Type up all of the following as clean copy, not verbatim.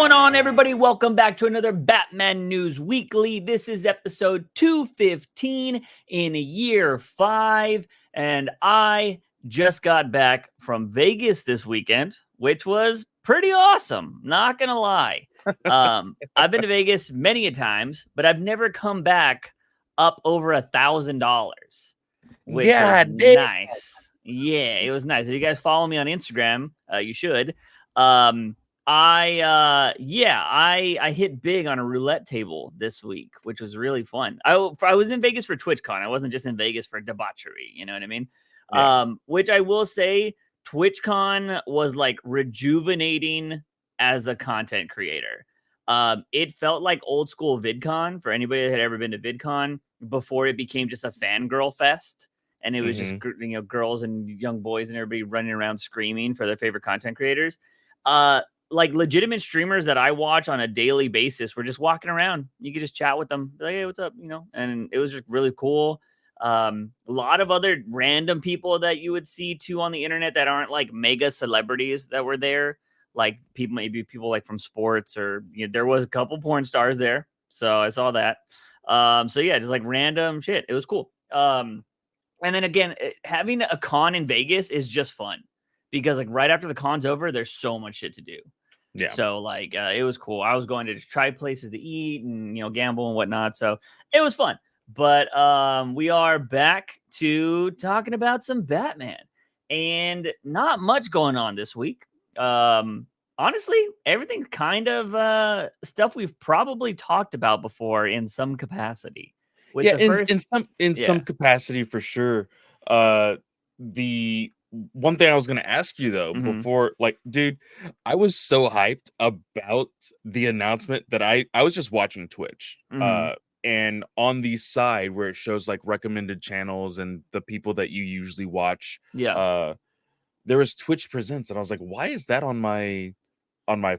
going on, everybody? Welcome back to another Batman News Weekly. This is episode 215 in year 5, and I just got back from Vegas this weekend, which was pretty awesome, not gonna lie. I've been to Vegas many a times, but I've never come back up over $1,000, which was nice. Yeah, it was nice. If you guys follow me on Instagram, you should. I hit big on a roulette table this week, which was really fun. I was in Vegas for TwitchCon. I wasn't just in Vegas for debauchery. You know what I mean? Yeah. Which I will say, TwitchCon was like rejuvenating as a content creator. It felt like old school VidCon for anybody that had ever been to VidCon before it became just a fangirl fest. And it was just, girls and young boys and everybody running around screaming for their favorite content creators. Like legitimate streamers that I watch on a daily basis were just walking around. You could just chat with them. Be like, hey, what's up? And it was just really cool. A lot of other random people that you would see too on the internet that aren't like mega celebrities that were there. Like maybe people like from sports or, there was a couple porn stars there. So I saw that. So yeah, just like random shit. It was cool. And then again, having a con in Vegas is just fun because like right after the con's over, there's so much shit to do. Yeah. So like it was cool. I was going to try places to eat and gamble and whatnot. So it was fun. But we are back to talking about some Batman, and not much going on this week. Honestly, everything kind of stuff we've probably talked about before in some capacity. In some capacity for sure. The one thing I was going to ask you though, before, like, dude, I was so hyped about the announcement that I was just watching Twitch, and on the side where it shows like recommended channels and the people that you usually watch, there was Twitch Presents, and I was like, why is that on my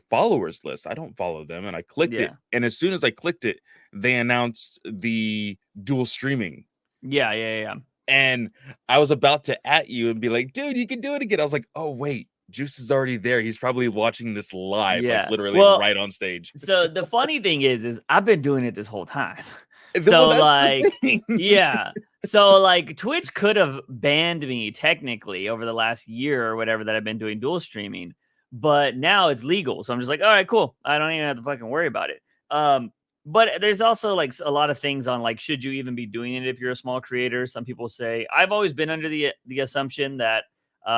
followers list? I don't follow them. And I clicked it, and as soon as I clicked it, they announced the dual streaming. Yeah. And I was about to at you and be like, dude, you can do it again. I was like, oh wait, Juice is already there. He's probably watching this live, like literally right on stage. So the funny thing is I've been doing it this whole time. So so like Twitch could have banned me technically over the last year or whatever that I've been doing dual streaming. But now it's legal. So I'm just like, all right, cool. I don't even have to fucking worry about it. But there's also like a lot of things on like, should you even be doing it if you're a small creator? Some people say, I've always been under the assumption that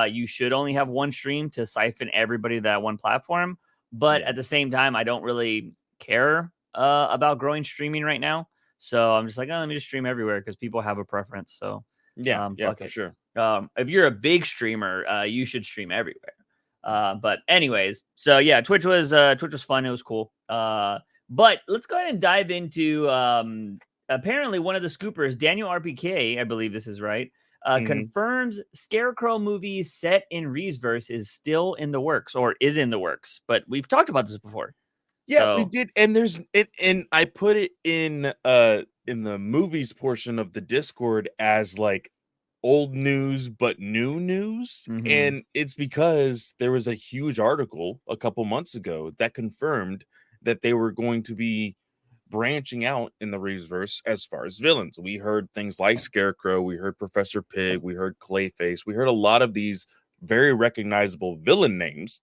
you should only have one stream to siphon everybody to that one platform. But at the same time, I don't really care about growing streaming right now. So I'm just like, let me just stream everywhere because people have a preference. So for sure. If you're a big streamer, you should stream everywhere. But anyways, so yeah, Twitch was fun. It was cool. But let's go ahead and dive into apparently one of the scoopers, Daniel RPK, I believe this is right, confirms Scarecrow movie set in REEVES-VERSE is still in the works, or is in the works. But we've talked about this before. Yeah, we did, and there's it, and I put it in the movies portion of the Discord as like old news but new news, and it's because there was a huge article a couple months ago that confirmed that they were going to be branching out in the REEVES-VERSE as far as villains. We heard things like Scarecrow, we heard Professor Pig, we heard Clayface, we heard a lot of these very recognizable villain names.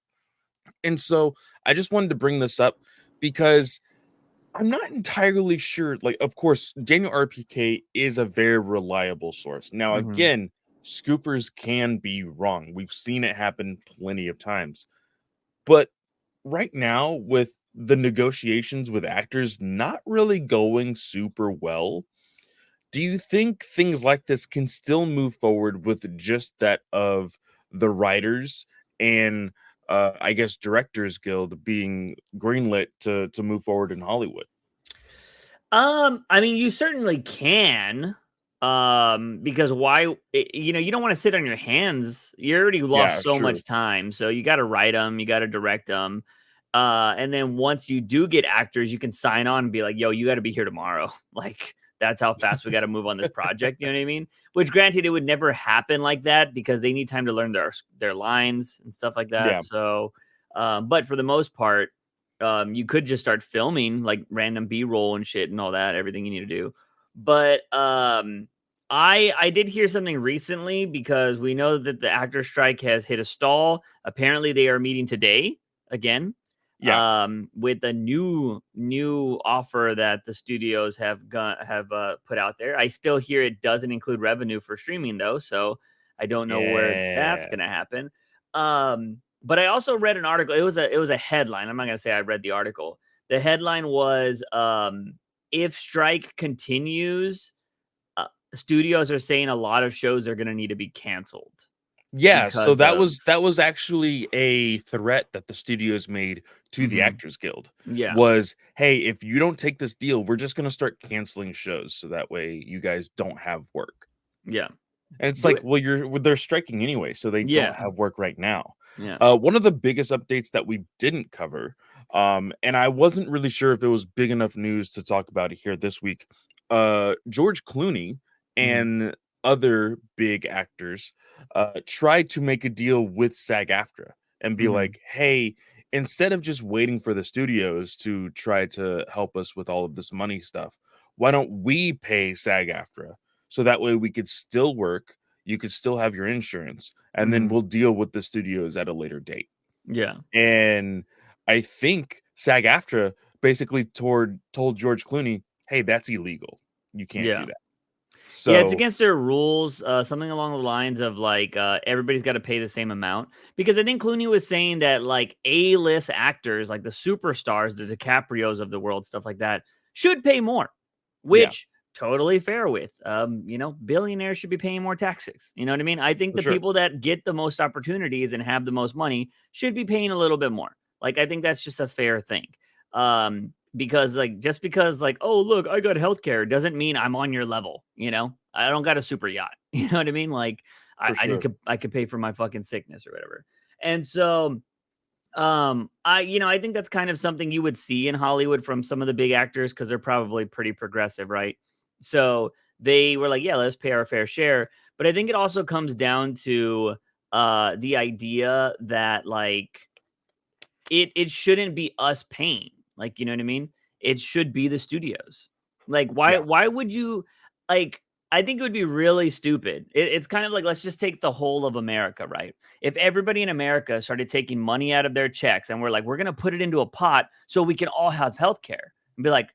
And so I just wanted to bring this up because I'm not entirely sure. Like, of course, Daniel RPK is a very reliable source. Now, again, scoopers can be wrong. We've seen it happen plenty of times. But right now, with the negotiations with actors not really going super well, do you think things like this can still move forward with just that of the writers and I guess Directors Guild being greenlit to move forward in Hollywood? I mean, you certainly can. Because why, you don't want to sit on your hands. You already lost so much time. So you got to write them, you got to direct them. And then once you do get actors, you can sign on and be like, yo, you got to be here tomorrow. Like, that's how fast we got to move on this project. You know what I mean? Which granted, it would never happen like that because they need time to learn their lines and stuff like that. Yeah. So, but for the most part, You could just start filming like random B-roll and shit and all that, everything you need to do. But I did hear something recently because we know that the actor strike has hit a stall. Apparently, they are meeting today again. Yeah. With a new offer that the studios have put out there. I still hear it doesn't include revenue for streaming though, so I don't know where that's Yeah. gonna happen. But I also read an article. It was a headline. I'm not gonna say I read the article. The headline was if strike continues, studios are saying a lot of shows are gonna need to be canceled. Yeah, so Because of that was actually a threat that the studios made to the Mhm. Actors Guild. Yeah. Was, "Hey, if you don't take this deal, we're just gonna start canceling shows so that way you guys don't have work." Yeah. And it's Do like, it. well, they're striking anyway, so they don't Yeah. have work right now. Yeah. One of the biggest updates that we didn't cover, and I wasn't really sure if it was big enough news to talk about it here this week. George Clooney Mhm. and other big actors tried to make a deal with SAG-AFTRA and be Mhm. like, "Hey, instead of just waiting for the studios to try to help us with all of this money stuff, why don't we pay SAG-AFTRA so that way we could still work, you could still have your insurance, and then Mhm. we'll deal with the studios at a later date." Yeah. And I think SAG-AFTRA basically told George Clooney, "Hey, that's illegal. You can't do Yeah. that." Yeah, it's So against their rules, something along the lines of like everybody's got to pay the same amount. Because I think Clooney was saying that like A-list actors, like the superstars, the DiCaprios of the world, stuff like that, should pay more, yeah, which totally fair with. Billionaires should be paying more taxes. You know what I mean? I think for the sure. people that get the most opportunities and have the most money should be paying a little bit more. Like I think that's just a fair thing. Because like just because like, oh look, I got healthcare doesn't mean I'm on your level, you know? I don't got a super yacht. You know what I mean? Like For I just sure. could pay for my fucking sickness or whatever. And so I think that's kind of something you would see in Hollywood from some of the big actors because they're probably pretty progressive, right? So they were like, yeah, let's pay our fair share. But I think it also comes down to the idea that like it shouldn't be us paying. Like, you know what I mean? It should be the studios. Like, Yeah. why would you like I think it would be really stupid. It's kind of like let's just take the whole of America, right? If everybody in America started taking money out of their checks and we're like, we're gonna put it into a pot so we can all have health care and be like,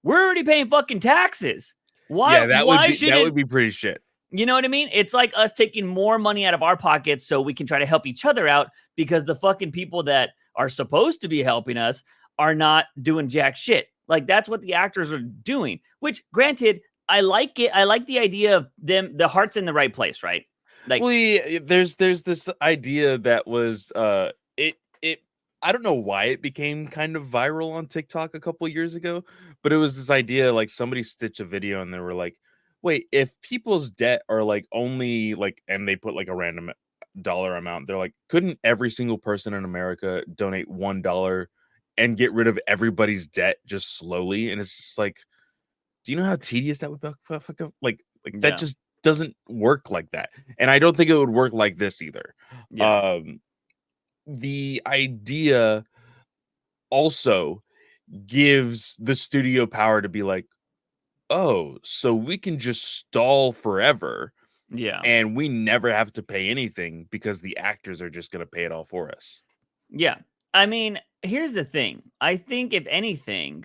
we're already paying fucking taxes. Yeah, Why that shouldn't would be pretty shit. you know what I mean? It's like us taking more money out of our pockets so we can try to help each other out because the fucking people that are supposed to be helping us are not doing jack shit. Like that's what the actors are doing, which granted, I like it. I like the idea of them, the heart's in the right place, right? Like, Well, yeah, there's this idea that was it I don't know why it became kind of viral on TikTok a couple years ago, but it was this idea like somebody stitched a video and they were like, "Wait, if people's debt are like only like," and they put like a random dollar amount. They're like, "Couldn't every single person in America donate $1 and get rid of everybody's debt just slowly?" And it's just like, do you know how tedious that would be? Like that yeah, just doesn't work like that. And I don't think it would work like this either. yeah, Um, the idea also gives the studio power to be like, "Oh, so we can just stall forever yeah, and we never have to pay anything because the actors are just going to pay it all for us." yeah. I mean, here's the thing. I think if anything,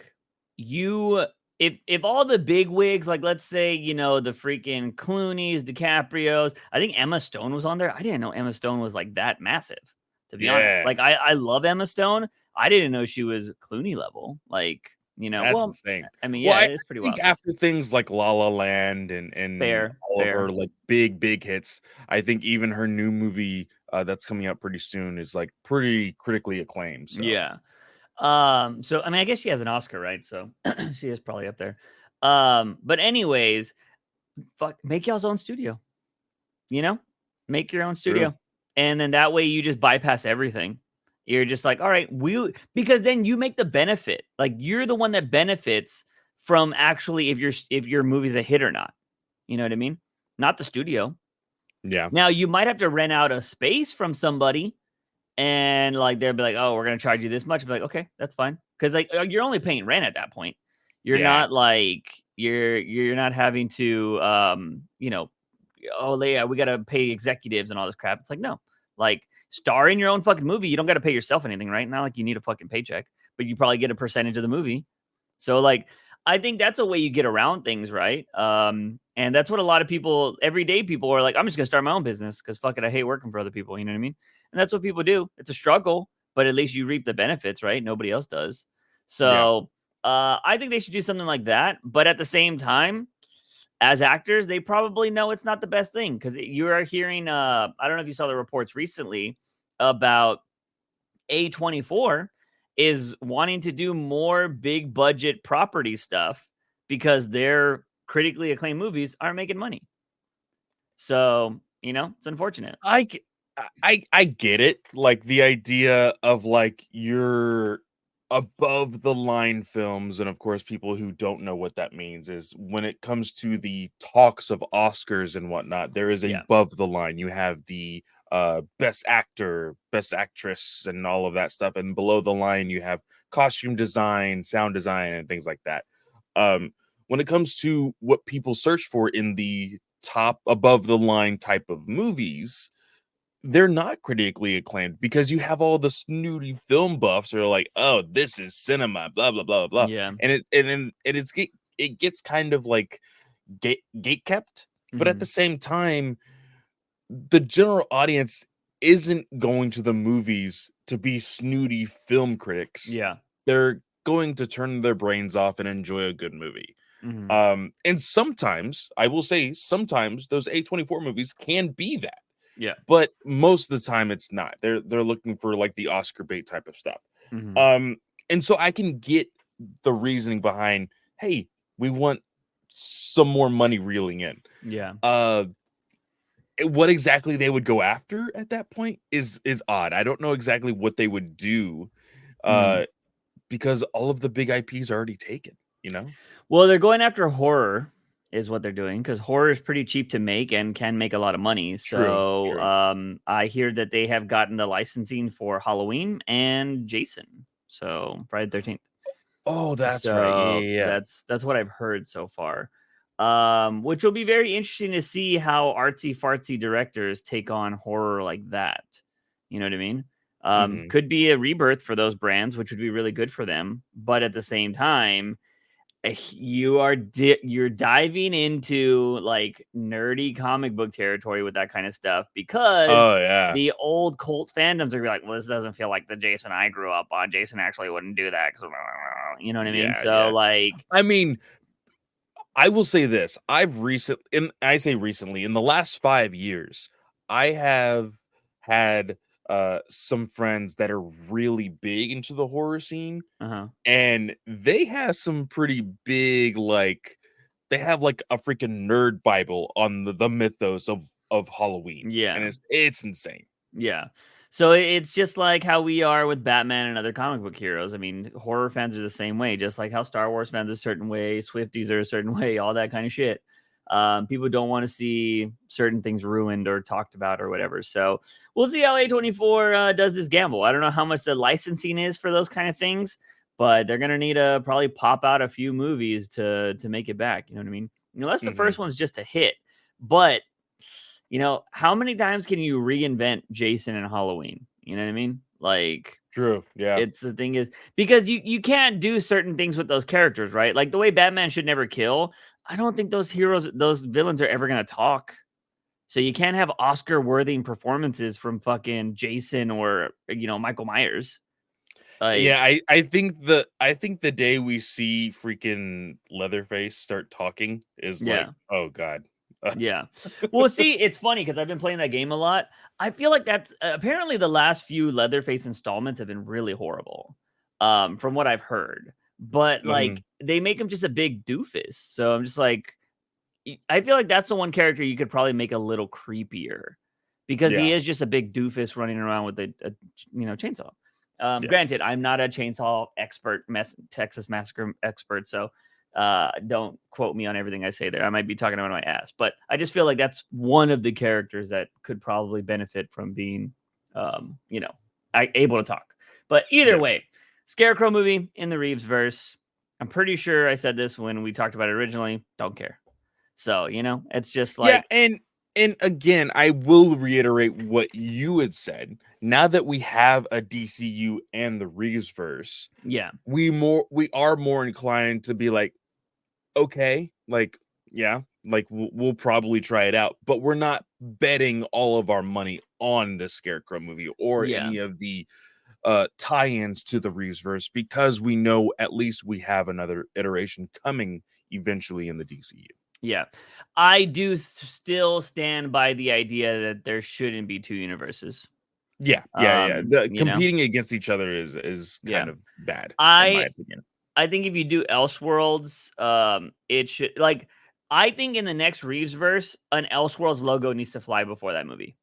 you if all the big wigs, like let's say, the freaking Clooney's, DiCaprio's, I think Emma Stone was on there. I didn't know Emma Stone was like that massive, to be honest. Yeah, Like I love Emma Stone. I didn't know she was Clooney level. Like, that's well, insane. I mean, Well, yeah, I it's pretty think wild. after things like La La Land and Fair, all of fair. her like big hits, I think even her new movie that's coming out pretty soon is like pretty critically acclaimed. So Yeah. So I mean, I guess she has an Oscar, right? So she is probably up there. But anyways, fuck, make y'all's own studio. You know, make your own true. studio, and then that way you just bypass everything. You're just like, all right, because then you make the benefit. Like you're the one that benefits from actually if your movie's a hit or not. You know what I mean? Not the studio. Yeah. Now you might have to rent out a space from somebody, and like they'll be like, oh, we're gonna charge you this much. Be like, okay, that's fine. because like you're only paying rent at that point. You're Yeah. not like you're not having to oh yeah, we gotta pay executives and all this crap. It's like, no, like star in your own fucking movie. You don't gotta pay yourself anything, right? Not like you need a fucking paycheck, but you probably get a percentage of the movie. So like I think that's a way you get around things, right? And that's what a lot of people, everyday people, are like, I'm just gonna start my own business because fuck it, I hate working for other people. You know what I mean? And that's what people do. It's a struggle, but at least you reap the benefits, right? Nobody else does. So I think they should do something like that. But at the same time, as actors, they probably know it's not the best thing because you are hearing. I don't know if you saw the reports recently about A24 is wanting to do more big budget property stuff because their critically acclaimed movies aren't making money. So, it's unfortunate. I get it. Like the idea of like your above the line films, and of course, people who don't know what that means is when it comes to the talks of Oscars and whatnot, there is above the line. You have the best actor, best actress, and all of that stuff, and below the line you have costume design, sound design, and things like that. When it comes to what people search for in the top above the line type of movies, they're not critically acclaimed because you have all the snooty film buffs who are like, oh, this is cinema, blah blah blah blah, Yeah. and it gets kind of like gate kept, but at the same time, the general audience isn't going to the movies to be snooty film critics. Yeah. They're going to turn their brains off and enjoy a good movie. And sometimes, I will say, sometimes those A24 movies can be that. Yeah. But most of the time it's not. They're looking for like the Oscar bait type of stuff. And so I can get the reasoning behind, hey, we want some more money reeling in. Yeah. What exactly they would go after at that point is odd. I don't know exactly what they would do. Because all of the big IPs are already taken, Well, they're going after horror is what they're doing because horror is pretty cheap to make and can make a lot of money. So True. I hear that they have gotten the licensing for Halloween and Jason. So Friday the 13th. Oh, that's right. Yeah. That's what I've heard so far. Which will be very interesting to see how artsy fartsy directors take on horror like that. You know what I mean? Could be a rebirth for those brands, which would be really good for them. But at the same time, you're diving into like nerdy comic book territory with that kind of stuff because the old cult fandoms are like, well, this doesn't feel like the Jason I grew up on. Jason actually wouldn't do that because, you know what I mean? I mean, I will say this: I say recently, in the last 5 years, I have had some friends that are really big into the horror scene, and they have some pretty big, like, they have like a freaking nerd Bible on the mythos of Halloween. And it's insane. So it's just like how we are with Batman and other comic book heroes. I mean, horror fans are the same way, just like how Star Wars fans are a certain way, Swifties are a certain way, all that kind of shit. People don't want to see certain things ruined or talked about or whatever. So we'll see how A24 does this gamble. I don't know how much the licensing is for those kind of things, but they're going to need to probably pop out a few movies to make it back. You know what I mean? Unless the first one's just a hit. But, how many times can you reinvent Jason and Halloween? You know what I mean? Like, true. Yeah. It's the thing is because you can't do certain things with those characters, right? Like the way Batman should never kill. I don't think those villains are ever going to talk. So you can't have Oscar-worthy performances from fucking Jason or, Michael Myers. I think the day we see freaking Leatherface start talking is like, oh God. Yeah. Well, see, it's funny because I've been playing that game a lot. I feel like that's apparently the last few Leatherface installments have been really horrible, from what I've heard. But like they make him just a big doofus. So I'm just like, I feel like that's the one character you could probably make a little creepier because he is just a big doofus running around with a chainsaw. Granted, I'm not a chainsaw expert, Texas Massacre expert, so don't quote me on everything I say there. I might be talking about my ass, but I just feel like that's one of the characters that could probably benefit from being, able to talk. But either way, Scarecrow movie in the Reeves verse. I'm pretty sure I said this when we talked about it originally. Don't care. So, it's just like, and again, I will reiterate what you had said. Now that we have a DCU and the Reeves verse, yeah, we are more inclined to be like, okay, like, yeah, like we'll probably try it out, but we're not betting all of our money on the Scarecrow movie or yeah. any of the tie-ins to the Reeves verse, because we know at least we have another iteration coming eventually in the DCU. Yeah, I do still stand by the idea that there shouldn't be two universes. Yeah. Competing against each other is kind of bad, in my opinion. I think if you do Elseworlds, it should, like, I think in the next Reeves verse, an Elseworlds logo needs to fly before that movie.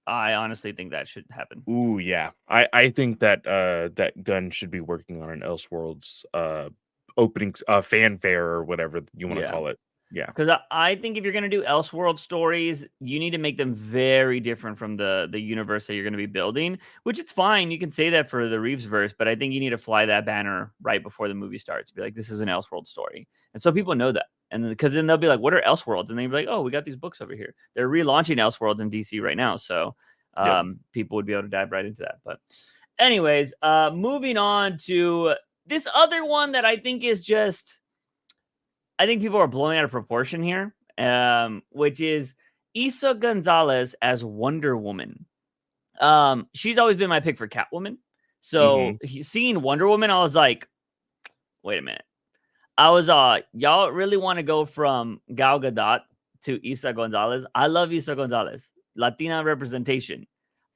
I honestly think that should happen. Ooh, yeah. I think that that Gunn should be working on an Elseworlds opening fanfare or whatever you want to call it. Yeah. Because I think if you're going to do Elseworld stories, you need to make them very different from the universe that you're going to be building, which it's fine. You can say that for the Reeves verse, but I think you need to fly that banner right before the movie starts. Be like, this is an Elseworld story. And so people know that. And because then they'll be like, what are Elseworlds? And then you'll be like, oh, we got these books over here. They're relaunching Elseworlds in DC right now. So people would be able to dive right into that. But anyways, moving on to this other one that I think is just, I think people are blowing out of proportion here, which is Eiza Gonzales as Wonder Woman. She's always been my pick for Catwoman. So seeing Wonder Woman, I was like, wait a minute. I was, y'all really want to go from Gal Gadot to Eiza Gonzales? I love Eiza Gonzales. Latina representation.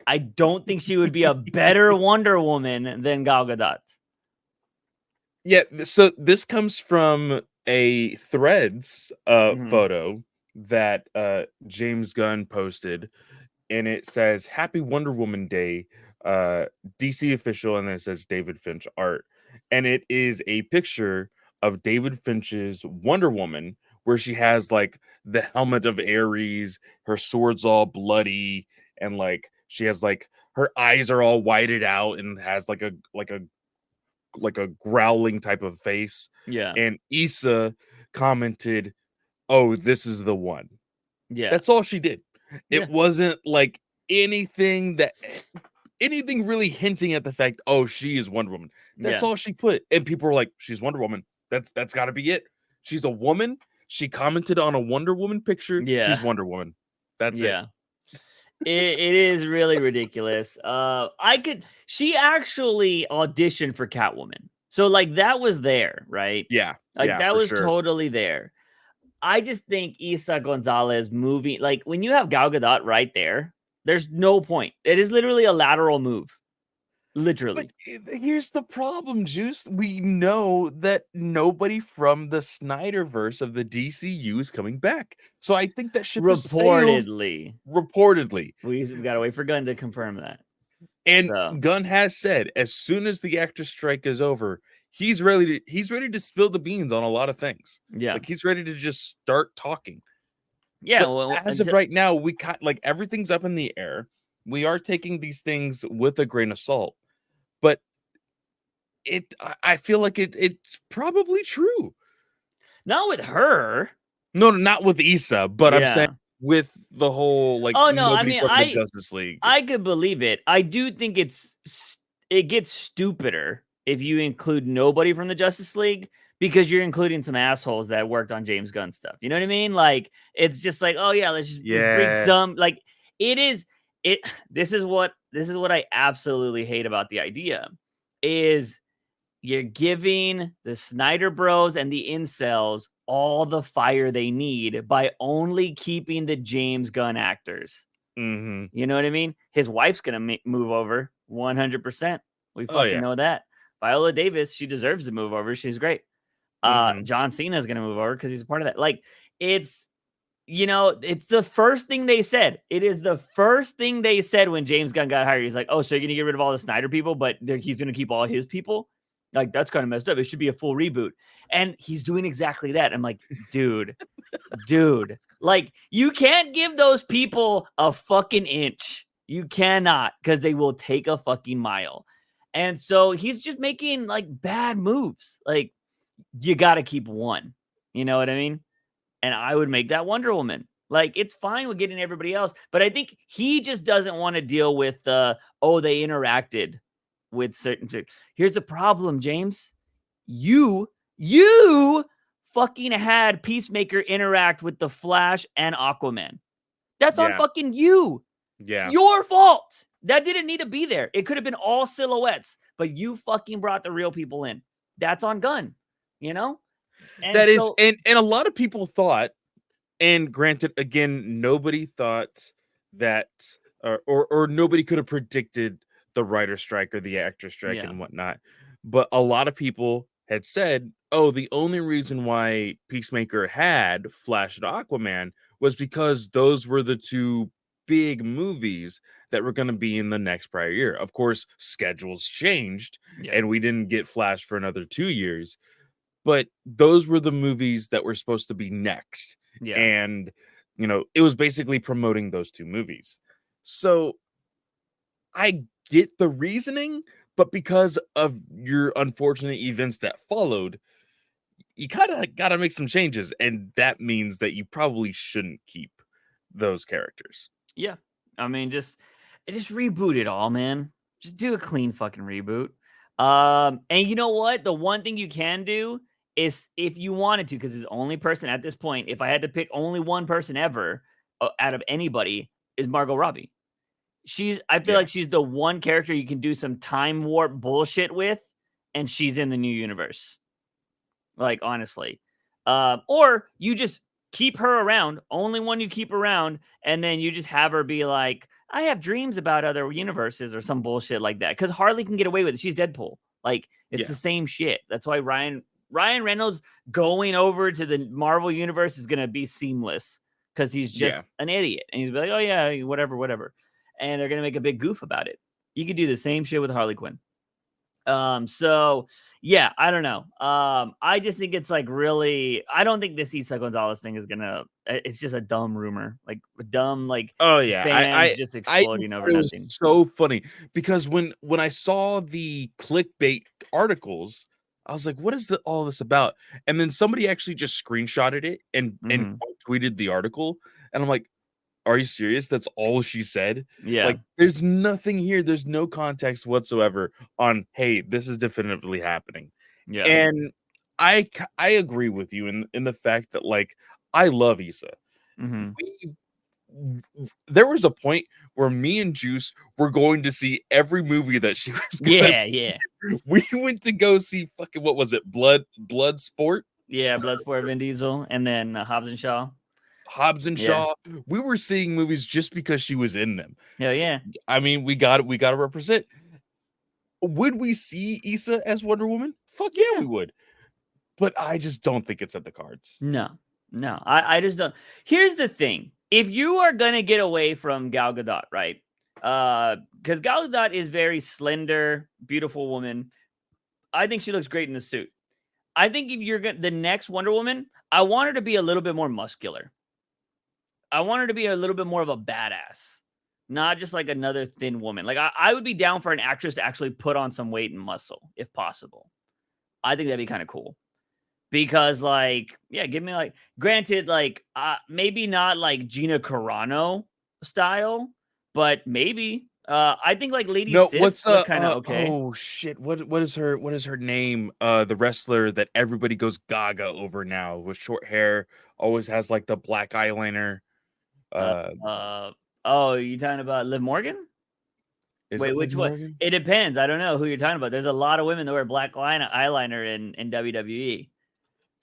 I don't think she would be a better Wonder Woman than Gal Gadot. Yeah, so this comes from a Threads photo that James Gunn posted, and it says Happy Wonder Woman Day, DC official, and then it says David Finch art, and it is a picture of David Finch's Wonder Woman where she has like the helmet of Ares, her sword's all bloody, and like she has like her eyes are all whited out and has like a growling type of face. Yeah. And Eiza commented, "Oh, this is the one." Yeah. That's all she did. It wasn't like anything really hinting at the fact, oh, she is Wonder Woman. That's all she put. And people were like, she's Wonder Woman. That's got to be it. She's a woman. She commented on a Wonder Woman picture. Yeah. She's Wonder Woman. That's it. It is really ridiculous. She actually auditioned for Catwoman. So like that was there, right? Yeah. Like that was sure. totally there. I just think Eiza Gonzales moving, like when you have Gal Gadot right there, there's no point. It is literally a lateral move. Literally. But here's the problem, Juice. We know that nobody from the Snyderverse of the DCU is coming back. So I think that ship is sailed. Reportedly. We got to wait for Gunn to confirm that. And Gunn has said as soon as the actor strike is over, he's ready to spill the beans on a lot of things. Yeah. Like he's ready to just start talking. Yeah. But as of right now, we like everything's up in the air. We are taking these things with a grain of salt. But I feel like it's probably true. Not with her. No, not with Eiza, but I'm saying with the whole like. Oh no, I mean, from the Justice League. I could believe it. I do think it gets stupider if you include nobody from the Justice League because you're including some assholes that worked on James Gunn stuff. You know what I mean? Like it's just like, oh yeah, let's bring some. Like it is. This is what I absolutely hate about the idea is you're giving the Snyder Bros and the incels all the fire they need by only keeping the James Gunn actors. You know what I mean? His wife's gonna move over 100%. We fucking know that. Viola Davis, she deserves to move over. She's great. John Cena's gonna move over because he's a part of that. Like it's. It's the first thing they said. It is the first thing they said when James Gunn got hired. He's like, oh, so you're going to get rid of all the Snyder people, but he's going to keep all his people? Like, that's kind of messed up. It should be a full reboot. And he's doing exactly that. I'm like, dude, like, you can't give those people a fucking inch. You cannot, because they will take a fucking mile. And so he's just making like bad moves. Like, you got to keep one. You know what I mean? And I would make that Wonder Woman. Like, it's fine with getting everybody else, but I think he just doesn't want to deal with they interacted with certain. Here's the problem, James. You fucking had Peacemaker interact with the Flash and Aquaman. That's on fucking you. Yeah. Your fault. That didn't need to be there. It could have been all silhouettes, but you fucking brought the real people in. That's on Gunn, you know? And that so, is, and a lot of people thought, and granted, again, nobody thought that, or nobody could have predicted the writer strike or the actor strike and whatnot. But a lot of people had said, oh, the only reason why Peacemaker had Flash and Aquaman was because those were the two big movies that were going to be in the next prior year. Of course, schedules changed and we didn't get Flash for another 2 years. But those were the movies that were supposed to be next. Yeah. And, you know, it was basically promoting those two movies. So I get the reasoning, but because of your unfortunate events that followed, you kind of got to make some changes. And that means that you probably shouldn't keep those characters. Yeah. I mean, just reboot it all, man. Just do a clean fucking reboot. And you know what? The one thing you can do is, if you wanted to, because it's the only person at this point, if I had to pick only one person ever out of anybody, is Margot Robbie. I feel like she's the one character you can do some time warp bullshit with, and she's in the new universe. Like, honestly. Or you just keep her around, only one you keep around, and then you just have her be like, I have dreams about other universes or some bullshit like that. Because Harley can get away with it. She's Deadpool. Like, it's the same shit. That's why Ryan Reynolds going over to the Marvel universe is going to be seamless, because he's just an idiot. And he's like, oh, yeah, whatever. And they're going to make a big goof about it. You could do the same shit with Harley Quinn. So, yeah, I don't know. I just think it's like really, I don't think this Eiza Gonzales thing is going to, it's just a dumb rumor. Like, dumb, like, fans just exploding over nothing. It was so funny, because when I saw the clickbait articles, I was like, what is all this about? And then somebody actually just screenshotted it and tweeted the article. And I'm like, are you serious? That's all she said? Yeah. Like, there's nothing here. There's no context whatsoever on, hey, this is definitively happening. Yeah. And I agree with you in the fact that, like, I love Eiza. There was a point where me and Juice were going to see every movie that she was going to. We went to go see fucking, what was it? Bloodsport? Yeah, Bloodsport, Vin Diesel, and then Hobbs and Shaw. Shaw. We were seeing movies just because she was in them. Hell yeah. I mean, we got to represent. Would we see Eiza as Wonder Woman? Fuck yeah, we would. But I just don't think it's at the cards. No, I just don't. Here's the thing. If you are going to get away from Gal Gadot, right? Because Gal Gadot is very slender, beautiful woman. I think she looks great in the suit. I think if you're the next Wonder Woman, I want her to be a little bit more muscular. I want her to be a little bit more of a badass, not just like another thin woman. Like, I would be down for an actress to actually put on some weight and muscle, if possible. I think that'd be kind of cool. Because, like, yeah, give me, like, granted, like, maybe not like Gina Carano style, but maybe. I think like Lady Sif what's kind of okay. Oh shit! What is her name? The wrestler that everybody goes gaga over now, with short hair, always has like the black eyeliner. Oh, you talking about Liv Morgan? Wait, which one? It depends. I don't know who you're talking about. There's a lot of women that wear black eyeliner in WWE.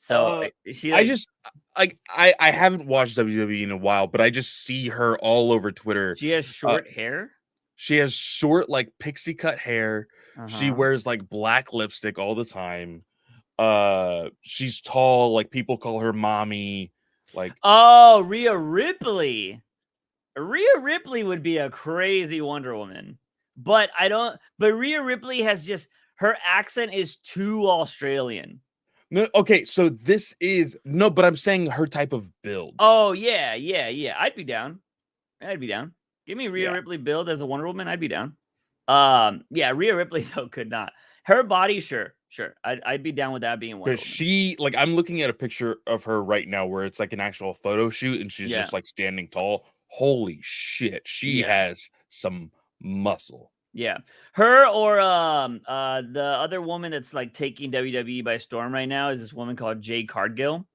So she, like, I haven't watched WWE in a while, but I just see her all over Twitter. She has short hair. She has short, like, pixie cut hair. She wears like black lipstick all the time. She's tall. Like, people call her mommy. Like, oh, Rhea Ripley. Rhea Ripley would be a crazy Wonder Woman, but Rhea Ripley has just, her accent is too Australian. No, okay, so this is but I'm saying her type of build. Oh yeah. I'd be down. Give me Rhea Ripley build as a Wonder Woman. I'd be down. Yeah, Rhea Ripley though could not. Her body, sure. I'd be down with that being Wonder Because Woman. she, like, I'm looking at a picture of her right now where it's like an actual photo shoot and she's Yeah. just like standing tall. Holy shit, she has some muscle. Yeah, her or the other woman that's like taking WWE by storm right now is this woman called Jade Cargill.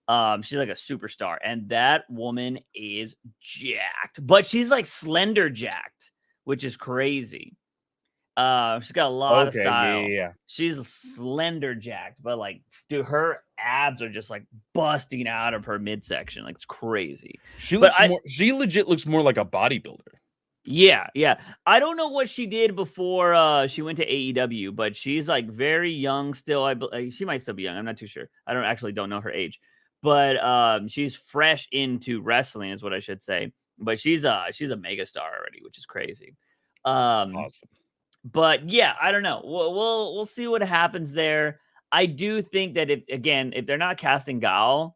She's like a superstar, and that woman is jacked, but she's like slender jacked, which is crazy. She's got a lot of Okay, style. yeah. She's slender jacked, but like, dude, her abs are just like busting out of her midsection. Like, it's crazy. She But looks she legit looks more like a bodybuilder. yeah. I don't know what she did before she went to AEW, but she's like very young still. She might still be young. I'm not too sure. I don't know her age, but she's fresh into wrestling, is what I should say. But she's a mega star already, which is crazy. Awesome. But yeah, I don't know. We'll see what happens there. I do think that if they're not casting Gal,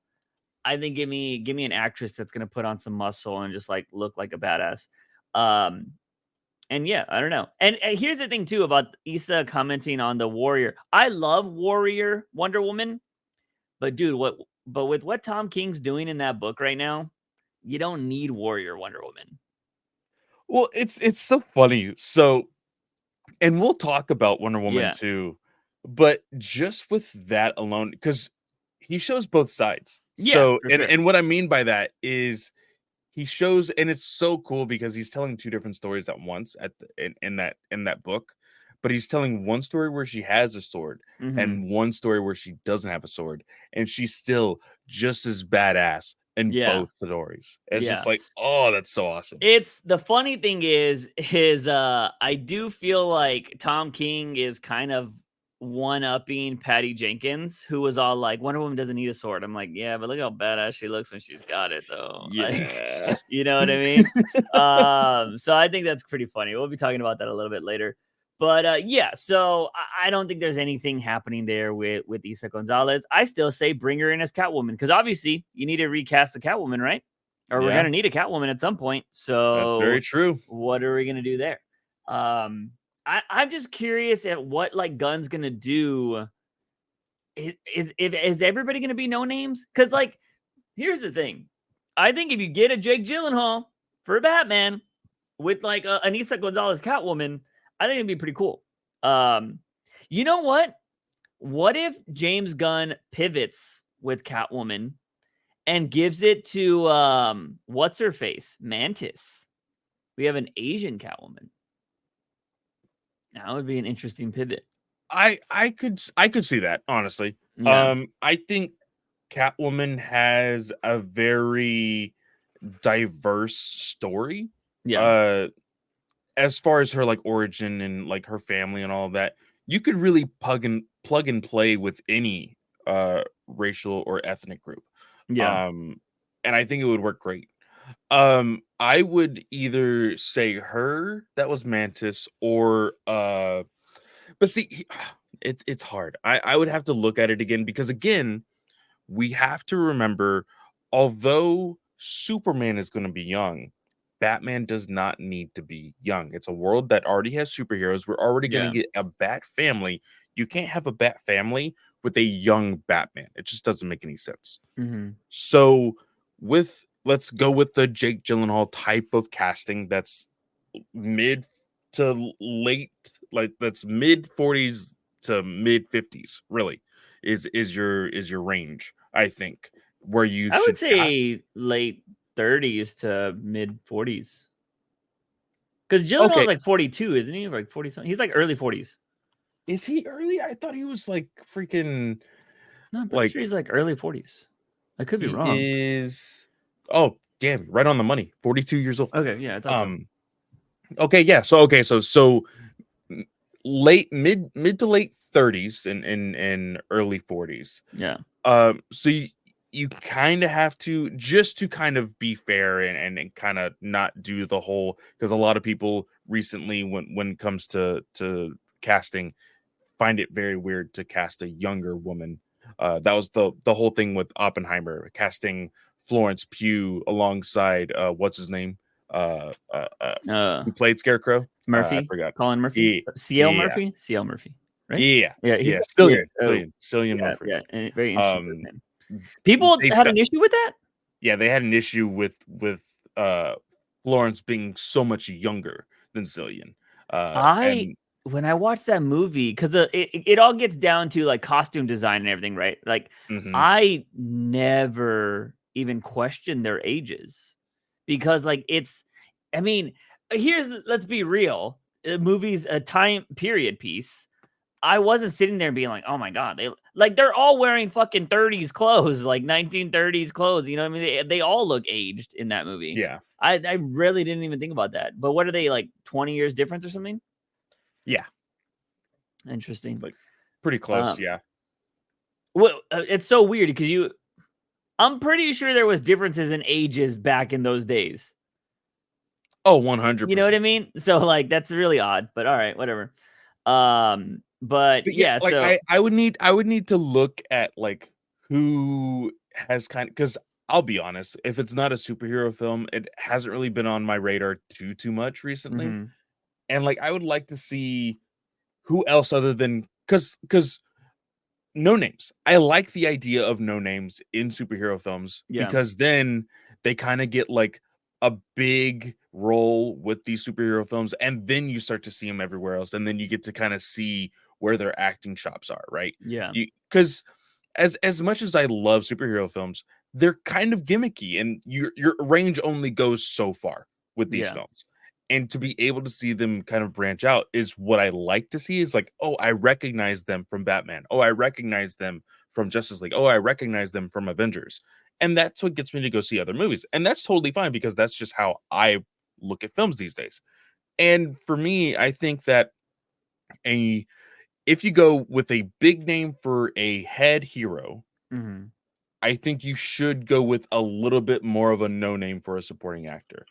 I think give me an actress that's gonna put on some muscle and just like look like a badass. And yeah, I don't know. And here's the thing too about Issa commenting on the Warrior. I love Warrior Wonder Woman, but dude, with what Tom King's doing in that book right now, you don't need Warrior Wonder Woman. Well, it's so funny. So, and we'll talk about Wonder Woman too, but just with that alone, because he shows both sides. Yeah, So, for sure. and what I mean by that is he shows, and it's so cool because he's telling two different stories at once in that book. But he's telling one story where she has a sword and one story where she doesn't have a sword, and she's still just as badass in both stories. It's just like, oh, that's so awesome. It's the funny thing is I do feel like Tom King is kind of one-upping Patty Jenkins, who was all like, Wonder Woman doesn't need a sword. I'm like, yeah, but look how badass she looks when she's got it, though. Yeah. Like, you know what I mean? So I think that's pretty funny. We'll be talking about that a little bit later. But yeah, so I don't think there's anything happening there with Eiza Gonzales. I still say bring her in as Catwoman, because obviously you need to recast the Catwoman, right? Or we're gonna need a Catwoman at some point. So that's very true. What are we gonna do there? I'm just curious at what like Gunn's gonna do. Is everybody gonna be no names? Because like, here's the thing. I think if you get a Jake Gyllenhaal for Batman with like an Eiza Gonzales Catwoman, I think it'd be pretty cool. You know what? What if James Gunn pivots with Catwoman and gives it to what's her face? Mantis. We have an Asian Catwoman. That would be an interesting pivot. I could see that, honestly. Yeah. I think Catwoman has a very diverse story. Yeah. As far as her like origin and like her family and all of that, you could really plug and play with any racial or ethnic group. Yeah. And I think it would work great. I would either say her, that was Mantis, or but see, it's hard. I would have to look at it again, because again, we have to remember, although Superman is going to be young, Batman does not need to be young. It's a world that already has superheroes. We're already going to get a Bat family. You can't have a Bat family with a young Batman. It just doesn't make any sense. So let's go with the Jake Gyllenhaal type of casting. That's mid to late, like that's mid 40s to mid 50s. Really, is your range? I think where you I should would say late 30s to mid 40s. Because Gyllenhaal is like 42, isn't he? Like 40 something. He's like early 40s. Is he early? I thought he was like freaking. No, I'm pretty sure he's like early 40s. I could be wrong. Is damn, right on the money. 42 years old. Okay, yeah, I thought so. Okay, yeah. So late mid to late 30s and early 40s. Yeah. So you kind of have to, just to kind of be fair and kind of not do the whole, because a lot of people recently when it comes to casting find it very weird to cast a younger woman. That was the whole thing with Oppenheimer, casting Florence Pugh alongside what's his name, who played Scarecrow? I Murphy, forgot. Colin Murphy, CL Murphy, right? Yeah, He's Cillian Murphy. yeah, and very interesting with Um, him. People they had an issue with that. Yeah, they had an issue with Florence being so much younger than Cillian. And When I watched that movie, because it all gets down to like costume design and everything, right? Like I never even questioned their ages because like I mean, let's be real. The movie's a time period piece. I wasn't sitting there being like, oh my God, they're all wearing fucking 30s clothes, like 1930s clothes. You know what I mean? They all look aged in that movie. Yeah. I really didn't even think about that. But what are they, like 20 years difference or something? Yeah. Interesting. Like pretty close, yeah. Well, it's so weird because I'm pretty sure there was differences in ages back in those days. Oh, 100%. You know what I mean? So like that's really odd, but all right, whatever. But yeah, like so I would need to look at like who has because I'll be honest, if it's not a superhero film, it hasn't really been on my radar too much recently. And like I would like to see who else other than because no names. I like the idea of no names in superhero films because then they kind of get like a big role with these superhero films, and then you start to see them everywhere else, and then you get to kind of see where their acting chops are, right? Yeah. Because as much as I love superhero films, they're kind of gimmicky, and your range only goes so far with these films. And to be able to see them kind of branch out is what I like to see. Is like, oh, I recognize them from Batman. Oh, I recognize them from Justice League. Oh, I recognize them from Avengers. And that's what gets me to go see other movies. And that's totally fine because that's just how I look at films these days. And for me, I think that if you go with a big name for a head hero, I think you should go with a little bit more of a no name for a supporting actor.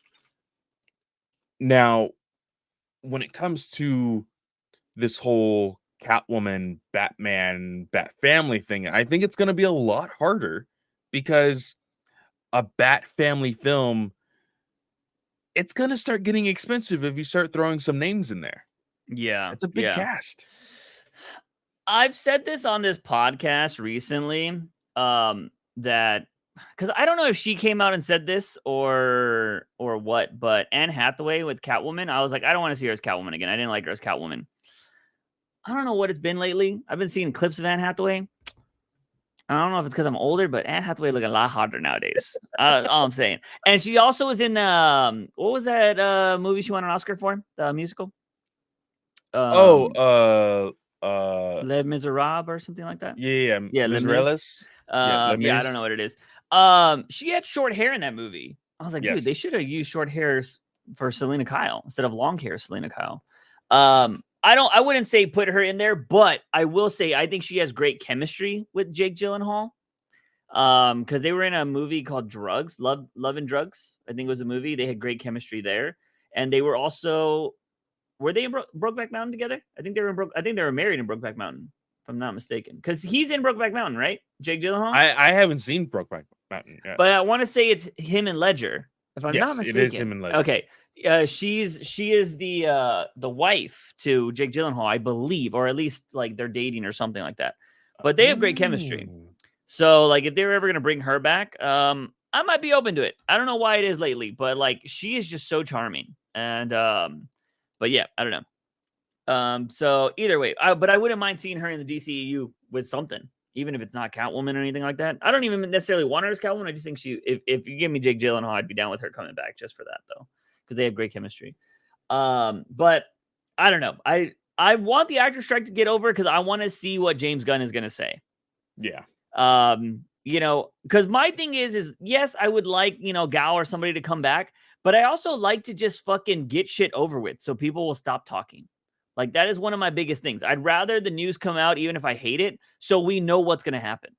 Now, when it comes to this whole Catwoman, Batman, Bat Family thing, I think it's going to be a lot harder because a Bat Family film, it's going to start getting expensive if you start throwing some names in there. Yeah. It's a big cast. I've said this on this podcast recently, that because I don't know if she came out and said this or what, but Anne Hathaway with Catwoman, I was like, I don't want to see her as Catwoman again. I didn't like her as Catwoman. I don't know what it's been lately. I've been seeing clips of Anne Hathaway. I don't know if it's because I'm older, but Anne Hathaway look a lot hotter nowadays. All I'm saying. And she also was in what was that movie she won an Oscar for? The musical? Les Miserables or something like that. Yeah, Les Mis. I don't know what it is. She had short hair in that movie. I was like, dude, they should have used short hairs for Selena Kyle instead of long hair Selena Kyle. I wouldn't say put her in there, but I will say I think she has great chemistry with Jake Gyllenhaal. Because they were in a movie called Drugs, Love and Drugs. I think it was a movie. They had great chemistry there, and they were also they in Brokeback Mountain together? I think they were married in Brokeback Mountain, if I'm not mistaken. Because he's in Brokeback Mountain, right? Jake Gyllenhaal. I haven't seen Brokeback Mountain yet, but I want to say it's him and Ledger, if I'm not mistaken. It is him and Ledger. Okay. She is the wife to Jake Gyllenhaal, I believe, or at least like they're dating or something like that. But they have great chemistry. So like if they were ever gonna bring her back, I might be open to it. I don't know why it is lately, but like she is just so charming. And but yeah, I don't know. So either way, but I wouldn't mind seeing her in the DCEU with something, even if it's not Catwoman or anything like that. I don't even necessarily want her as Catwoman. I just think if you give me Jake Gyllenhaal, I'd be down with her coming back just for that though, because they have great chemistry. But I don't know. I want the actor strike to get over because I want to see what James Gunn is gonna say. Yeah. You know, because my thing is yes, I would like, Gal or somebody to come back, but I also like to just fucking get shit over with so people will stop talking. Like that is one of my biggest things. I'd rather the news come out, even if I hate it, so we know what's going to happen,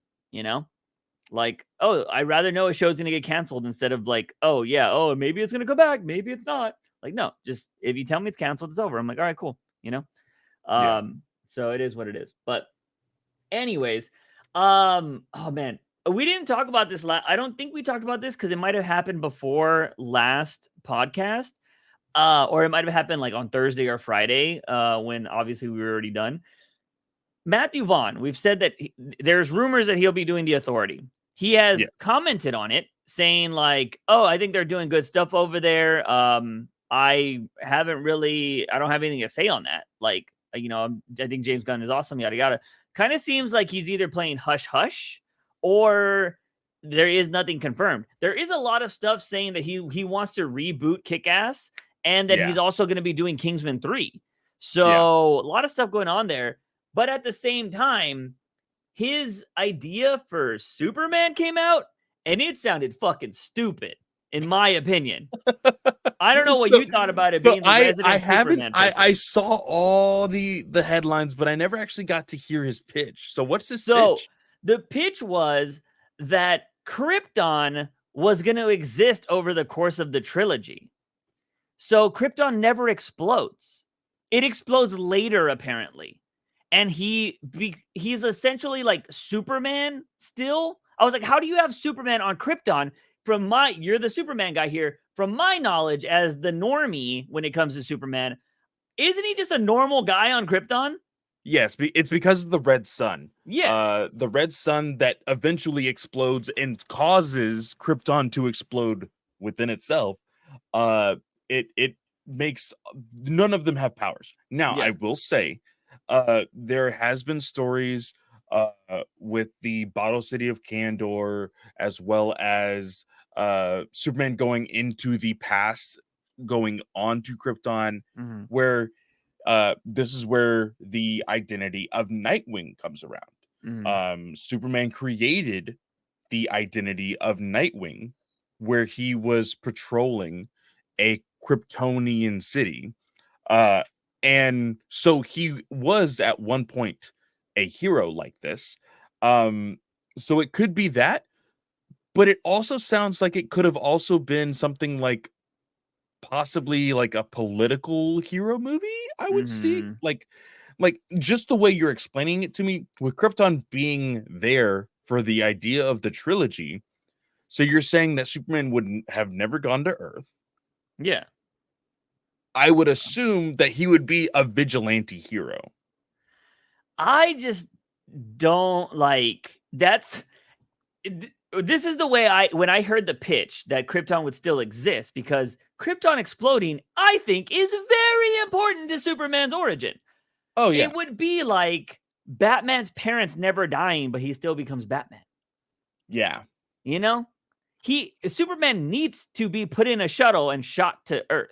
Like, oh, I'd rather know a show's going to get canceled instead of like, oh yeah, oh, maybe it's going to come back. Maybe it's not. Like, no, just if you tell me it's canceled, it's over. I'm like, all right, cool. So it is what it is. But anyways, oh man, we didn't talk about this. I don't think we talked about this because it might have happened before last podcast, or it might have happened like on Thursday or Friday, when obviously we were already done. Matthew Vaughn, we've said that there's rumors that he'll be doing The Authority. He has commented on it, saying like, "Oh, I think they're doing good stuff over there. I don't have anything to say on that. Like, I think James Gunn is awesome. Yada yada." Kind of seems like he's either playing hush hush, or there is nothing confirmed. There is a lot of stuff saying that he wants to reboot Kick-Ass, and that he's also going to be doing Kingsman 3. So a lot of stuff going on there. But at the same time, his idea for Superman came out, and it sounded fucking stupid, in my opinion. I don't know what you thought about it being the resident Superman person. I saw all the headlines, but I never actually got to hear his pitch. So what's his pitch? The pitch was that Krypton was going to exist over the course of the trilogy. So Krypton never explodes. It explodes later, apparently. And he's essentially like Superman still. I was like, how do you have Superman on Krypton? You're the Superman guy here. From my knowledge as the normie when it comes to Superman, isn't he just a normal guy on Krypton? Yes, it's because of the red sun. Yes. The red sun that eventually explodes and causes Krypton to explode within itself. It makes none of them have powers. Now, I will say, there has been stories with the Bottle City of Kandor, as well as Superman going into the past, going on to Krypton, where this is where the identity of Nightwing comes around. Superman created the identity of Nightwing, where he was patrolling a Kryptonian city. And so he was at one point a hero like this. So it could be that, but it also sounds like it could have also been something like possibly like a political hero movie. I would see like just the way you're explaining it to me, with Krypton being there for the idea of the trilogy. So you're saying that Superman would have never gone to Earth. Yeah. I would assume that he would be a vigilante hero. I just don't like that's. This is the way when I heard the pitch that Krypton would still exist, because Krypton exploding, I think, is very important to Superman's origin. Oh, yeah. It would be like Batman's parents never dying, but he still becomes Batman. Yeah. You know? Superman needs to be put in a shuttle and shot to Earth.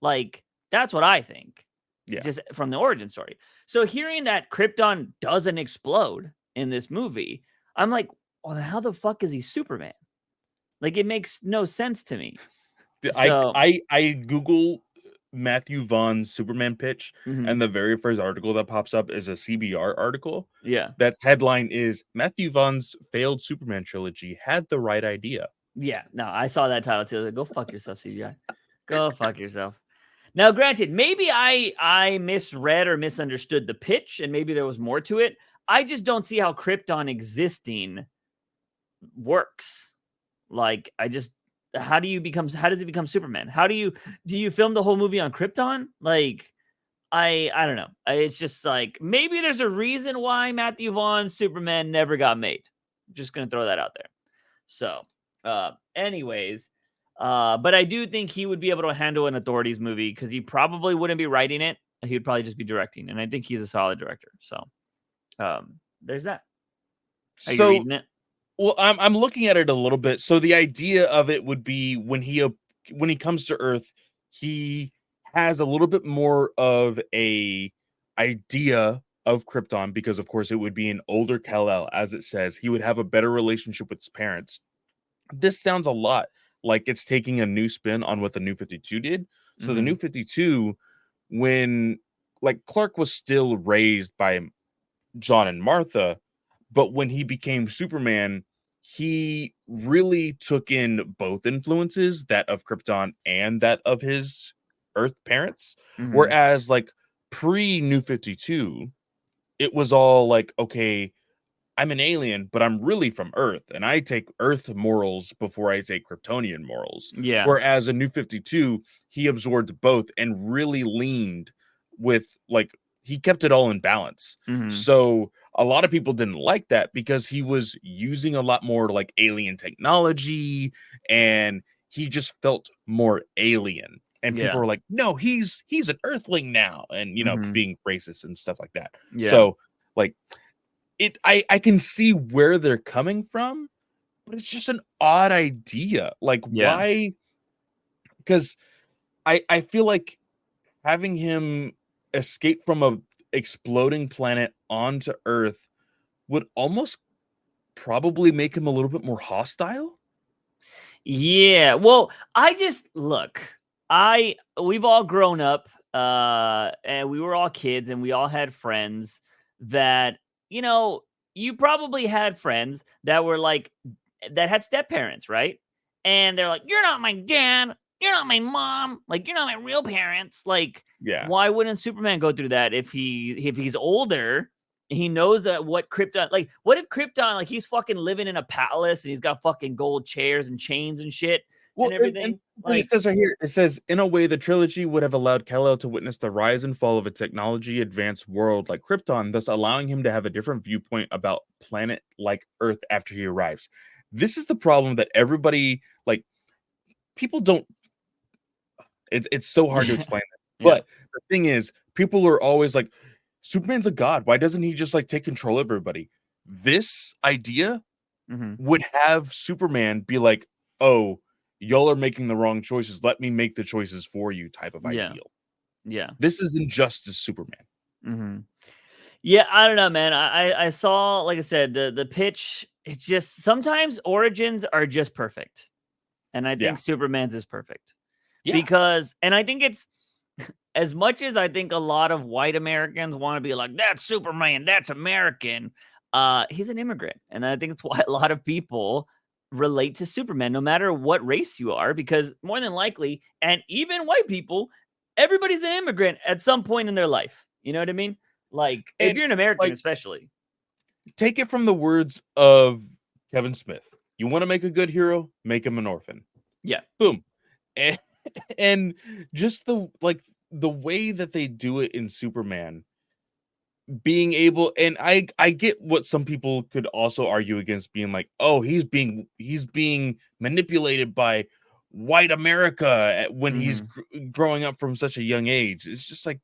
Like, that's what I think. Yeah. Just from the origin story. So hearing that Krypton doesn't explode in this movie, I'm like, well, how the fuck is he Superman? Like, it makes no sense to me. I Google Matthew Vaughn's Superman pitch, and the very first article that pops up is a CBR article. Yeah. That's headline is Matthew Vaughn's failed Superman trilogy had the right idea. Yeah. No, I saw that title too. Like, go fuck yourself, CBI. Go fuck yourself. Now, granted, maybe I misread or misunderstood the pitch, and maybe there was more to it. I just don't see how Krypton existing works. Like, how does it become Superman? Do you film the whole movie on Krypton? Like, I don't know. It's just like, maybe there's a reason why Matthew Vaughn's Superman never got made. I'm just going to throw that out there. So, anyways, but I do think he would be able to handle an Authorities movie, because he probably wouldn't be writing it. He would probably just be directing. And I think he's a solid director. So, there's that. Are you reading it? Well, I'm looking at it a little bit. So the idea of it would be when he comes to Earth, he has a little bit more of a idea of Krypton, because of course it would be an older Kal-El, as it says. He would have a better relationship with his parents. This sounds a lot like it's taking a new spin on what the New 52 did. So the New 52, when like Clark was still raised by John and Martha, but when he became Superman, he really took in both influences, that of Krypton and that of his Earth parents. Whereas like pre New 52, it was all like, okay, I'm an alien, but I'm really from Earth, and I take Earth morals before I take Kryptonian morals. Yeah. Whereas in New 52, he absorbed both and really leaned with like he kept it all in balance. So a lot of people didn't like that because he was using a lot more like alien technology, and he just felt more alien. And people were like, no, he's an Earthling now, and being racist and stuff like that. Yeah. So like I can see where they're coming from, but it's just an odd idea. Like, why? Because I feel like having him escape from a exploding planet onto Earth would almost probably make him a little bit more hostile. Yeah. Well, we've all grown up, and we were all kids, and we all had friends that, you probably had friends that were like, that had step parents, right? And they're like, you're not my dad, you're not my mom, like, you're not my real parents. Like, why wouldn't Superman go through that if he's older? He knows that what Krypton, like, what if Krypton, like, he's fucking living in a palace and he's got fucking gold chairs and chains and shit and everything. Like, it says right here, it says, in a way, the trilogy would have allowed Kal-El to witness the rise and fall of a technology advanced world like Krypton, thus allowing him to have a different viewpoint about planet like Earth after he arrives. This is the problem that everybody, like, people don't. It's so hard to explain that. But the thing is, people are always like, Superman's a god. Why doesn't he just like take control of everybody? This idea would have Superman be like, oh, y'all are making the wrong choices. Let me make the choices for you type of ideal. Yeah. This is Injustice Superman. Yeah, I don't know, man. I saw, like I said, the pitch. It's just sometimes origins are just perfect. And I think Superman's is perfect. Because, and I think it's, as much as I think a lot of white Americans want to be like, that's Superman, that's American, he's an immigrant. And I think it's why a lot of people relate to Superman, no matter what race you are, because more than likely, and even white people, everybody's an immigrant at some point in their life. You know what I mean? Like, if you're an American, like, especially. Take it from the words of Kevin Smith. You want to make a good hero? Make him an orphan. Yeah. Boom. And just the way that they do it in Superman, being able, and I get what some people could also argue against, being like, oh, he's being manipulated by white America when he's growing up from such a young age. It's just like,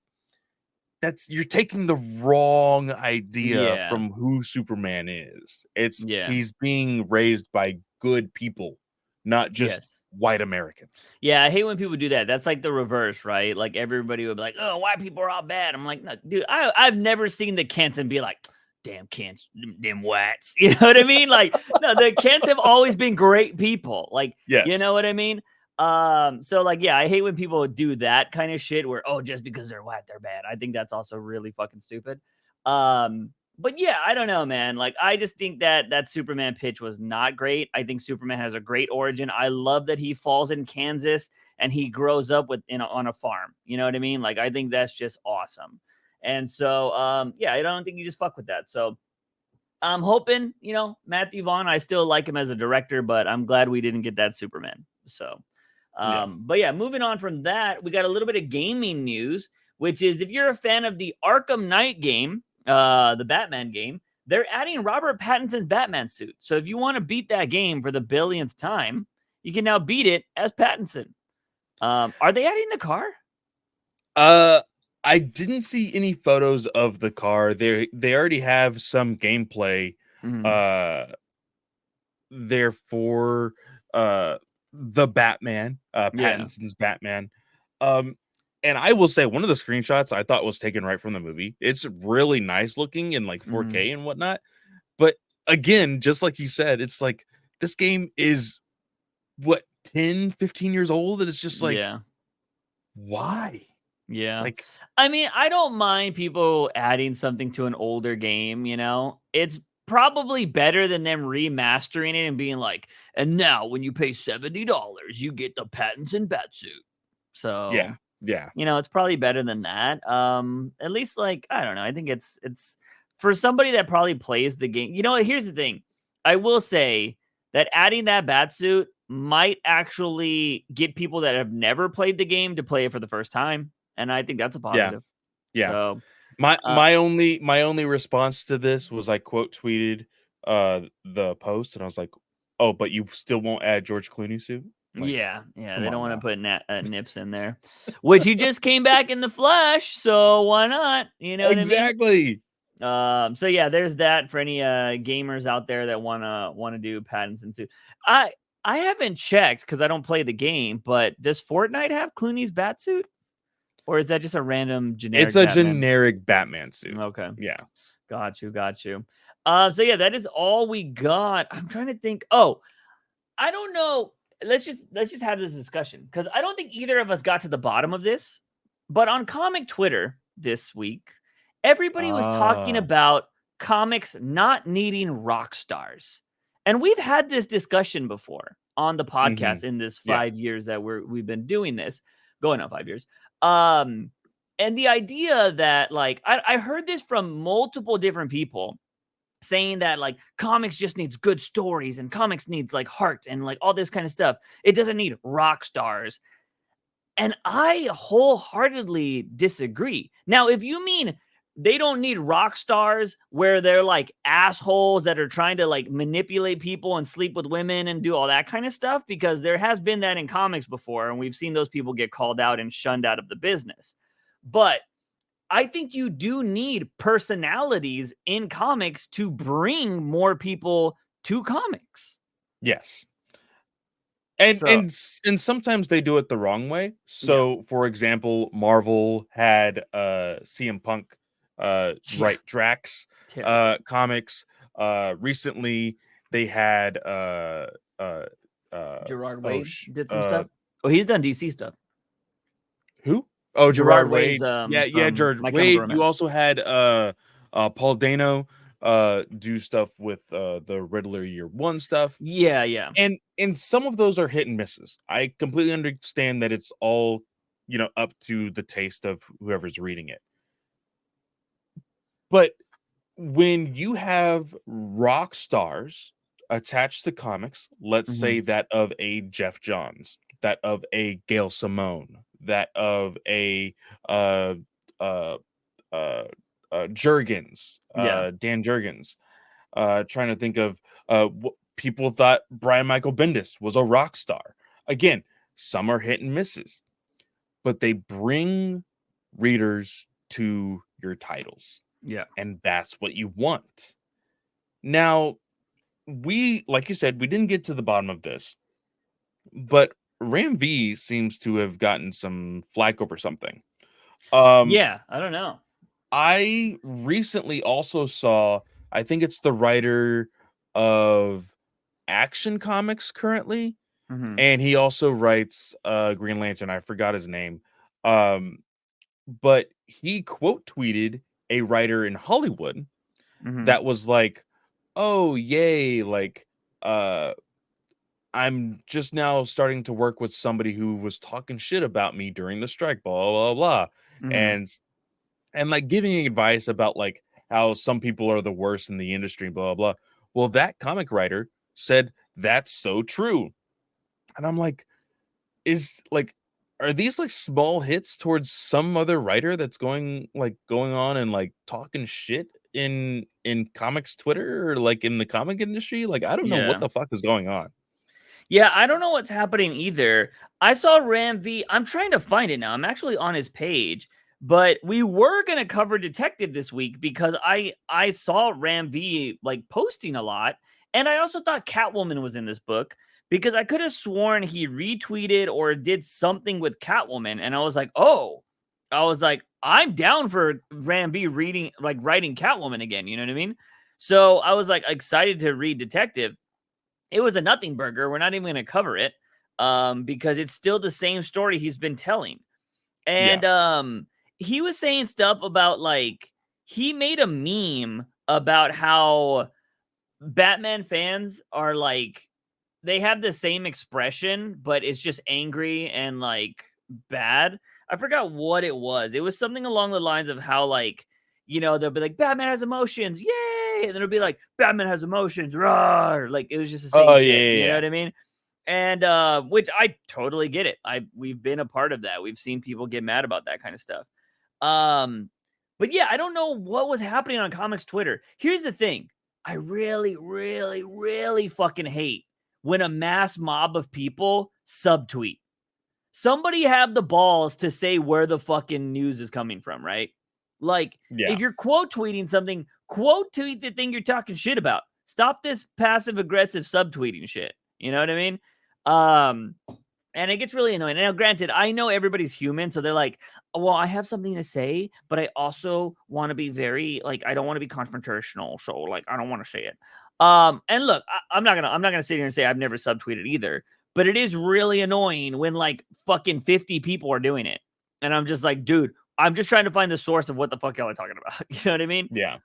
you're taking the wrong idea from who Superman is. He's being raised by good people, not just white Americans. Yeah, I hate when people do that. That's like the reverse, right? Like, everybody would be like, oh, white people are all bad. I'm like, no, dude, I've never seen the Kents and be like, damn Kents, them whites. You know what I mean? Like, no, the Kents have always been great people. Like, you know what I mean? So like, yeah, I hate when people do that kind of shit where, oh, just because they're white, they're bad. I think that's also really fucking stupid. But yeah, I don't know, man. Like, I just think that Superman pitch was not great. I think Superman has a great origin. I love that he falls in Kansas and he grows up on a farm. You know what I mean? Like, I think that's just awesome. And so, yeah, I don't think you just fuck with that. So I'm hoping, Matthew Vaughn, I still like him as a director, but I'm glad we didn't get that Superman. So, but yeah, moving on from that, we got a little bit of gaming news, which is, if you're a fan of the Arkham Knight game, the Batman game, they're adding Robert Pattinson's Batman suit. So if you want to beat that game for the billionth time, you can now beat it as Pattinson. Are they adding the car? I didn't see any photos of the car. They already have some gameplay there for the Batman, Pattinson's Batman. And I will say, one of the screenshots I thought was taken right from the movie. It's really nice looking in like 4K and whatnot. But again, just like you said, it's like, this game is what, 10, 15 years old? And it's just like, why? Yeah. Like, I mean, I don't mind people adding something to an older game, It's probably better than them remastering it and being like, and now when you pay $70, you get the Pattinson Batsuit. So yeah. It's probably better than that. At least, like, I don't know. I think it's for somebody that probably plays the game, you know what? Here's the thing. I will say that adding that Batsuit might actually get people that have never played the game to play it for the first time. And I think that's a positive. Yeah. So my only response to this was I quote tweeted the post and I was like, oh, but you still won't add George Clooney suit? Like, yeah, they don't want to now. put Nips in there, which he just came back in the flesh, so why not? You know exactly. What I mean? So yeah, there's that for any gamers out there that wanna do Pattinson suit. I haven't checked because I don't play the game, but does Fortnite have Clooney's Batsuit? Or is that just a random generic? It's a generic Batman suit. Okay. Yeah. Got you. So yeah, that is all we got. I'm trying to think. Oh, I don't know. Let's just have this discussion because I don't think either of us got to the bottom of this. But on comic Twitter this week, everybody was talking about comics not needing rock stars. And we've had this discussion before on the podcast in this 5 years that we've been doing this, going on 5 years. And the idea that like I heard this from multiple different people saying that like comics just needs good stories and comics needs like heart and like all this kind of stuff. It doesn't need rock stars. And I wholeheartedly disagree. Now, if you mean they don't need rock stars where they're like assholes that are trying to like manipulate people and sleep with women and do all that kind of stuff, because there has been that in comics before and we've seen those people get called out and shunned out of the business. But I think you do need personalities in comics to bring more people to comics. Yes. And sometimes they do it the wrong way. So for example, Marvel had CM Punk write Drax comics. Recently they had Gerard Way did some stuff. Oh, he's done DC stuff. Who? Oh, Gerard Way. George Wade. You also had Paul Dano do stuff with the Riddler Year One stuff. Yeah. And some of those are hit and misses. I completely understand that it's all, up to the taste of whoever's reading it. But when you have rock stars attached to comics, let's say that of a Jeff Johns, that of a Gail Simone, that of a Jurgens, Dan Jurgens, trying to think of what people thought Brian Michael Bendis was a rock star. Again, some are hit and misses, but they bring readers to your titles. Yeah. And that's what you want. Now, like you said, we didn't get to the bottom of this, but Ram V seems to have gotten some flack over something. I don't know. I recently also saw, I think it's the writer of Action Comics currently, and he also writes Green Lantern. I forgot his name. But he quote tweeted a writer in Hollywood that was like, oh, yay, like, I'm just now starting to work with somebody who was talking shit about me during the strike, blah, blah, blah. And like giving advice about like how some people are the worst in the industry, blah, blah, blah. Well, that comic writer said that's so true. And I'm like, are these like small hits towards some other writer that's going on and like talking shit in comics Twitter or like in the comic industry? Like, I don't know what the fuck is going on. Yeah, I don't know what's happening either. I saw Ram V. I'm trying to find it now. I'm actually on his page, but we were going to cover Detective this week because I saw Ram V like posting a lot. And I also thought Catwoman was in this book because I could have sworn he retweeted or did something with Catwoman. And I was like, I'm down for Ram V writing Catwoman again. You know what I mean? So I was like excited to read Detective. It was a nothing burger. We're not even going to cover it because it's still the same story he's been telling. And he was saying stuff about like he made a meme about how Batman fans are like they have the same expression, but it's just angry and like bad. I forgot what it was. It was something along the lines of how like you know, they'll be like, Batman has emotions, yay! And then it'll be like, Batman has emotions, roar! Like, it was just the same shit. You know what I mean? And which I totally get it. We've been a part of that. We've seen people get mad about that kind of stuff. But yeah, I don't know what was happening on comics Twitter. Here's the thing. I really, really, really fucking hate when a mass mob of people subtweet. Somebody have the balls to say where the fucking news is coming from, right? Like, if you're quote tweeting something, quote tweet the thing you're talking shit about. Stop this passive aggressive subtweeting shit. You know what I mean? And it gets really annoying. Now, granted, I know everybody's human, so they're like, well, I have something to say, but I also want to be very, like, I don't want to be confrontational, so, like, I don't want to say it. And look, I'm not gonna sit here and say I've never subtweeted either, but it is really annoying when, like, fucking 50 people are doing it. And I'm just like, dude, I'm just trying to find the source of what the fuck y'all are talking about. You know what I mean? Yeah.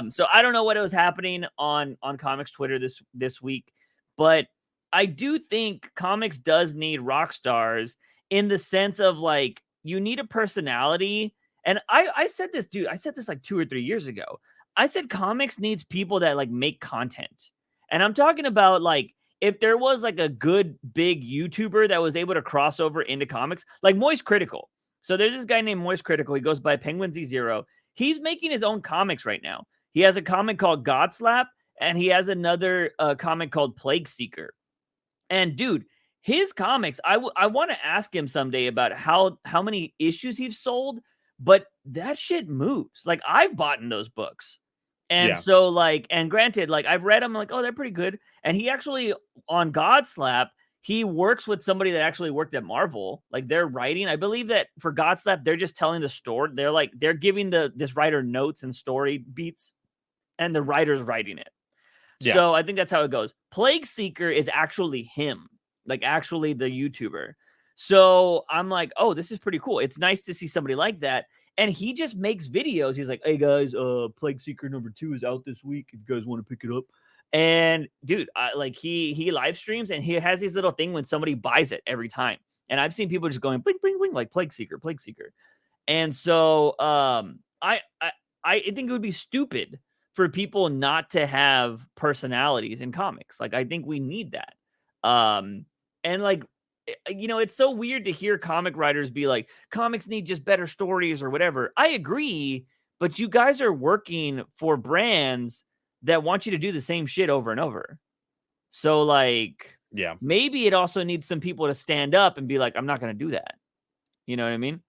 So I don't know what was happening on comics Twitter this week, but I do think comics does need rock stars in the sense of, like, you need a personality. And I said this, dude, I said this like 2 or 3 years ago. I said comics needs people that, like, make content. And I'm talking about, like, if there was, like, a good big YouTuber that was able to cross over into comics, like Moist Critical. So there's this guy named Moist Critical. He goes by Penguin Z0. He's making his own comics right now. He has a comic called God Slap, and he has another comic called Plague Seeker. And dude, his comics, I want to ask him someday about how many issues he's sold, but that shit moves. Like, I've bought in those books. And so, like, and granted, like, I've read them, like, oh, they're pretty good. And he actually, on God Slap, he works with somebody that actually worked at Marvel. Like, they're writing. I believe that for God Slap, they're just telling the story. They're giving this writer notes and story beats, and the writer's writing it. Yeah. So I think that's how it goes. Plague Seeker is actually him, like, actually the YouTuber. So I'm like, oh, this is pretty cool. It's nice to see somebody like that. And he just makes videos. He's like, hey guys, Plague Seeker #2 is out this week if you guys want to pick it up. And dude, like, he live streams, and he has this little thing when somebody buys it every time. And I've seen people just going bling bling bling, like, Plague Seeker, Plague Seeker. And so I think it would be stupid for people not to have personalities in comics. Like, I think we need that. And, like, you know, it's so weird to hear comic writers be like, comics need just better stories or whatever. I agree, but you guys are working for brands that want you to do the same shit over and over. So, like, yeah, maybe it also needs some people to stand up and be like, I'm not going to do that. You know what I mean?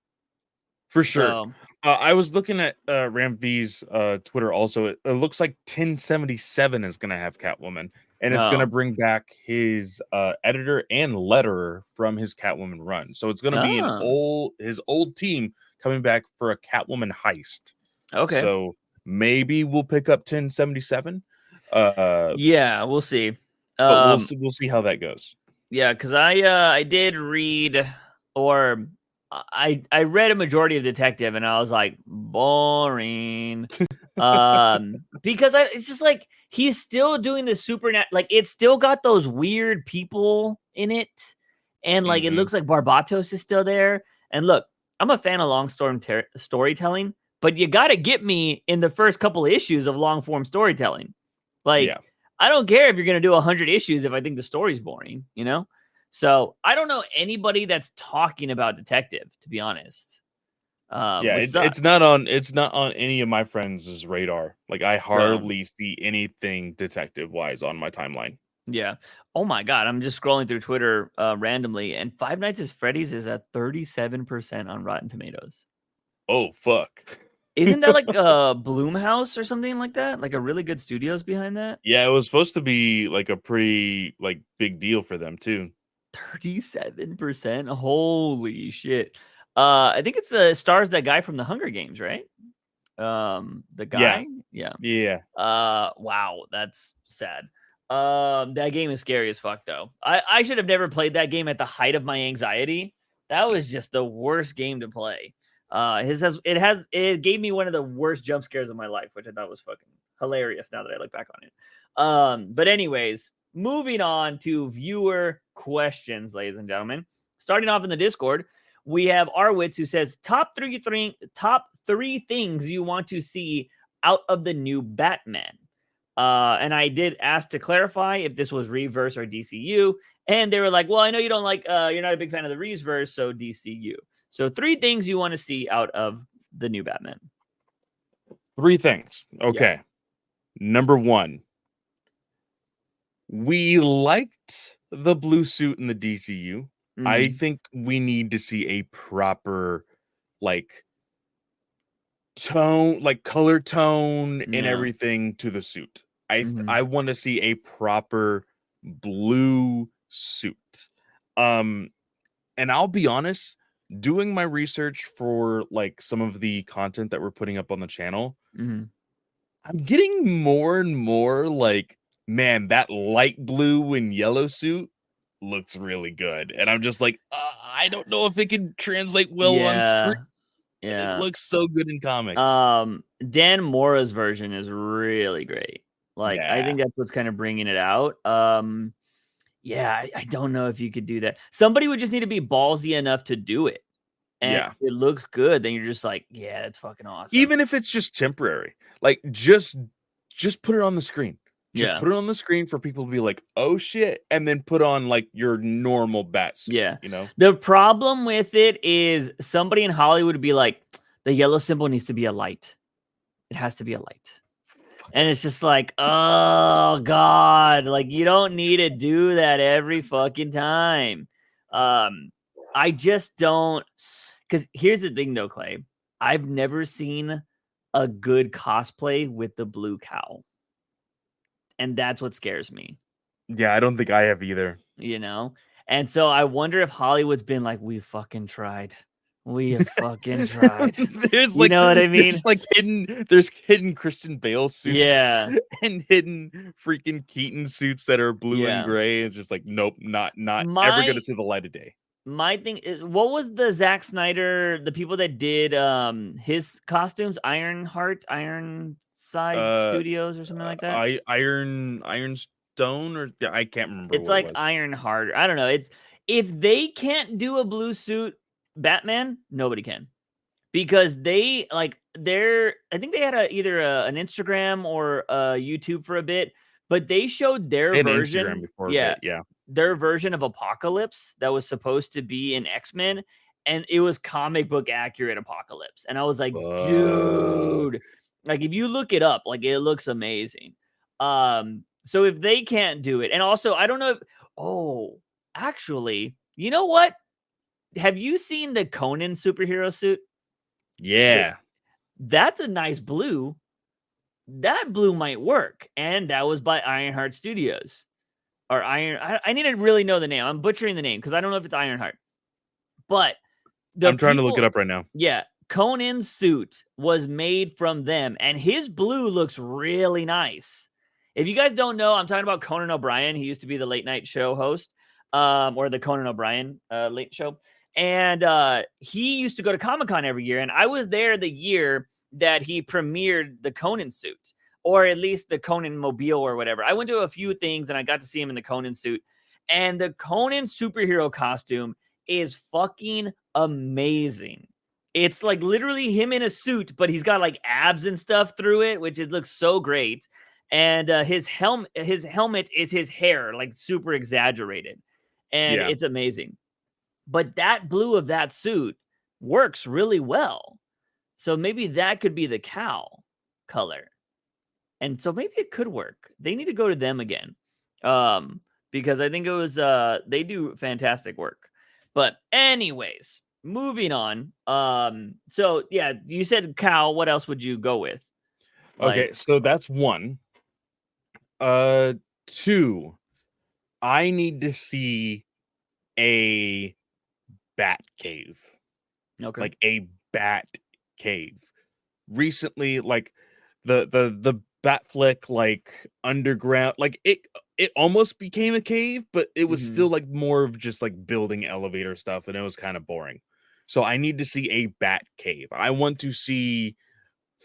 For sure. So, I was looking at Ram V's Twitter also. It looks like 1077 is going to have Catwoman, and it's going to bring back his editor and letterer from his Catwoman run. So it's going to be his old team coming back for a Catwoman heist. Okay. So maybe we'll pick up 1077. Yeah, we'll see. But we'll see how that goes. Yeah, because I did read, or I read a majority of Detective, and I was like, boring. Because it's just like, he's still doing the supernatural, like, it's still got those weird people in it, and, like, it looks like Barbatos is still there. And look, I'm a fan of long storytelling, but you got to get me in the first couple of issues of long form storytelling. Like, I don't care if you're gonna do 100 issues if I think the story's boring, you know. So I don't know anybody that's talking about Detective, to be honest. It's not on any of my friends' radar. Like, I hardly see anything detective wise on my timeline. Yeah. Oh my god, I'm just scrolling through Twitter randomly, and Five Nights at Freddy's is at 37% on Rotten Tomatoes. Oh fuck. Isn't that like Blumhouse or something like that? Like, a really good studio's behind that? Yeah, it was supposed to be like a pretty, like, big deal for them too. 37%. Holy shit. I think it's stars that guy from the Hunger Games, right? The guy? Yeah. Wow, that's sad. That game is scary as fuck, though. I should have never played that game at the height of my anxiety. That was just the worst game to play. It gave me one of the worst jump scares of my life, which I thought was fucking hilarious now that I look back on it. But anyways, moving on to viewer questions, ladies and gentlemen. Starting off in the Discord, we have Arwitz, who says top 3 things you want to see out of the new Batman. And I did ask to clarify if this was Reverse or DCU. And they were like, well, I know you don't like, you're not a big fan of the Reeves-verse, so DCU. So 3 things you want to see out of the new Batman. 3 things. Okay. Yeah. Number 1. We liked the blue suit in the DCU. I think we need to see a proper, like, tone, like color tone and everything to the suit. I want to see a proper blue suit. And I'll be honest, doing my research for like some of the content that we're putting up on the channel, I'm getting more and more like, man, that light blue and yellow suit looks really good. And I'm just like, I don't know if it can translate well on screen. Yeah, it looks so good in comics. Dan Mora's version is really great. Like, I think that's what's kind of bringing it out. Yeah, I don't know if you could do that. Somebody would just need to be ballsy enough to do it. And if it looks good, then you're just like, yeah, that's fucking awesome. Even if it's just temporary, like just put it on the screen. Just put it on the screen for people to be like, oh shit, and then put on like your normal bat suit. Yeah. You know, the problem with it is somebody in Hollywood would be like, the yellow symbol needs to be a light. It has to be a light. And it's just like, oh God, like you don't need to do that every fucking time. I just don't, because here's the thing though, Clay. I've never seen a good cosplay with the blue cowl. And that's what scares me. Yeah, I don't think I have either. You know? And so I wonder if Hollywood's been like, we fucking tried. We have fucking tried. There's you know what I mean? There's like hidden Christian Bale suits. Yeah. And hidden freaking Keaton suits that are blue and gray. It's just like, nope, not ever gonna see the light of day. My thing is, what was the Zack Snyder, the people that did his costumes? Ironside Studios or something like that? Ironstone, or I can't remember. It's like Ironheart. I don't know. It's if they can't do a blue suit Batman, nobody can. Because they I think they had either an Instagram or a YouTube for a bit, but they showed their version. Instagram before a bit, their version of Apocalypse that was supposed to be in X-Men, and it was comic book accurate Apocalypse. And I was like, dude, like if you look it up, like it looks amazing. So if they can't do it, and also I don't know if actually, you know what? Have you seen the Conan superhero suit? Yeah. That's a nice blue. That blue might work. And that was by Ironheart Studios. Or I need to really know the name. I'm butchering the name because I don't know if it's Ironheart. But I'm trying to look it up right now. Yeah. Conan's suit was made from them. And his blue looks really nice. If you guys don't know, I'm talking about Conan O'Brien. He used to be the late night show host. Or the Conan O'Brien late show. And he used to go to Comic-Con every year. And I was there the year that he premiered the Conan suit, or at least the Conan mobile or whatever. I went to a few things and I got to see him in the Conan suit. And the Conan superhero costume is fucking amazing. It's like literally him in a suit, but he's got like abs and stuff through it, which it looks so great. And his helmet is his hair, like super exaggerated. And it's amazing. But that blue of that suit works really well. So maybe that could be the cowl color. And so maybe it could work. They need to go to them again. Because I think it was they do fantastic work. But anyways, moving on. So yeah, you said cowl. What else would you go with? Okay, so that's 1. 2, I need to see a bat cave. Okay. Like a bat cave. Recently, like the Batfleck like underground, like it almost became a cave, but it was still like more of just like building elevator stuff, and it was kind of boring. So I need to see a bat cave. I want to see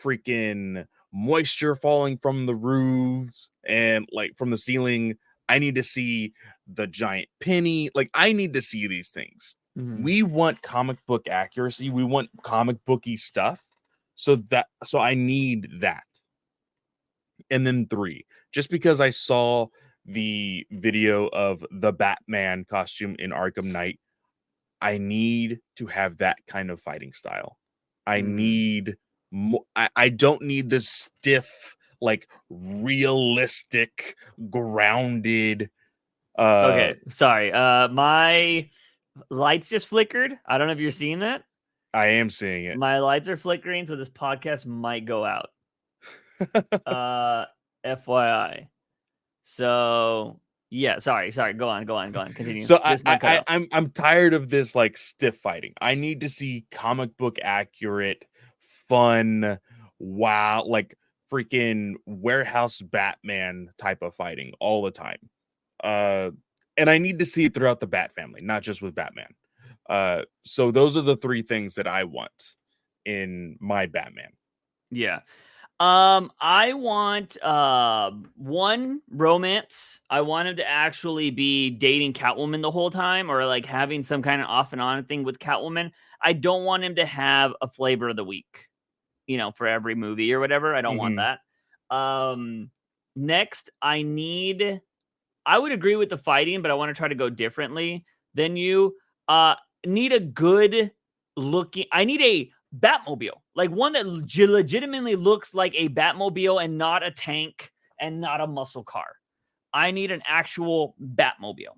freaking moisture falling from the roofs and like from the ceiling. I need to see the giant penny. Like I need to see these things. We want comic book accuracy. We want comic booky stuff. So I need that. And then 3, just because I saw the video of the Batman costume in Arkham Knight, I need to have that kind of fighting style. I need more. I don't need this stiff, like realistic, grounded. Okay, sorry. My lights just flickered. I don't know if you're seeing that. I am seeing it. My lights are flickering, so this podcast might go out. FYI. So yeah, sorry. Go on. Continue. So I'm tired of this like stiff fighting. I need to see comic book accurate, fun, wow, like freaking warehouse Batman type of fighting all the time. And I need to see it throughout the Bat family, not just with Batman. So those are the 3 things that I want in my Batman. Yeah. I want 1, romance. I want him to actually be dating Catwoman the whole time, or like having some kind of off and on thing with Catwoman. I don't want him to have a flavor of the week, for every movie or whatever. I don't want that. Next, I would agree with the fighting, but I want to try to go differently than you. Need a good looking. I need a Batmobile, like one that legitimately looks like a Batmobile and not a tank and not a muscle car. I need an actual Batmobile.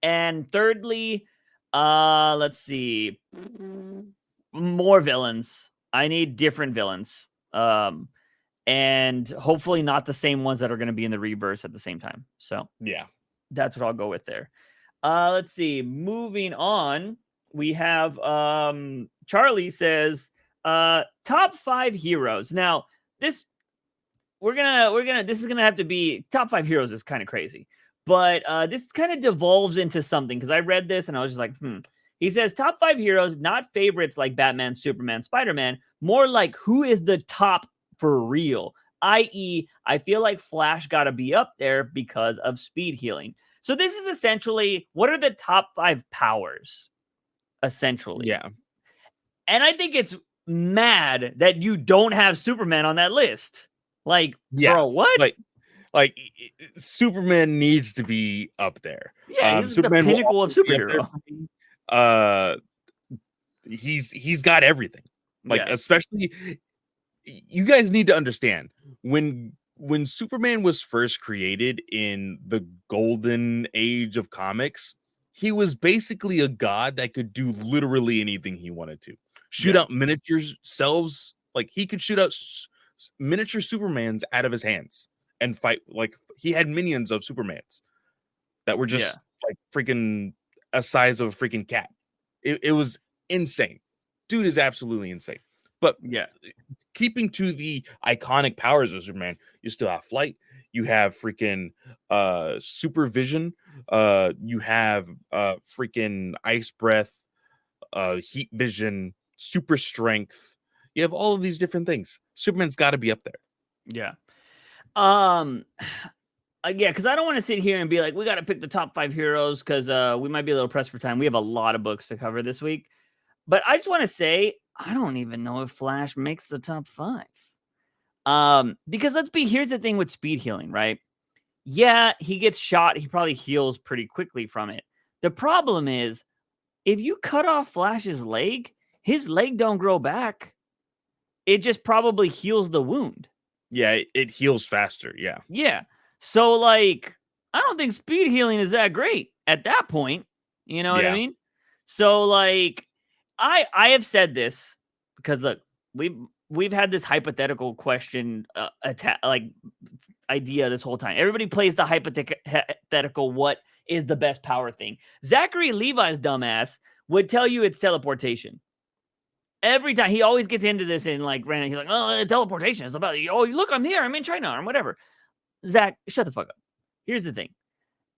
And thirdly, let's see, more villains. I need different villains. And hopefully not the same ones that are going to be in the reverse at the same time. So yeah, that's what I'll go with there. Let's see. Moving on, we have Charlie says top 5 heroes. Now this is gonna have to be top 5 heroes is kind of crazy, but this kind of devolves into something because I read this and I was just like, He says top 5 heroes, not favorites like Batman, Superman, Spider-Man, more like who is the top for real, i.e. I feel like Flash got to be up there because of speed healing. So this is essentially, what are the top 5 powers? Essentially. Yeah. And I think it's mad that you don't have Superman on that list. Like, bro, what? Like Superman needs to be up there. Yeah, he's Superman the pinnacle of superhero. He's got everything. Like, especially, you guys need to understand when Superman was first created in the golden age of comics, he was basically a god that could do literally anything he wanted to. Shoot out miniature selves. Like, he could shoot out miniature Supermans out of his hands and fight. Like, he had minions of Supermans that were just like freaking a size of a freaking cat. It was insane. Dude is absolutely insane. But keeping to the iconic powers of Superman, you still have flight. You have freaking supervision. You have freaking ice breath, heat vision, super strength. You have all of these different things. Superman's got to be up there. Yeah. Because I don't want to sit here and be like, we got to pick the top 5 heroes because we might be a little pressed for time. We have a lot of books to cover this week. But I just want to say, I don't even know if Flash makes the top 5. Because here's the thing with speed healing, right? Yeah, he gets shot. He probably heals pretty quickly from it. The problem is, if you cut off Flash's leg, his leg don't grow back. It just probably heals the wound. Yeah, it heals faster. Yeah. Yeah. So, like, I don't think speed healing is that great at that point. You know what I mean? So, like, I have said this because, look, we've had this hypothetical question idea this whole time. Everybody plays the hypothetical what is the best power thing. Zachary Levi's dumbass would tell you it's teleportation. Every time he always gets into this and like random, he's like, oh, teleportation is about, oh, look, I'm here, I'm in China, or whatever. Zach, shut the fuck up. Here's the thing.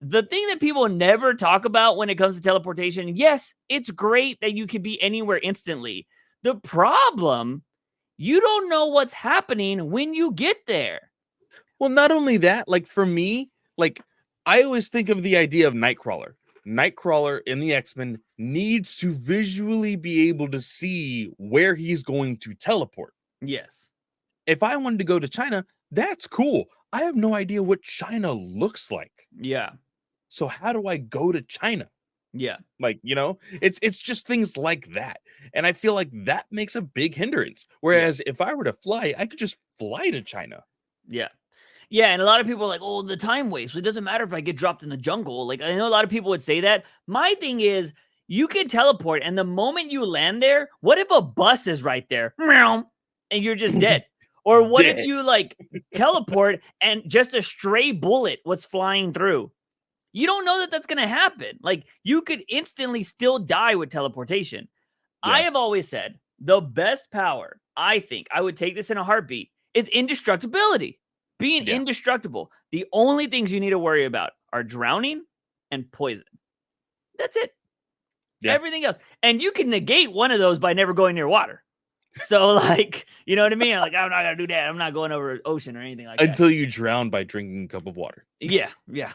The thing that people never talk about when it comes to teleportation, yes, it's great that you can be anywhere instantly. The problem, you don't know what's happening when you get there. Well, not only that, like for me, like I always think of the idea of Nightcrawler. Nightcrawler in the X-Men needs to visually be able to see where he's going to teleport. Yes. If I wanted to go to China, that's cool. I have no idea what China looks like. Yeah. So how do I go to China? Yeah. Like, it's just things like that. And I feel like that makes a big hindrance. Yeah. Whereas if I were to fly, I could just fly to China. Yeah. Yeah, and a lot of people are like, "Oh, the time waste. It doesn't matter if I get dropped in the jungle." Like, I know a lot of people would say that. My thing is, you can teleport, and the moment you land there, what if a bus is right there? Meow, and you're just dead. Or what if Dead. you like teleport and just a stray bullet was flying through? You don't know that that's going to happen. Like, you could instantly still die with teleportation. I Yeah. have always said the best power, I think, I would take this in a heartbeat, is indestructibility. Being Yeah. indestructible. The only things you need to worry about are drowning and poison. That's it. Yeah. Everything else. And you can negate one of those by never going near water. So, like, you know what I mean? Like, I'm not going to do that. I'm not going over an ocean or anything like that. Until you drown by drinking a cup of water. Yeah. Yeah.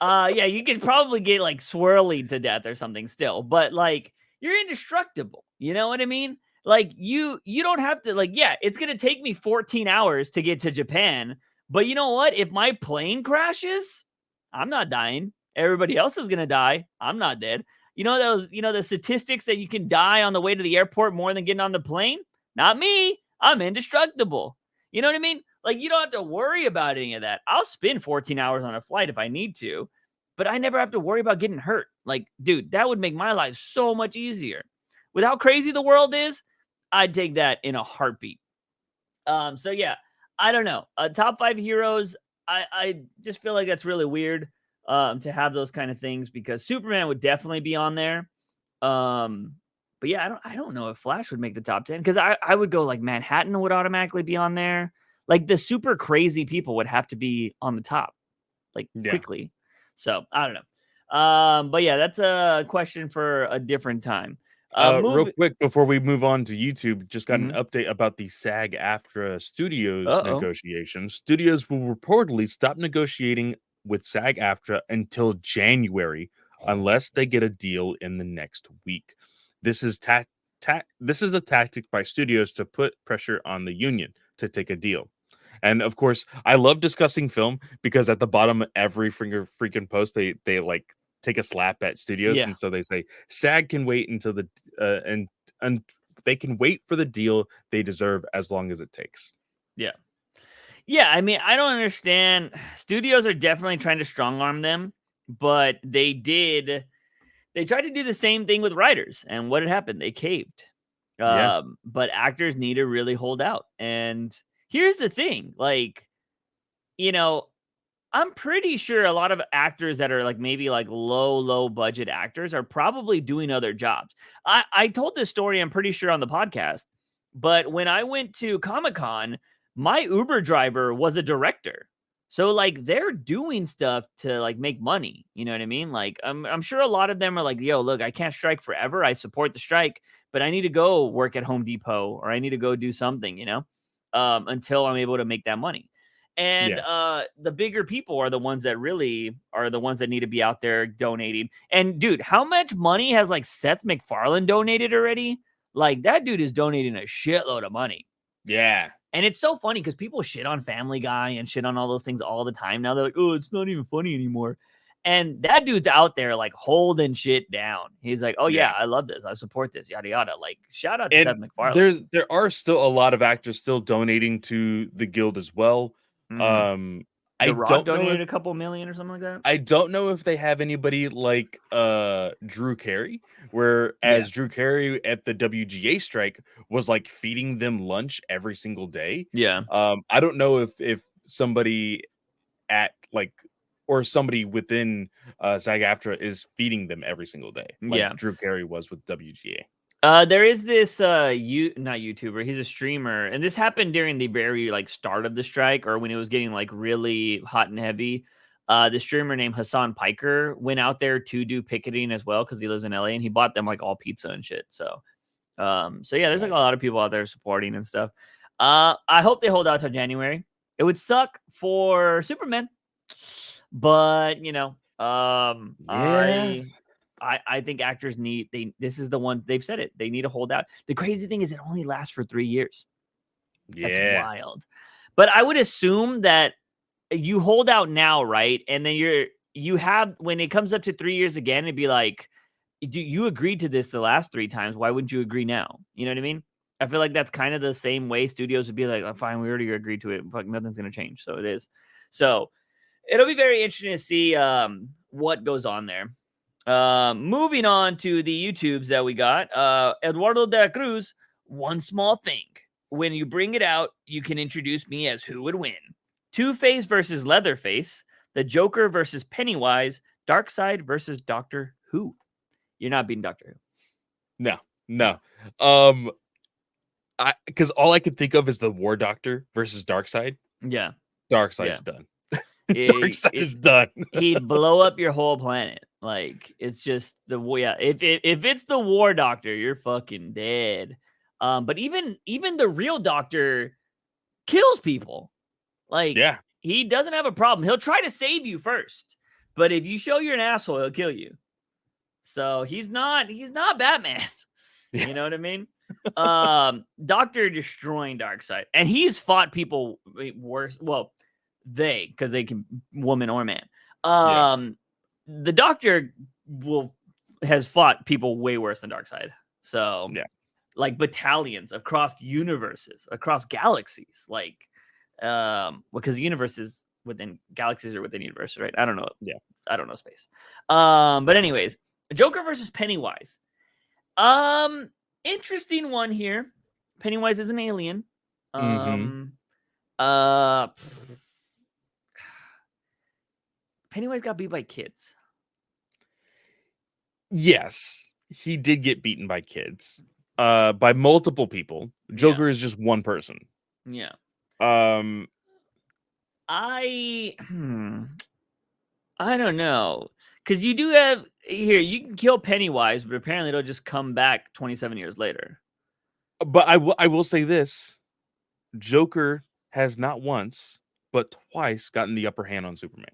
Yeah, you could probably get like swirly to death or something still, but like you're indestructible. You know what I mean? Like you don't have to like, yeah, it's gonna take me 14 hours to get to Japan, but you know what? If my plane crashes, I'm not dying. Everybody else is gonna die. I'm not dead. You know those, the statistics that you can die on the way to the airport more than getting on the plane? Not me. I'm indestructible. You know what I mean? Like, you don't have to worry about any of that. I'll spend 14 hours on a flight if I need to, but I never have to worry about getting hurt. Like, dude, that would make my life so much easier. With how crazy the world is, I'd take that in a heartbeat. So yeah, I don't know. Top 5 heroes, I just feel like that's really weird to have those kind of things because Superman would definitely be on there. But yeah, I don't know if Flash would make the top 10 because I would go like Manhattan would automatically be on there. Like the super crazy people would have to be on the top, like quickly. So I don't know. But yeah, that's a question for a different time. Real quick before we move on to YouTube, just got an Mhm. update about the SAG-AFTRA Studios Uh-oh. negotiations. Studios will reportedly stop negotiating with SAG-AFTRA until January unless they get a deal in the next week. This is this is a tactic by studios to put pressure on the union to take a deal. And of course, I love discussing film because at the bottom of every freaking post, they like take a slap at studios, Yeah. and so they say SAG can wait until the and they can wait for the deal they deserve as long as it takes. Yeah. Yeah, I mean, I don't understand. Studios are definitely trying to strong arm them, but they tried to do the same thing with writers, and what had happened? They caved. Yeah, But actors need to really hold out. And here's the thing, like, you know, I'm pretty sure a lot of actors that are like maybe like low budget actors are probably doing other jobs. I told this story, I'm pretty sure, on the podcast, but when I went to Comic-Con, my Uber driver was a director. So like they're doing stuff to like make money. You know what I mean? Like I'm sure a lot of them are like, yo, look, I can't strike forever. I support the strike, but I need to go work at Home Depot or I need to go do something, until I'm able to make that money. And yeah. the bigger people are the ones that really are the ones that need to be out there donating. And dude, how much money has like Seth MacFarlane donated already? Like that dude is donating a shitload of money. Yeah. And it's so funny because people shit on Family Guy and shit on all those things all the time. Now they're like, oh, it's not even funny anymore. And that dude's out there like holding shit down. He's like, oh yeah, I love this. I support this, yada yada. Like, shout out to Seth And MacFarlane. there are still a lot of actors still donating to the guild as well. Mhm. Um, I The Rock don't know if donated a couple million or something like that. they have anybody like Drew Carey, Yeah. whereas Drew Carey at the WGA strike was like feeding them lunch every single day. Yeah. I don't know if somebody at like or somebody within SAG-AFTRA is feeding them every single day, like Yeah. Drew Carey was with WGA. There is this not YouTuber, he's a streamer, and this happened during the very like start of the strike or when it was getting like really hot and heavy. The streamer named Hassan Piker went out there to do picketing as well because he lives in LA and he bought them like all pizza and shit. So yeah, there's like a Nice. lot of people out there supporting and stuff. I hope they hold out till January. It would suck for Superman, but Yeah. I think actors this is the one they've said it. They need to hold out. The crazy thing is it only lasts for 3 years. That's wild. But I would assume that you hold out now, right? And then you have, when it comes up to 3 years again, it'd be like, you agreed to this the last 3 times. Why wouldn't you agree now? You know what I mean? I feel like that's kind of the same way studios would be like, oh, fine, we already agreed to it. Fuck, nothing's going to change. So it is. So it'll be very interesting to see what goes on there. Moving on to the YouTubes that we got. Eduardo de la Cruz, one small thing. When you bring it out, you can introduce me as who would win. Two-Face versus Leatherface. The Joker versus Pennywise. Darkseid versus Doctor Who. You're not beating Doctor Who. No. Because all I could think of is the War Doctor versus Darkseid. Yeah. Darkseid's done. Darkseid is done. He'd blow up your whole planet. Like, it's just if it's the War Doctor, you're fucking dead. But even the real Doctor kills people. Like, he doesn't have a problem. He'll try to save you first, but if you show you're an asshole, he'll kill you. So he's not Batman. You know what I mean? Doctor destroying Darkseid, and he's fought people worse. Well, because they can, woman or man. The Doctor has fought people way worse than Darkseid. So like battalions across universes, across galaxies, like because universes within galaxies or within universes, right? I don't know. I don't know space. But anyways, Joker versus Pennywise. Interesting one here. Pennywise is an alien. Pennywise got beat by kids. Yes, he did get beaten by kids. By multiple people. Joker is just one person. Yeah. I don't know. Because you do have here, you can kill Pennywise, but apparently it'll just come back 27 years later. But I will say this. Joker has not once, but twice gotten the upper hand on Superman.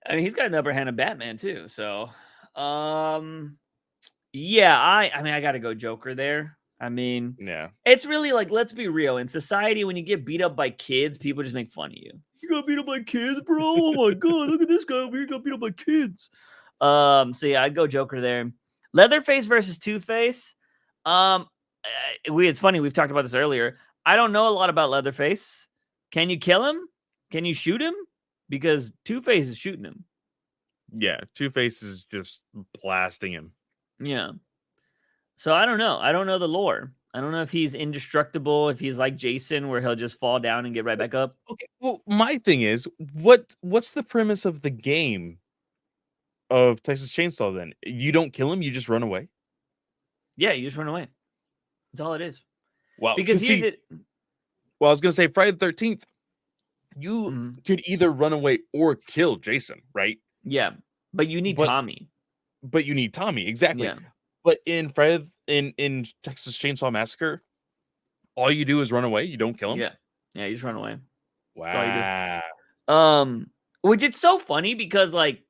I mean, he's got an upper hand on Batman too. So, I got to go Joker there. I mean, it's really like, let's be real. In society, when you get beat up by kids, people just make fun of you. You got beat up by kids, bro? Oh my God, look at this guy over here, got beat up by kids. I'd go Joker there. Leatherface versus Two-Face. It's funny, we've talked about this earlier. I don't know a lot about Leatherface. Can you kill him? Can you shoot him? Because Two-Face is shooting him. Yeah, Two-Face is just blasting him. Yeah. So I don't know. I don't know the lore. I don't know if he's indestructible, if he's like Jason, where he'll just fall down and get right back up. Okay. Well, my thing is, what's the premise of the game of Texas Chainsaw then? You don't kill him, you just run away? Yeah, you just run away. That's all it is. Wow. Because I was going to say Friday the 13th, you could either run away or kill Jason, right? Yeah, but you need Tommy. But you need Tommy, exactly. Yeah. But in Texas Chainsaw Massacre, all you do is run away. You don't kill him. Yeah, you just run away. Wow. Which it's so funny because like,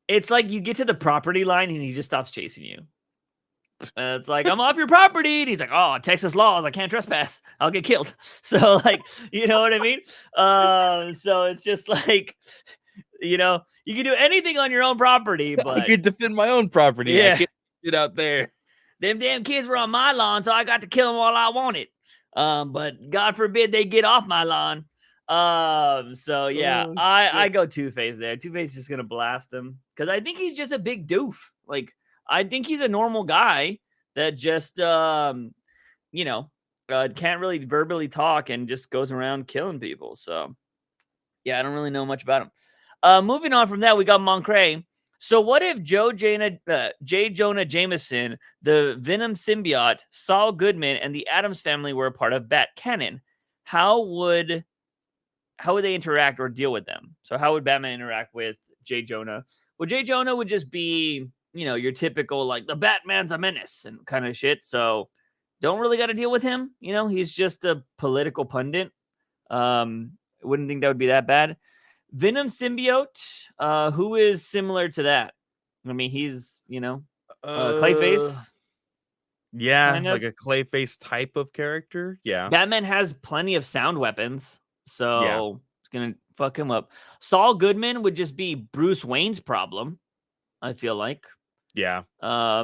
it's like you get to the property line and he just stops chasing you. It's like, I'm off your property. And he's like, oh, Texas laws, I can't trespass. I'll get killed. So like, you know what I mean? So it's just like, you know, you can do anything on your own property, but I could defend my own property. Yeah. I can't get out there. Them damn kids were on my lawn, so I got to kill them while I wanted. But God forbid they get off my lawn. I go Two-Face there. Two-Face is just gonna blast him because I think he's just a big doof. Like, I think he's a normal guy that just can't really verbally talk and just goes around killing people. So yeah, I don't really know much about him. Moving on from that, we got Moncrief. So what if J. Jonah Jameson, the Venom symbiote, Saul Goodman, and the Addams family were a part of Bat canon? How would they interact or deal with them? So how would Batman interact with J. Jonah? Well, J. Jonah would just be, your typical, like, the Batman's a menace and kind of shit. So don't really got to deal with him. He's just a political pundit. Wouldn't think that would be that bad. Venom symbiote, who is similar to that? I mean, he's, Clayface. Yeah, kind like of. a Clayface type of character. Yeah. Batman has plenty of sound weapons, Yeah. so it's gonna fuck him up. Saul Goodman would just be Bruce Wayne's problem, I feel like. Yeah.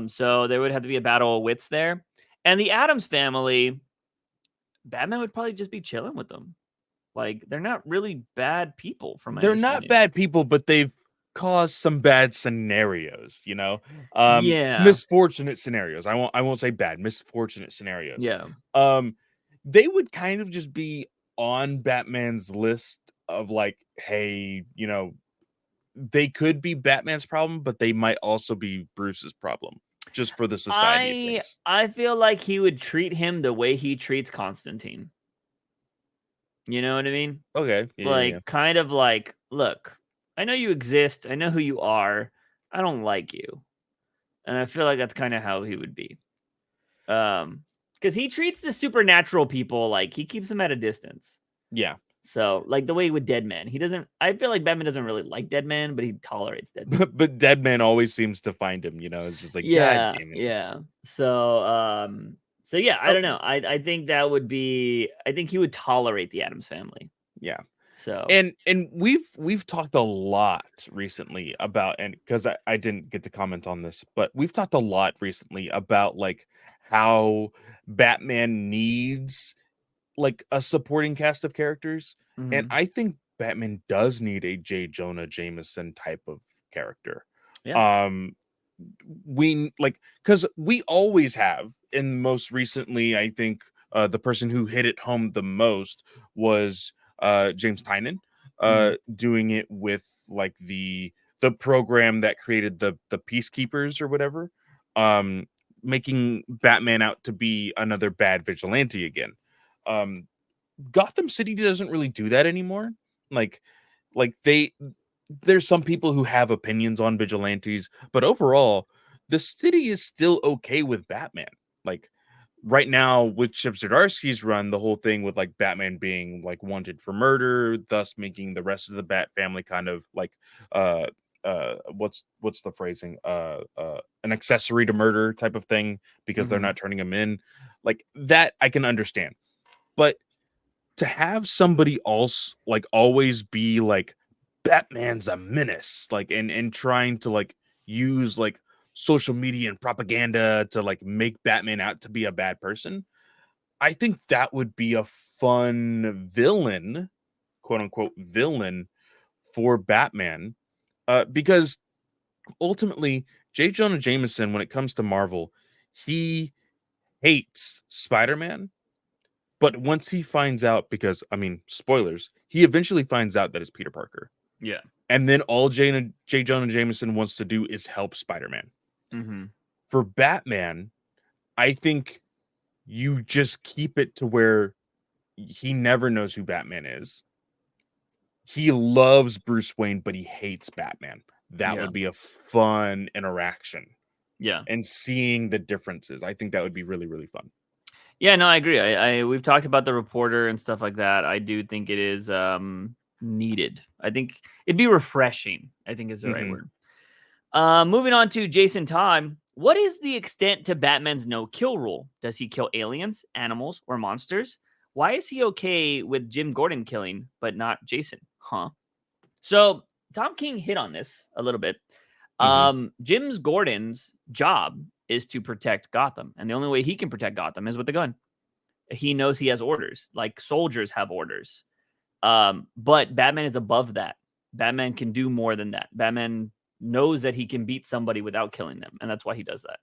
So there would have to be a battle of wits there. And the Addams family, Batman would probably just be chilling with them. Like, they're not really bad people, from my They're not understanding. bad people, but they've caused some bad scenarios, Yeah. misfortunate scenarios. I won't say bad, misfortunate scenarios. Yeah. Um, they would kind of just be on Batman's list of like, hey, they could be Batman's problem, but they might also be Bruce's problem, just for the society of I things. I feel like he would treat him the way he treats Constantine. You know what I mean? Okay. Yeah. Like, kind of like, look, I know you exist. I know who you are. I don't like you. And I feel like that's kind of how he would be. Because he treats the supernatural people like he keeps them at a distance. Yeah. So, like the way with Dead Man, he doesn't. I feel like Batman doesn't really like Dead Man, but he tolerates Dead Man. But Deadman always seems to find him, it's just like, God Yeah, damn it. yeah. So yeah, I Oh, don't know. I think that would be. I think he would tolerate the Adams family. yeah. So. And we've talked a lot recently about, and because I didn't get to comment on this, but we've talked a lot recently about like how Batman needs like a supporting cast of characters. And Mhm. I think Batman does need a J. Jonah Jameson type of character. Yeah. Um we like, because we always have, and most recently I think the person who hit it home the most was James Tynan, Mhm. doing it with like the program that created the Peacekeepers or whatever, um making Batman out to be another bad vigilante again. um Gotham City doesn't really do that anymore. Like there's some people who have opinions on vigilantes, but overall, the city is still okay with Batman. Like right now with Chip Zdarsky's run, the whole thing with like Batman being like wanted for murder, thus making the rest of the Bat family kind of like uh what's the phrasing, an accessory to murder type of thing, because they're Mhm. not turning him in. Like that I can understand. But to have somebody else like always be like Batman's a menace, like and trying to like use like social media and propaganda to like make Batman out to be a bad person, I think that would be a fun villain, quote unquote villain, for Batman. Because ultimately, J. Jonah Jameson, when it comes to Marvel, he hates Spider-Man. But once he finds out, because I mean, spoilers, he eventually finds out that it's Peter Parker. Yeah. And then all J. Jonah Jameson wants to do is help Spider-Man. Mhm. For Batman, I think you just keep it to where he never knows who Batman is. He loves Bruce Wayne, but he hates Batman. That Yeah. would be a fun interaction. Yeah. And seeing the differences, I think that would be really, really fun. Yeah, no, I agree. I we've talked about the reporter and stuff like that. I do think it is needed. I think it'd be refreshing, I think is the right Hmm. word. Moving on to Jason Todd. What is the extent to Batman's no kill rule? Does he kill aliens, animals, or monsters? Why is he okay with Jim Gordon killing, but not Jason? Huh? So Tom King hit on this a little bit. Hmm. Jim Gordon's job is to protect Gotham, and the only way he can protect Gotham is with a gun. He knows he has orders, like soldiers have orders. But Batman is above that. Batman can do more than that. Batman knows that he can beat somebody without killing them, and that's why he does that.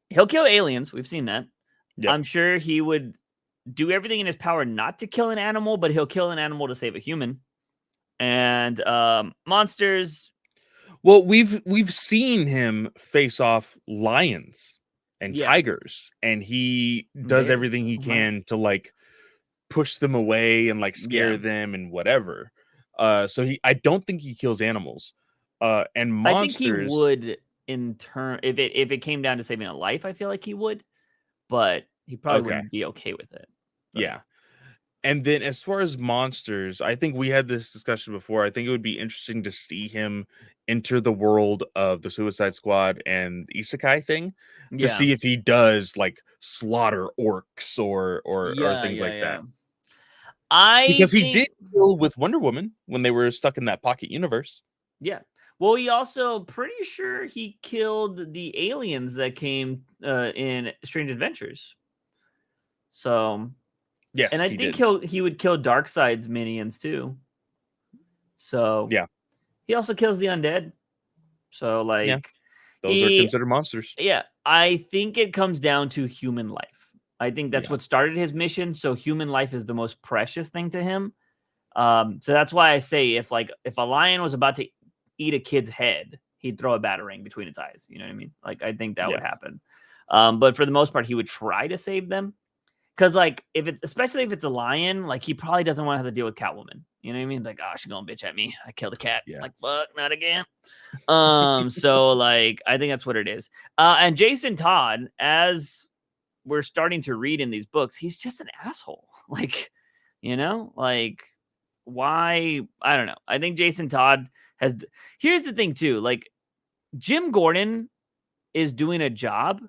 He'll kill aliens. We've seen that. Yep. I'm sure he would do everything in his power not to kill an animal, but he'll kill an animal to save a human. And monsters, Well, we've seen him face off lions and yeah, tigers, and he does bears. everything he Wow. can to like push them away and like Yeah, scare them and whatever. So I don't think he kills animals. And I think he monsters, would in turn if it came down to saving a life. I feel like he would, but he probably okay, wouldn't be okay with it. But yeah. And then as far as monsters, I think we had this discussion before. I think it would be interesting to see him enter the world of the Suicide Squad and the Isekai thing to Yeah. see if he does like slaughter orcs or Yeah, things like yeah. that. I Because he think did deal with Wonder Woman when they were stuck in that pocket universe. yeah. Well, he also pretty sure he killed the aliens that came in Strange Adventures. So, and Yes, I he think did. he would kill Darkseid's minions too. So, Yeah. he also kills the undead. So, Yeah. like, Those are considered monsters. yeah, I think it comes down to human life. I think that's Yeah. what started his mission. So, human life is the most precious thing to him. So that's why I say if a lion was about to eat a kid's head, he'd throw a batarang between its eyes. You know what I mean? Like, I think that would happen. But for the most part, he would try to save them. Because, like, especially if it's a lion, like, he probably doesn't want to have to deal with Catwoman. You know what I mean? Like, oh, she's gonna bitch at me. I killed a cat. Yeah. Like, fuck, not again. So, like, I think that's what it is. And Jason Todd, as we're starting to read in these books, he's just an asshole. Like, like, why? I don't know. I think Jason Todd has. Here's the thing, too. Like, Jim Gordon is doing a job.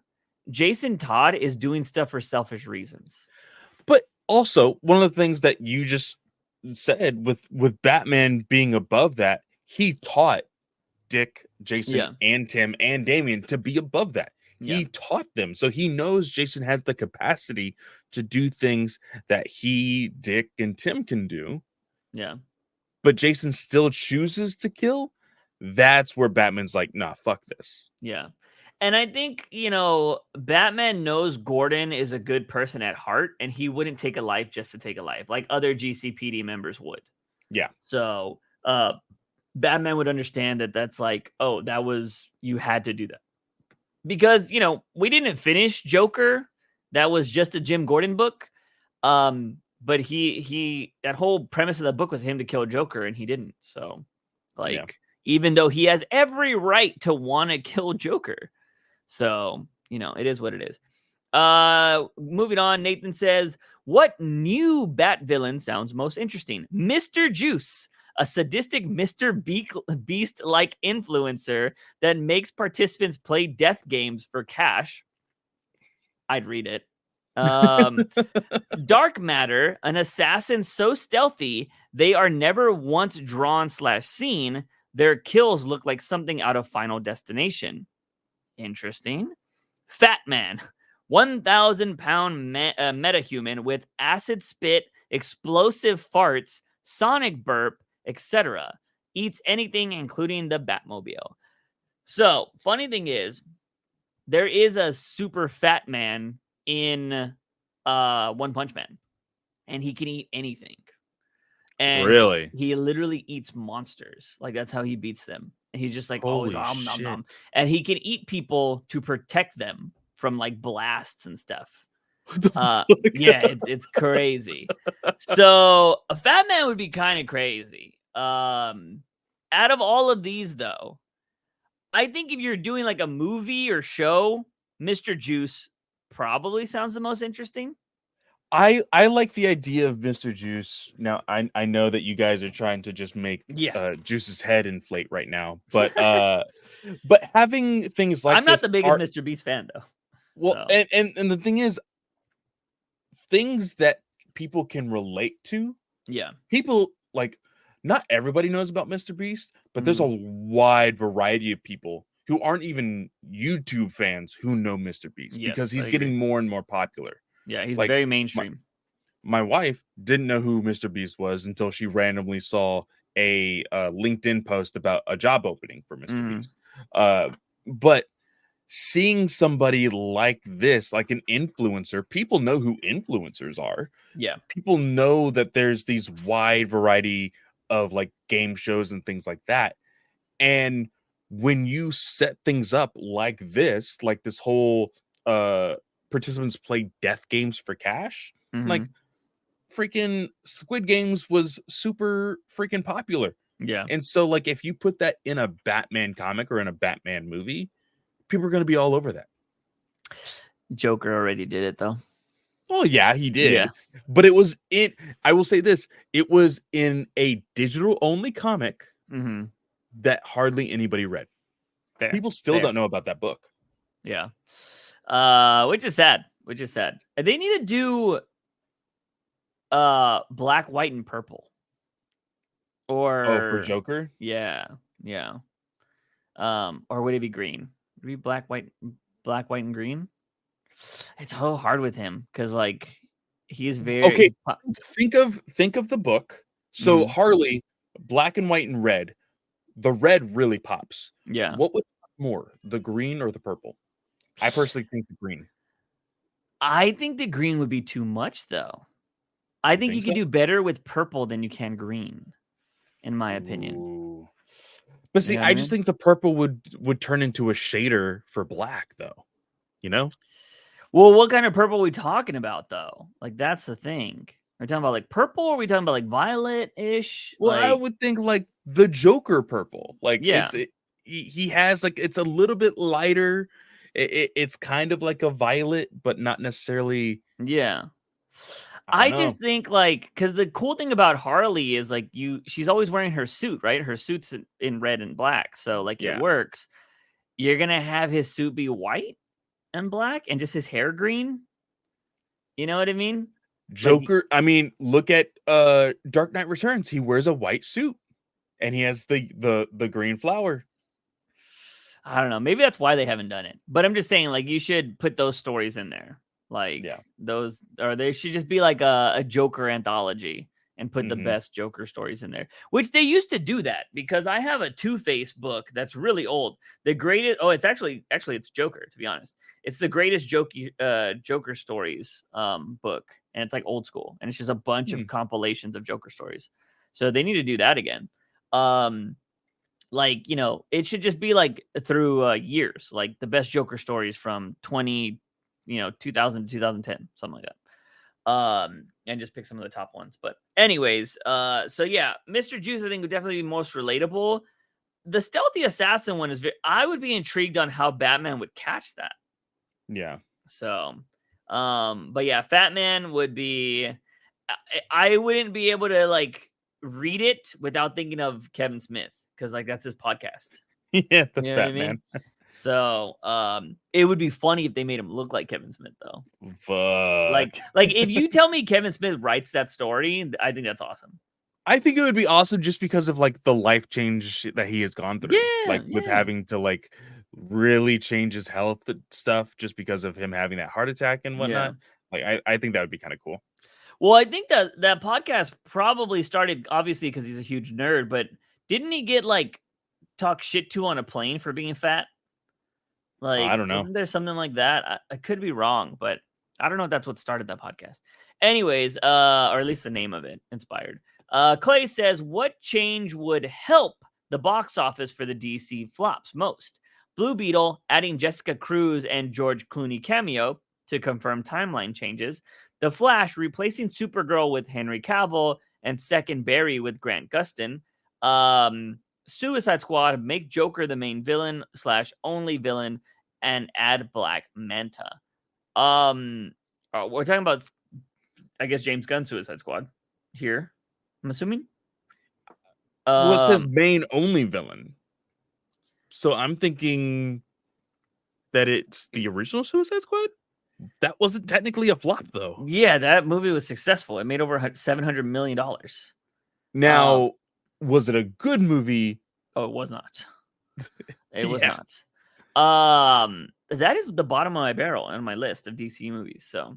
Jason Todd is doing stuff for selfish reasons. But also, one of the things that you just said with Batman being above that, he taught Dick, Jason, and Tim and Damian to be above that. He taught them. So he knows Jason has the capacity to do things that he, Dick, and Tim can do. Yeah. But Jason still chooses to kill. That's where Batman's like, nah, fuck this. Yeah. And I think, Batman knows Gordon is a good person at heart, and he wouldn't take a life just to take a life like other GCPD members would. Yeah. So Batman would understand that that's like, oh, you had to do that. Because, we didn't finish Joker. That was just a Jim Gordon book. But he that whole premise of the book was him to kill Joker, and he didn't. So, even though he has every right to want to kill Joker. So, it is what it is. Moving on, Nathan says, what new Bat villain sounds most interesting? Mr. Juice, a sadistic Mr. Beast-like influencer that makes participants play death games for cash. I'd read it. Dark Matter, an assassin so stealthy they are never once drawn/seen. Their kills look like something out of Final Destination. Interesting. Fat Man, 1,000-pound metahuman with acid spit, explosive farts, sonic burp, etc. Eats anything, including the Batmobile. So, funny thing is, there is a super fat man in One Punch Man, and he can eat anything. And really, he literally eats monsters. Like, that's how he beats them. And he's just like, holy always shit. nom. And he can eat people to protect them from like blasts and stuff. Yeah, it's crazy. So a fat man would be kind of crazy. Out of all of these, though, I think if you're doing like a movie or show, Mr. Juice probably sounds the most interesting. I like the idea of Mr. Juice. Now, I know that you guys are trying to just make Juice's head inflate right now, but having things like I'm not the biggest Mr. Beast fan, though. Well, so. and the thing is, things that people can relate to. Yeah, people like not everybody knows about Mr. Beast, but there's a wide variety of people who aren't even YouTube fans who know Mr. Beast because he's getting more and more popular. Yeah, he's like, very mainstream. My wife didn't know who Mr. Beast was until she randomly saw a LinkedIn post about a job opening for Mr. Beast. But seeing somebody like this, like an influencer, people know who influencers are. Yeah. People know that there's these wide variety of like game shows and things like that. And when you set things up like this whole participants play death games for cash, like freaking Squid Games was super freaking popular. Yeah. And so like if you put that in a Batman comic or in a Batman movie, people are going to be all over that. Joker already did it though. Well, yeah, he did. Yeah. But I will say this, it was in a digital only comic that hardly anybody read. Fair. People still don't know about that book. Yeah. Which is sad. They need to do black, white, and purple. Or for Joker? Yeah. Or would it be green? Would it be black, white, and green? It's so hard with him because like he's very okay. Think of the book. So Harley, black and white and red. The red really pops. Yeah. What would pop more, the green or the purple? I personally think the green. I think the green would be too much, though. I think you could do better with purple than you can green, in my opinion. Ooh. But see, I just think the purple would turn into a shader for black, though. You know? Well, what kind of purple are we talking about, though? Like, that's the thing. Are we talking about like purple? Or are we talking about like violet-ish? Well, I would think like the Joker purple. Like, he has like, it's a little bit lighter. It's kind of like a violet, but not necessarily. Yeah. I just think like, because the cool thing about Harley is like she's always wearing her suit, right? Her suit's in red and black. So like it works. You're going to have his suit be white and black and just his hair green. You know what I mean? Joker, I mean, look at Dark Knight Returns. He wears a white suit and he has the green flower. I don't know. Maybe that's why they haven't done it. But I'm just saying, like, you should put those stories in there. Like, those, or they should just be like a Joker anthology and put the best Joker stories in there, which they used to do that because I have a Two-Face book that's really old. The greatest, it's actually it's Joker, to be honest. It's the greatest Joker stories book, and it's like old school, and it's just a bunch of compilations of Joker stories. So they need to do that again. Like, you know, it should just be like through years, like the best Joker stories from 2000 to 2010, something like that. And just pick some of the top ones. But anyways, so yeah, Mr. Juice, I think would definitely be most relatable. The stealthy assassin one is I would be intrigued on how Batman would catch that. Yeah. So, but yeah, Fat Man would be, I wouldn't be able to like read it without thinking of Kevin Smith. Because like that's his podcast. Yeah, the you know Batman. I mean? So it would be funny if they made him look like Kevin Smith, though. Fuck. Like if you tell me Kevin Smith writes that story, I think that's awesome. I think it would be awesome just because of like the life change that he has gone through. With having to like really change his health stuff just because of him having that heart attack and whatnot. Like I think that would be kind of cool. Well, I think that podcast probably started obviously because he's a huge nerd, but didn't he get like talk shit to on a plane for being fat? Like, I don't know. Wasn't there something like that? I could be wrong, but I don't know if that's what started that podcast. Anyways, or at least the name of it inspired. Clay says, what change would help the box office for the DC flops most? Blue Beetle adding Jessica Cruz and George Clooney cameo to confirm timeline changes. The Flash replacing Supergirl with Henry Cavill and Second Barry with Grant Gustin. Suicide Squad make Joker the main villain / only villain and add Black Manta. We're talking about, I guess, James Gunn's Suicide Squad here, I'm assuming. Well, it says main only villain, so I'm thinking that it's the original Suicide Squad. That wasn't technically a flop, though. Yeah, that movie was successful. It made over $700 million. Now, was it a good movie? Oh, it was not. It was not. That is the bottom of my barrel on my list of DC movies. So,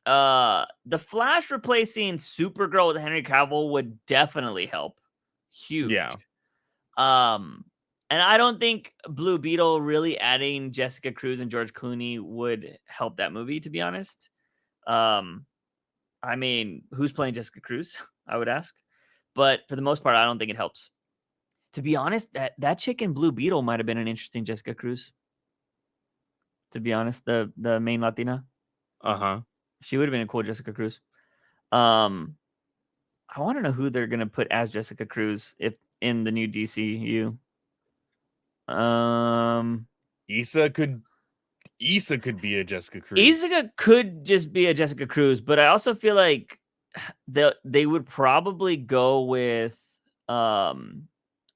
The Flash replacing Supergirl with Henry Cavill would definitely help. Huge. Yeah. And I don't think Blue Beetle really adding Jessica Cruz and George Clooney would help that movie, to be honest. I mean, who's playing Jessica Cruz? I would ask. But for the most part, I don't think it helps. To be honest, that chick in Blue Beetle might have been an interesting Jessica Cruz. To be honest, the main Latina. She would have been a cool Jessica Cruz. I want to know who they're gonna put as Jessica Cruz if in the new DCU. Eiza could be a Jessica Cruz. Eiza could just be a Jessica Cruz, but I also feel like they would probably go with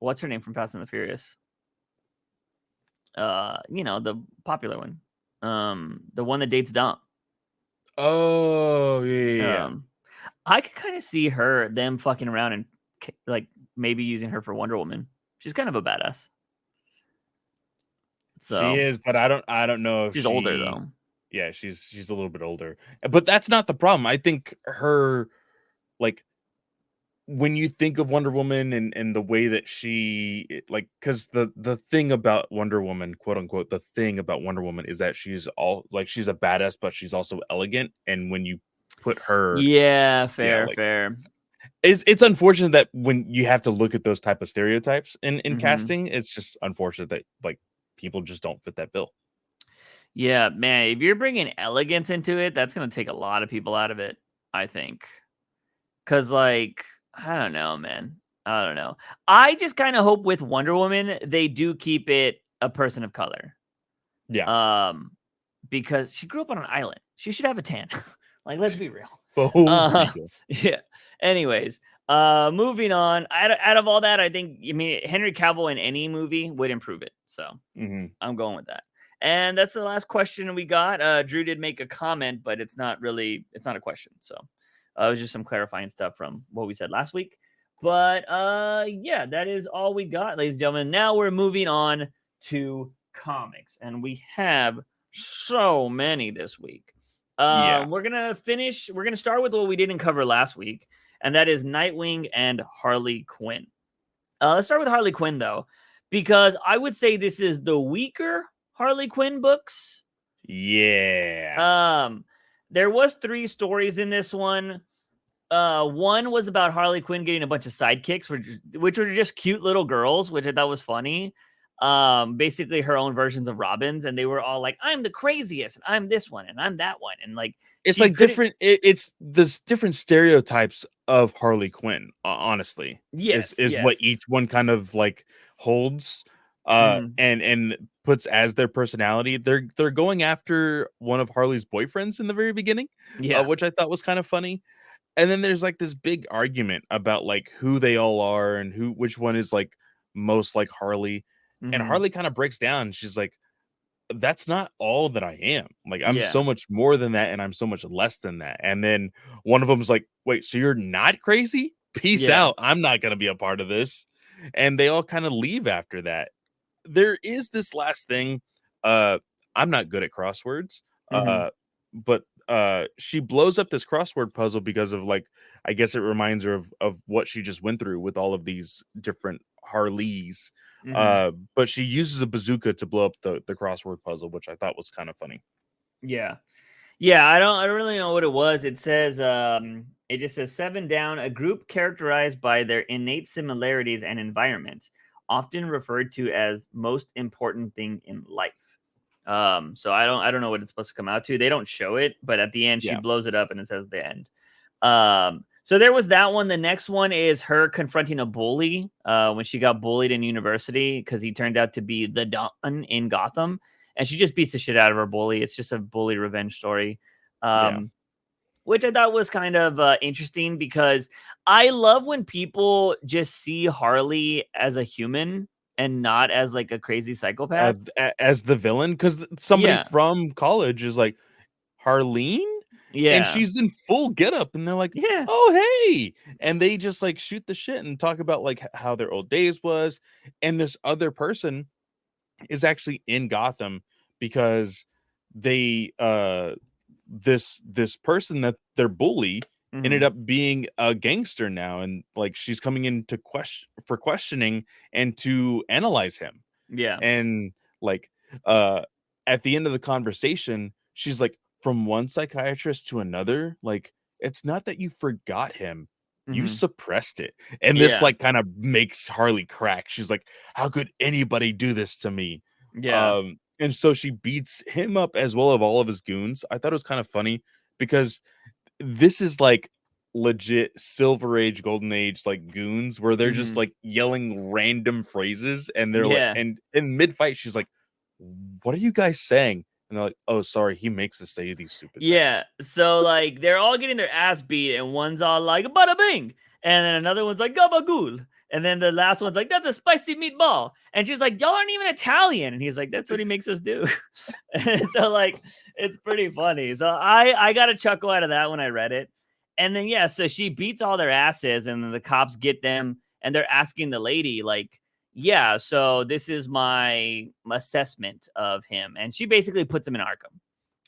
what's her name from Fast and the Furious? The popular one. The one that dates Dom. Oh, yeah. I could kind of see them fucking around and like maybe using her for Wonder Woman. She's kind of a badass. So she is, but I don't know if she's older though. Yeah, she's a little bit older. But that's not the problem. I think her, like, when you think of Wonder Woman and the way that because the thing about Wonder Woman, quote unquote, the thing about Wonder Woman is that she's she's a badass, but she's also elegant. And when you put her, fair. It's unfortunate that when you have to look at those type of stereotypes in casting, it's just unfortunate that like people just don't fit that bill. Yeah, man, if you're bringing elegance into it, that's going to take a lot of people out of it, I think. Because, like, I don't know, man. I don't know. I just kind of hope with Wonder Woman, they do keep it a person of color. Yeah. Because she grew up on an island. She should have a tan. Like, let's be real. Yeah. Anyways, moving on. Out of all that, I think, Henry Cavill in any movie would improve it. So I'm going with that. And that's the last question we got. Drew did make a comment, but it's not a question. So it was just some clarifying stuff from what we said last week. But yeah, that is all we got, ladies and gentlemen. Now we're moving on to comics, and we have so many this week. We're gonna start with what we didn't cover last week, and that is Nightwing and Harley Quinn. Let's start with Harley Quinn though, because I would say this is the weaker Harley Quinn books. Yeah. There was 3 stories in this one. One was about Harley Quinn getting a bunch of sidekicks, which were just cute little girls, which I thought was funny. Basically her own versions of Robins, and they were all like, I'm the craziest, and I'm this one, and I'm that one, and like it's like different. It's there's different stereotypes of Harley Quinn. Honestly, yes, is what each one kind of like holds, and puts as their personality. They're going after one of Harley's boyfriends in the very beginning, which I thought was kind of funny. And then there's like this big argument about like who they all are and which one is like most like Harley. And Harley kind of breaks down. She's like, that's not all that I am. Like, I'm so much more than that, and I'm so much less than that. And then one of them's like, wait, so you're not crazy? Peace out. I'm not going to be a part of this. And they all kind of leave after that. There is this last thing. I'm not good at crosswords. But she blows up this crossword puzzle because of like, I guess it reminds her of what she just went through with all of these different Harleys. But she uses a bazooka to blow up the crossword puzzle, which I thought was kind of funny. Yeah. I don't really know what it was. It says it just says 7 down, a group characterized by their innate similarities and environment, often referred to as most important thing in life. So I don't know what it's supposed to come out to. They don't show it, but at the end she blows it up and it says the end. So there was that one. The next one is her confronting a bully when she got bullied in university because he turned out to be the Don in Gotham, and she just beats the shit out of her bully. It's just a bully revenge story, which I thought was kind of interesting because I love when people just see Harley as a human and not as like a crazy psychopath, as the villain, because somebody from college is like, Harleen? And she's in full getup, and they're like, oh, hey. And they just like shoot the shit and talk about like how their old days was. And this other person is actually in Gotham because they this person that their bully ended up being a gangster now, and like she's coming in to questioning and to analyze him. And like at the end of the conversation, she's like, from one psychiatrist to another, like, it's not that you forgot him, you suppressed it. And this like kind of makes Harley crack. She's like, how could anybody do this to me? And so she beats him up as well as all of his goons. I thought it was kind of funny because this is like legit Silver Age, Golden Age like goons where they're just like yelling random phrases, and they're like, and in mid-fight she's like, what are you guys saying? And they're like, oh, sorry, he makes us say these stupid things. So like they're all getting their ass beat, and one's all like bada bing, and then another one's like gabagool, And then the last one's like, that's a spicy meatball. And she's like, y'all aren't even Italian. And he's like, that's what he makes us do. So like, it's pretty funny. So I got a chuckle out of that when I read it. And then, yeah, so she beats all their asses and then the cops get them and they're asking the lady like, yeah, so this is my assessment of him. And she basically puts him in Arkham.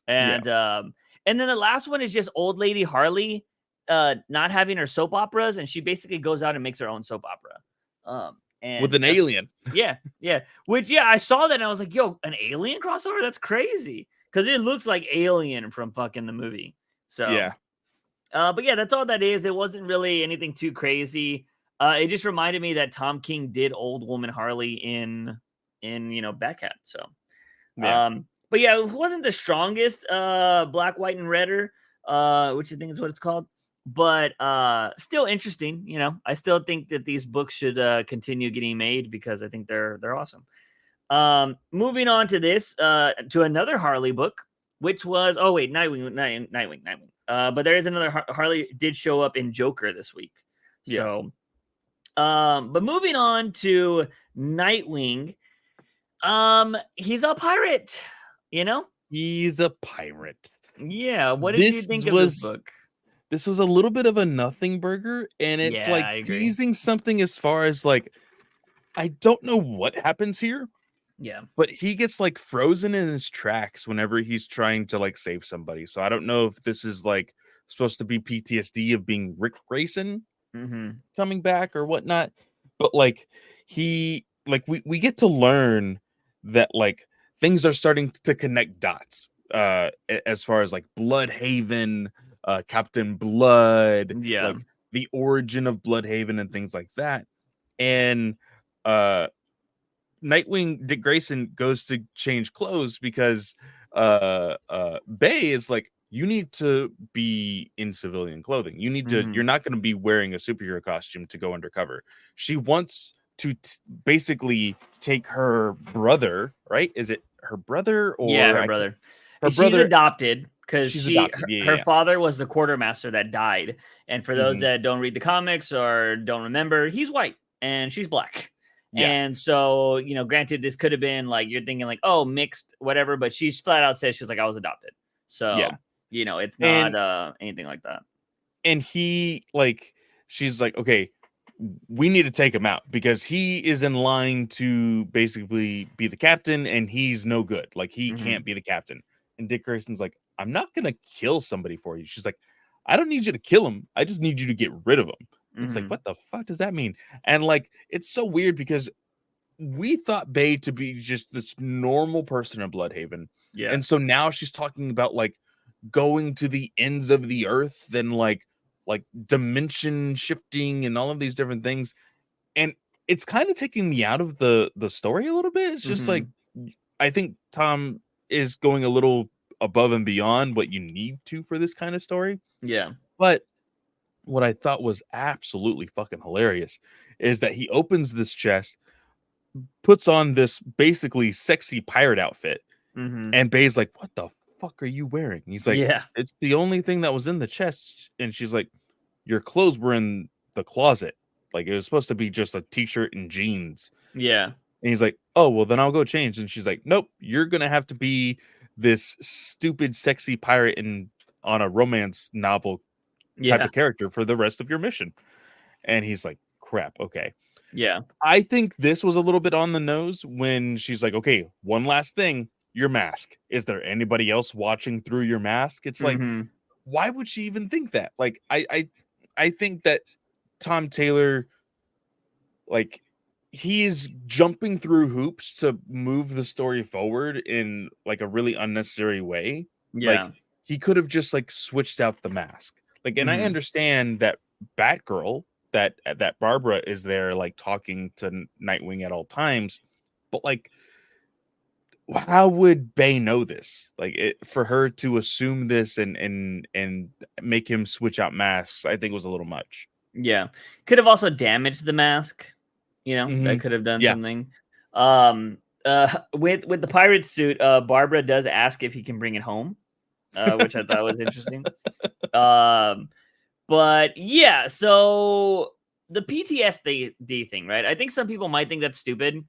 And then the last one is just old lady Harley not having her soap operas, and she basically goes out and makes her own soap opera. And with an alien. Yeah. Which, yeah, I saw that and I was like, yo, an alien crossover? That's crazy. Because it looks like Alien from fucking the movie. So yeah. But yeah, that's all that is. It wasn't really anything too crazy. It just reminded me that Tom King did Old Woman Harley in Batcat. So but yeah, it wasn't the strongest Black, White, and Redder, which I think is what it's called. But still interesting. I still think that these books should continue getting made because I think they're awesome. Moving on to this, to another Harley book, which was Nightwing. But there is another Harley did show up in Joker this week. So, but moving on to Nightwing, he's a pirate. He's a pirate. Yeah. What did you think of this book? This was a little bit of a nothing burger, and it's teasing something as far as like, I don't know what happens here. Yeah. But he gets like frozen in his tracks whenever he's trying to like save somebody. So I don't know if this is like supposed to be PTSD of being Rick Grayson coming back or whatnot. But like we get to learn that like things are starting to connect dots as far as like Bloodhaven, Captain Blood, like the origin of Bloodhaven and things like that. And Nightwing Dick Grayson goes to change clothes because Bay is like, you need to be in civilian clothing. You need to, you're not going to be wearing a superhero costume to go undercover. She wants to basically take her brother, right? Is it her brother or her brother? She's adopted because her father was the quartermaster that died. And for those that don't read the comics or don't remember, he's white and she's black. Yeah. And so, granted, this could have been like, you're thinking like, oh, mixed, whatever, but she's flat out says she's like, I was adopted. So, it's not anything like that. And she's like, okay, we need to take him out because he is in line to basically be the captain and he's no good. Like he can't be the captain. And Dick Grayson's like, I'm not going to kill somebody for you. She's like, I don't need you to kill him. I just need you to get rid of him. It's like, what the fuck does that mean? And like, it's so weird because we thought Bay to be just this normal person in Bloodhaven. Yeah. And so now she's talking about like going to the ends of the earth and like dimension shifting and all of these different things. And it's kind of taking me out of the story a little bit. It's just like, I think Tom is going a little above and beyond what you need to for this kind of story. Yeah. But what I thought was absolutely fucking hilarious is that he opens this chest, puts on this basically sexy pirate outfit, and Bay's like, what the fuck are you wearing? And he's like, it's the only thing that was in the chest. And she's like, your clothes were in the closet. Like it was supposed to be just a t-shirt and jeans. Yeah. And he's like, oh, well, then I'll go change. And she's like, nope, you're going to have to be this stupid, sexy pirate on a romance novel type of character for the rest of your mission. And he's like, crap, okay. Yeah. I think this was a little bit on the nose when she's like, okay, one last thing, your mask. Is there anybody else watching through your mask? It's like, why would she even think that? Like, I think that Tom Taylor, like, he's jumping through hoops to move the story forward in like a really unnecessary way. Yeah. Like, he could have just like switched out the mask. Like, and I understand that Batgirl, that Barbara is there, like talking to Nightwing at all times, but like, how would Bay know this? Like, for her to assume this and make him switch out masks, I think was a little much. Yeah, could have also damaged the mask. That could have done something. With the pirate suit, Barbara does ask if he can bring it home, which I thought was interesting. But yeah, so the PTSD thing, right? I think some people might think that's stupid.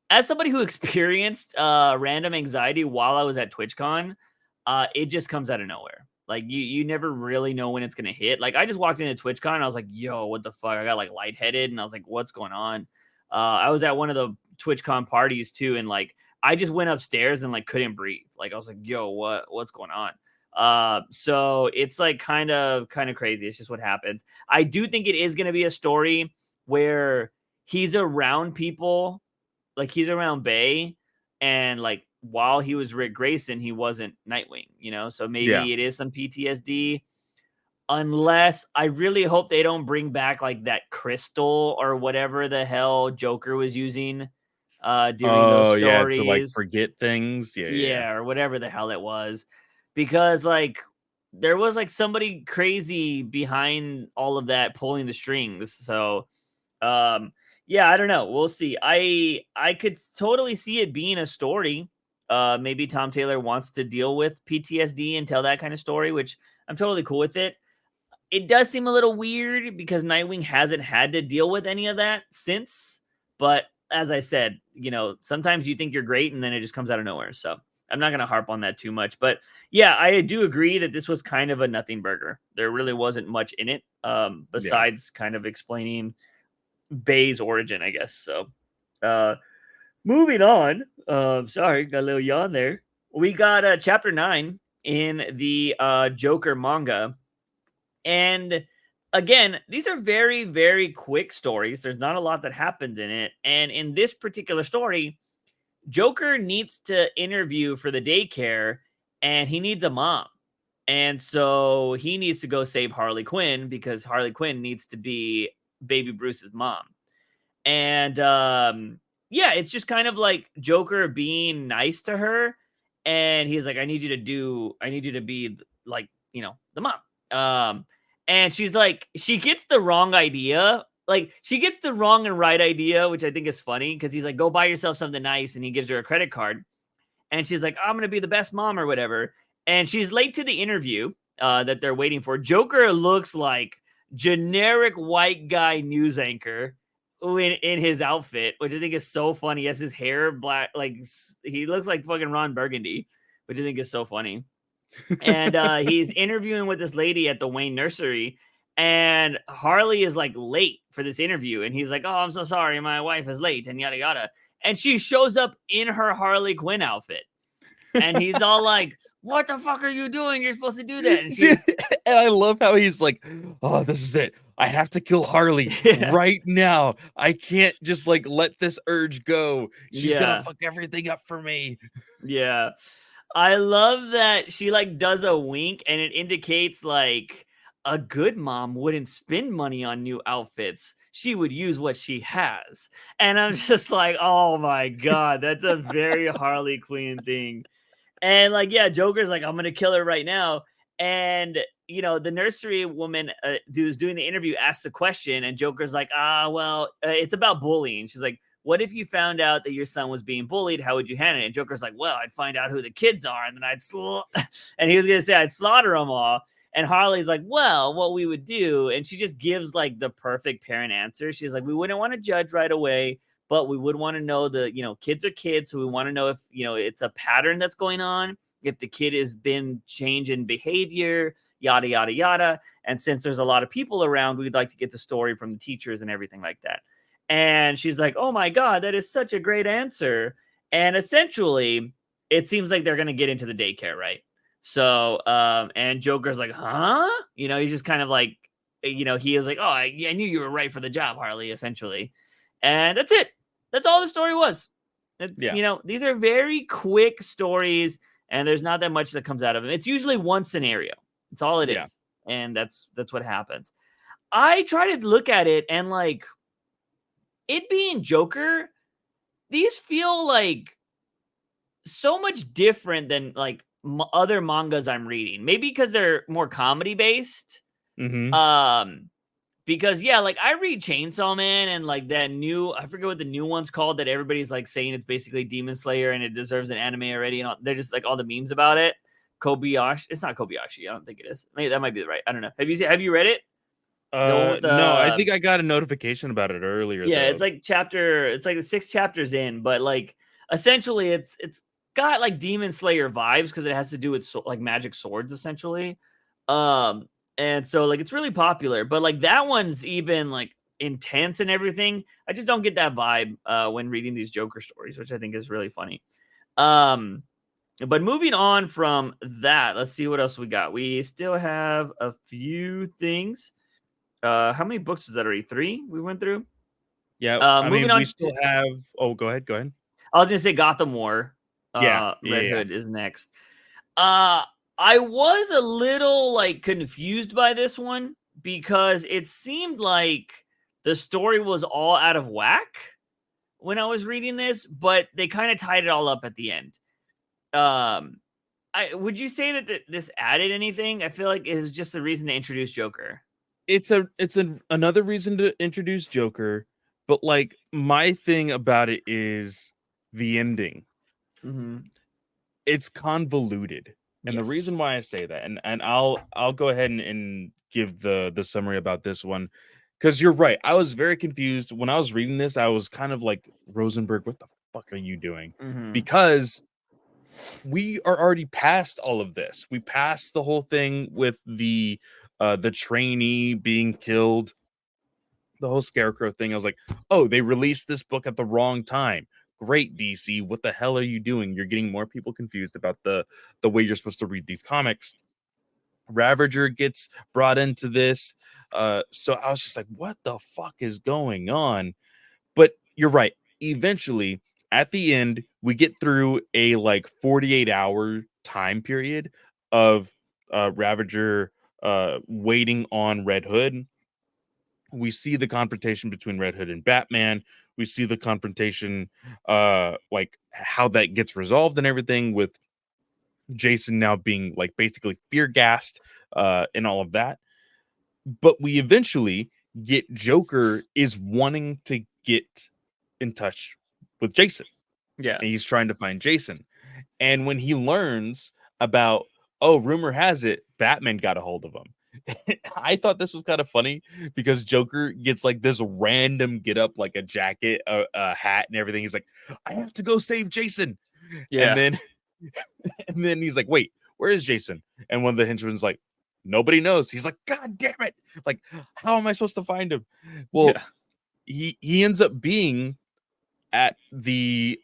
As somebody who experienced random anxiety while I was at TwitchCon, it just comes out of nowhere. Like you never really know when it's gonna hit. Like I just walked into TwitchCon and I was like, "Yo, what the fuck?" I got like lightheaded and I was like, "What's going on?" I was at one of the TwitchCon parties too, and like I just went upstairs and like couldn't breathe. Like I was like, "Yo, what's going on?" So it's like kind of crazy. It's just what happens. I do think it is gonna be a story where he's around people, like he's around Bay, and like while he was Rick Grayson, he wasn't Nightwing, you know? So maybe it is some PTSD. Unless I really hope they don't bring back like that crystal or whatever the hell Joker was using during those stories. To like forget things. Yeah. Or whatever the hell it was. Because like there was like somebody crazy behind all of that pulling the strings. So yeah, I don't know. We'll see. I could totally see it being a story. Maybe Tom Taylor wants to deal with PTSD and tell that kind of story, which I'm totally cool with it. It does seem a little weird because Nightwing hasn't had to deal with any of that since. But as I said, you know, sometimes you think you're great and then it just comes out of nowhere. So I'm not going to harp on that too much. But yeah, I do agree that this was kind of a nothing burger. There really wasn't much in it besides kind of explaining Bay's origin, I guess. So moving on. Sorry, got a little yawn there. We got chapter 9 in the Joker manga. And again, these are very, very quick stories. There's not a lot that happens in it. And in this particular story, Joker needs to interview for the daycare and he needs a mom. And so he needs to go save Harley Quinn because Harley Quinn needs to be baby Bruce's mom. And yeah, it's just kind of like Joker being nice to her. And he's like, I need you to be like, you know, the mom. And she's like, she gets the wrong idea. Like she gets the wrong and right idea, which I think is funny because he's like, go buy yourself something nice. And he gives her a credit card. And she's like, I'm going to be the best mom or whatever. And she's late to the interview that they're waiting for. Joker looks like generic white guy news anchor in his outfit, which I think is so funny. He has his hair black, like he looks like fucking Ron Burgundy, which I think is so funny. And he's interviewing with this lady at the Wayne nursery, and Harley is like late for this interview, and he's like, oh, I'm so sorry, my wife is late, and yada yada. And she shows up in her Harley Quinn outfit, and he's all like, what the fuck are you doing? You're supposed to do that. And, and I love how he's like, oh, this is it. I have to kill Harley right now. I can't just like let this urge go. She's gonna fuck everything up for me. Yeah. I love that she like does a wink and it indicates like a good mom wouldn't spend money on new outfits. She would use what she has. And I'm just like, oh my God, that's a very Harley Quinn thing. And like, yeah, Joker's like, I'm going to kill her right now. And, you know, the nursery woman who's doing the interview asks a question and Joker's like, it's about bullying. She's like, what if you found out that your son was being bullied? How would you handle it? And Joker's like, well, I'd find out who the kids are and then and he was going to say, I'd slaughter them all. And Harley's like, well, what we would do. And she just gives like the perfect parent answer. She's like, we wouldn't want to judge right away, but we would want to know kids are kids. So we want to know if, it's a pattern that's going on, if the kid has been changing behavior, yada, yada, yada. And since there's a lot of people around, we'd like to get the story from the teachers and everything like that. And she's like, oh my God, that is such a great answer. And essentially, it seems like they're going to get into the daycare, right? So, and Joker's like, huh? He's just kind of like, he is like, oh, I knew you were right for the job, Harley, essentially. And that's it. That's all the story was. These are very quick stories, and there's not that much that comes out of them. It's usually one scenario. That's all it is. And that's what happens. I try to look at it and like, it being Joker, these feel like so much different than like other mangas I'm reading. Maybe because they're more comedy based. Mm-hmm. Because like I read Chainsaw Man and like that new, I forget what the new one's called that everybody's like saying it's basically Demon Slayer and it deserves an anime already. And they're just like all the memes about it. Kobayashi. It's not Kobayashi. I don't think it is. Maybe that might be right. I don't know. Have you read it? The one with No, I the think I got a notification about it earlier yeah, though. it's like 6 chapters in, but like essentially it's got like Demon Slayer vibes because it has to do with like magic swords essentially. Um and so like it's really popular, but like that one's even like intense and everything. I just don't get that vibe when reading these Joker stories, which I think is really funny. Um but moving on from that, let's see what else we got. We still have a few things. How many books was that already? 3 we went through? Yeah, I Moving mean, we on still to have. Oh, go ahead. Go ahead. I was gonna say Gotham War. Yeah, yeah, Red yeah. Hood is next. Uh, I was a little like confused by this one because it seemed like the story was all out of whack when I was reading this, but they kind of tied it all up at the end. Um, I would you say that this added anything? I feel like it was just a reason to introduce Joker. Another reason to introduce Joker, but like my thing about it is the ending. Mm-hmm. It's convoluted. And the Yes. reason why I say that, and I'll go ahead and give the summary about this one, because you're right. I was very confused when I was reading this. I was kind of like, Rosenberg, what the fuck are you doing? Mm-hmm. Because we are already past all of this. We passed the whole thing with the trainee being killed, the whole Scarecrow thing. I was like, oh, they released this book at the wrong time. Great, DC. What the hell are you doing? You're getting more people confused about the way you're supposed to read these comics. Ravager gets brought into this. So I was just like, what the fuck is going on? But you're right. Eventually, at the end, we get through a like 48-hour time period of Ravager waiting on Red Hood. We see the confrontation between Red Hood and Batman. We see the confrontation, like how that gets resolved and everything, with Jason now being like basically fear gassed, and all of that. But we eventually get Joker is wanting to get in touch with Jason, Yeah. and he's trying to find Jason. And when he learns about, oh, rumor has it, Batman got a hold of him. I thought this was kind of funny because Joker gets like this random get up, like a jacket, a hat, and everything. He's like, I have to go save Jason. And Yeah. then and then he's like, wait, where is Jason? And one of the henchmen's like, nobody knows. He's like, God damn it. Like, how am I supposed to find him? Well, Yeah. he ends up being at the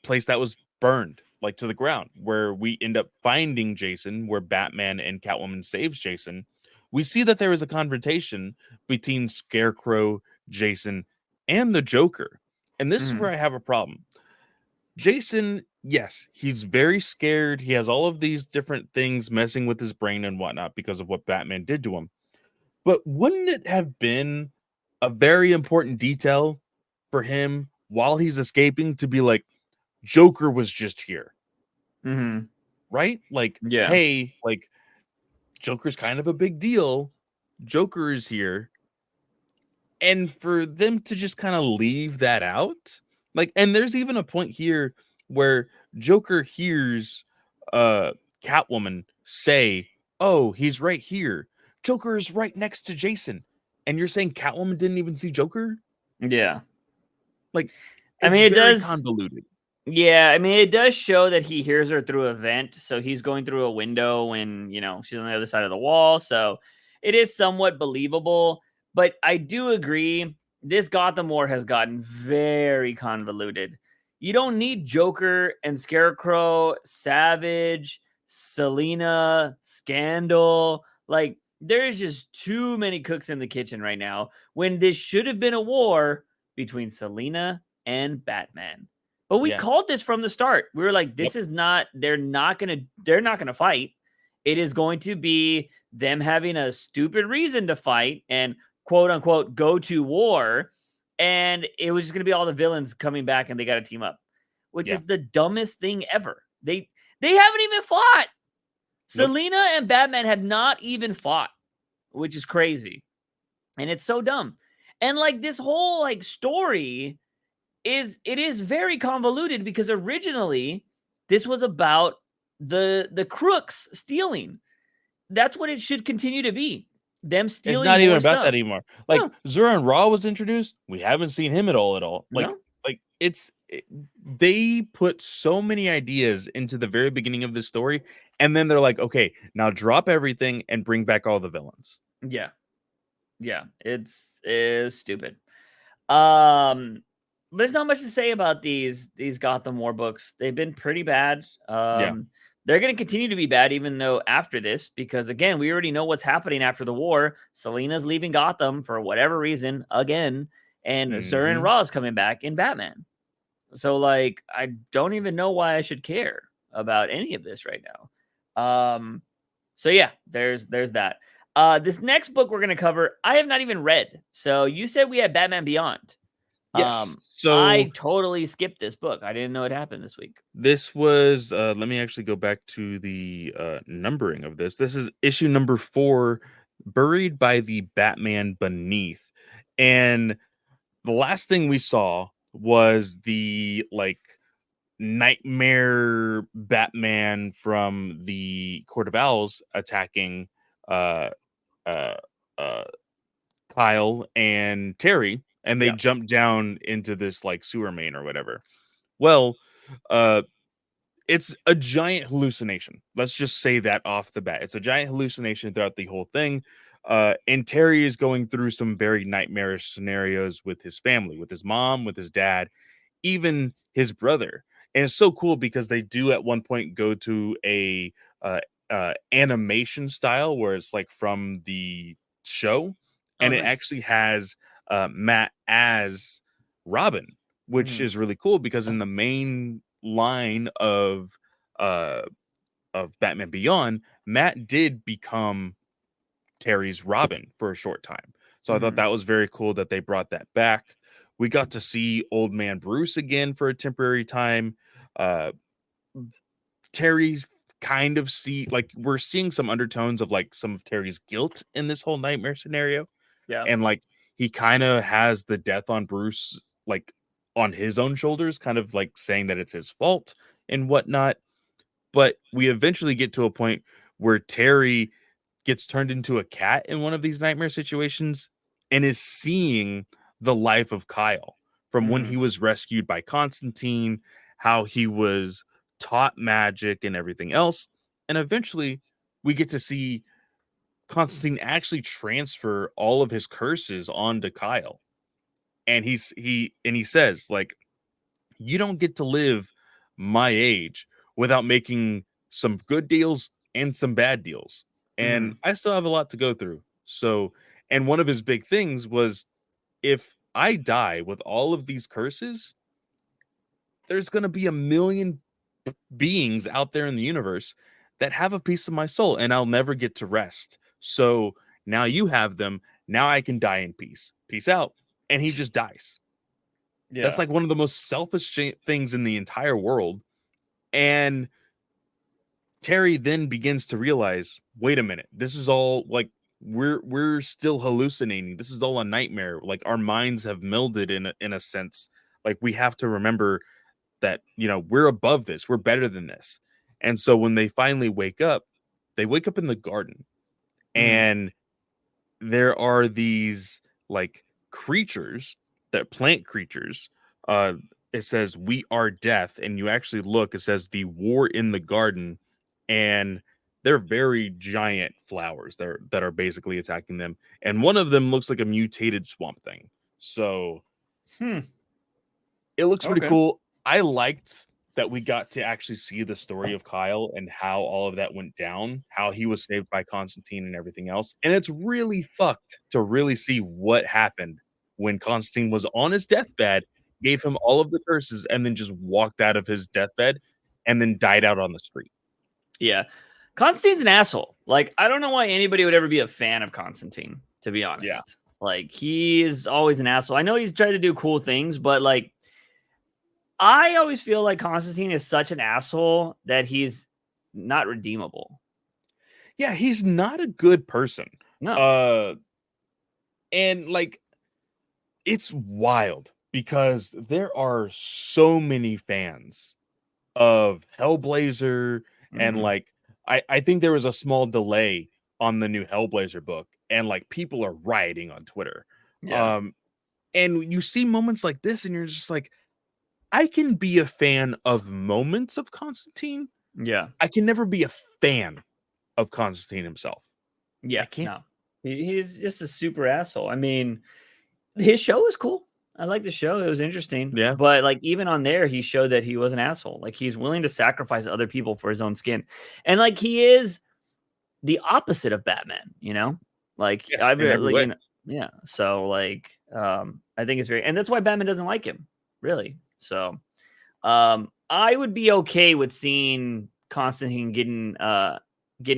place that was burned like to the ground, where we end up finding Jason, where Batman and Catwoman saves Jason. We see that there is a confrontation between Scarecrow, Jason, and the Joker. And this is Mm-hmm. where I have a problem. Jason, yes, he's very scared. He has all of these different things messing with his brain and whatnot because of what Batman did to him. But wouldn't it have been a very important detail for him while he's escaping to be like, Joker was just here, Mm-hmm. right? Like, Yeah. hey, like, Joker's kind of a big deal. Joker is here. And for them to just kind of leave that out, like, and there's even a point here where Joker hears uh Catwoman say, oh, he's right here. Joker is right next to Jason. And you're saying Catwoman didn't even see Joker? Yeah. Like, I it's mean, it very does. convoluted. Yeah, I mean, it does show that he hears her through a vent. So he's going through a window when, she's on the other side of the wall. So it is somewhat believable. But I do agree, this Gotham War has gotten very convoluted. You don't need Joker and Scarecrow, Savage, Selina, Scandal. Like, there's just too many cooks in the kitchen right now when this should have been a war between Selina and Batman. But we Yeah. called this from the start. We were like, Yep. this is not, they're not gonna fight. It is going to be them having a stupid reason to fight and quote unquote go to war. And it was just gonna be all the villains coming back and they gotta team up, which Yeah. is the dumbest thing ever. They haven't even fought. Nope. Selina and Batman have not even fought, which is crazy. And it's so dumb. And like this whole like story is very convoluted because originally this was about the crooks stealing. That's what it should continue to be. them It's stealing not even more about that stuff. anymore. Like No, Zuran Ra was introduced, we haven't seen him at all. no, They put so many ideas into the very beginning of the story, and then they're like, okay, now drop everything and bring back all the villains. yeah, yeah, it's stupid. Um, there's not much to say about these Gotham War books. They've been pretty bad. Yeah. They're going to continue to be bad even though after this, because again, we already know what's happening after the war. Selena's leaving Gotham for whatever reason again, and Zurin Ra's coming back in Batman. So like, I don't even know why I should care about any of this right now. So yeah, there's that. This next book we're gonna cover, I have not even read. So you said we had Batman Beyond. Yes. I So totally skipped this book. I didn't know it happened this week. this was let me actually go back to the numbering of this. This is issue number 4, Buried by the Batman Beneath. And the last thing we saw was the like nightmare Batman from the Court of Owls attacking uh uh uh Kyle and Terry, and they Yeah. jumped down into this like sewer main or whatever. Well, uh it's a giant hallucination. Let's just say that off the bat. It's a giant hallucination throughout the whole thing. And Terry is going through some very nightmarish scenarios with his family, with his mom, with his dad, even his brother. And it's so cool because they do at one point go to a animation style where it's like from the show, Oh, and it nice. actually has Matt as Robin, which is really cool because in the main line uh of Batman Beyond, Matt did become Terry's Robin for a short time. So I thought that was very cool that they brought that back. We got to see Old Man Bruce again for a temporary time. Uh Terry's kind of we're seeing some undertones of like some of Terry's guilt in this whole nightmare scenario. Yeah. And like he kind of has the death on Bruce like on his own shoulders, kind of like saying that it's his fault and whatnot. But we eventually get to a point where Terry gets turned into a cat in one of these nightmare situations and is seeing the life of Kyle from when he was rescued by Constantine, how he was taught magic and everything else. And eventually we get to see Constantine actually transfer all of his curses onto Kyle. And he says, like, you don't get to live my age without making some good deals and some bad deals. And I still have a lot to go through. So, and one of his big things was if I die with all of these curses, there's going to be a million beings out there in the universe that have a piece of my soul and I'll never get to rest. So now you have them. Now I can die in peace. Peace out. And he just dies. Yeah. That's like one of the most selfish things in the entire world. And Terry then begins to realize, wait a minute, this is all like we're still hallucinating. This is all a nightmare. Like our minds have melded in a sense. Like we have to remember that, you know, we're above this. We're better than this. And so when they finally wake up, they wake up in the garden and there are these like creatures, that plant creatures. It says we are death, and you actually look, it says the war in the garden, and they're very giant flowers that are basically attacking them. And one of them looks like a mutated swamp thing. So it looks pretty cool. I liked that we got to actually see the story of Kyle and how all of that went down, how he was saved by Constantine and everything else. And it's really fucked to really see what happened when Constantine was on his deathbed, gave him all of the curses, and then just walked out of his deathbed and then died out on the street. Yeah. Constantine's an asshole. Like, I don't know why anybody would ever be a fan of Constantine, to be honest. Yeah. Like, he is always an asshole. I know he's tried to do cool things, but like, I always feel like Constantine is such an asshole that he's not redeemable. Yeah, he's not a good person. No. And like, it's wild because there are so many fans of Hellblazer and like I think there was a small delay on the new Hellblazer book and like people are rioting on Twitter. Yeah. And you see moments like this, and you're just like, I can be a fan of moments of Constantine. Yeah. I can never be a fan of Constantine himself. Yeah. I can't. No. He's just a super asshole. I mean, his show was cool. I like the show. It was interesting. Yeah. But like even on there, he showed that he was an asshole. Like he's willing to sacrifice other people for his own skin. And like he is the opposite of Batman, you know? Like Yes, I've in every like, way. you know, yeah. So like I think it's very, and that's why Batman doesn't like him, really. So I would be okay with seeing Constantine getting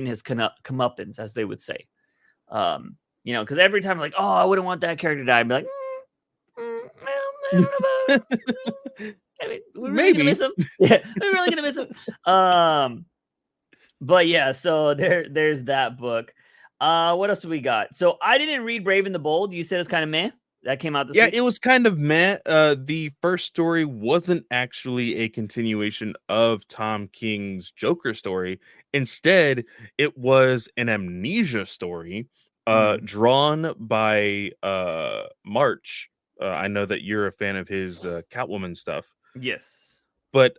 his comeuppance, as they would say. You know, because every time like, oh, I wouldn't want that character to die, I'd be like, I don't know about I mean, we're really gonna Maybe. miss him. Yeah, we're really gonna miss him. But yeah, so there's that book. What else do we got? So I didn't read Brave and the Bold. You said it's kind of meh. That came out this Yeah, week. it was kind of meh. The first story wasn't actually a continuation of Tom King's Joker story. Instead, it was an amnesia story drawn by March. I know that you're a fan of his Catwoman stuff. Yes. But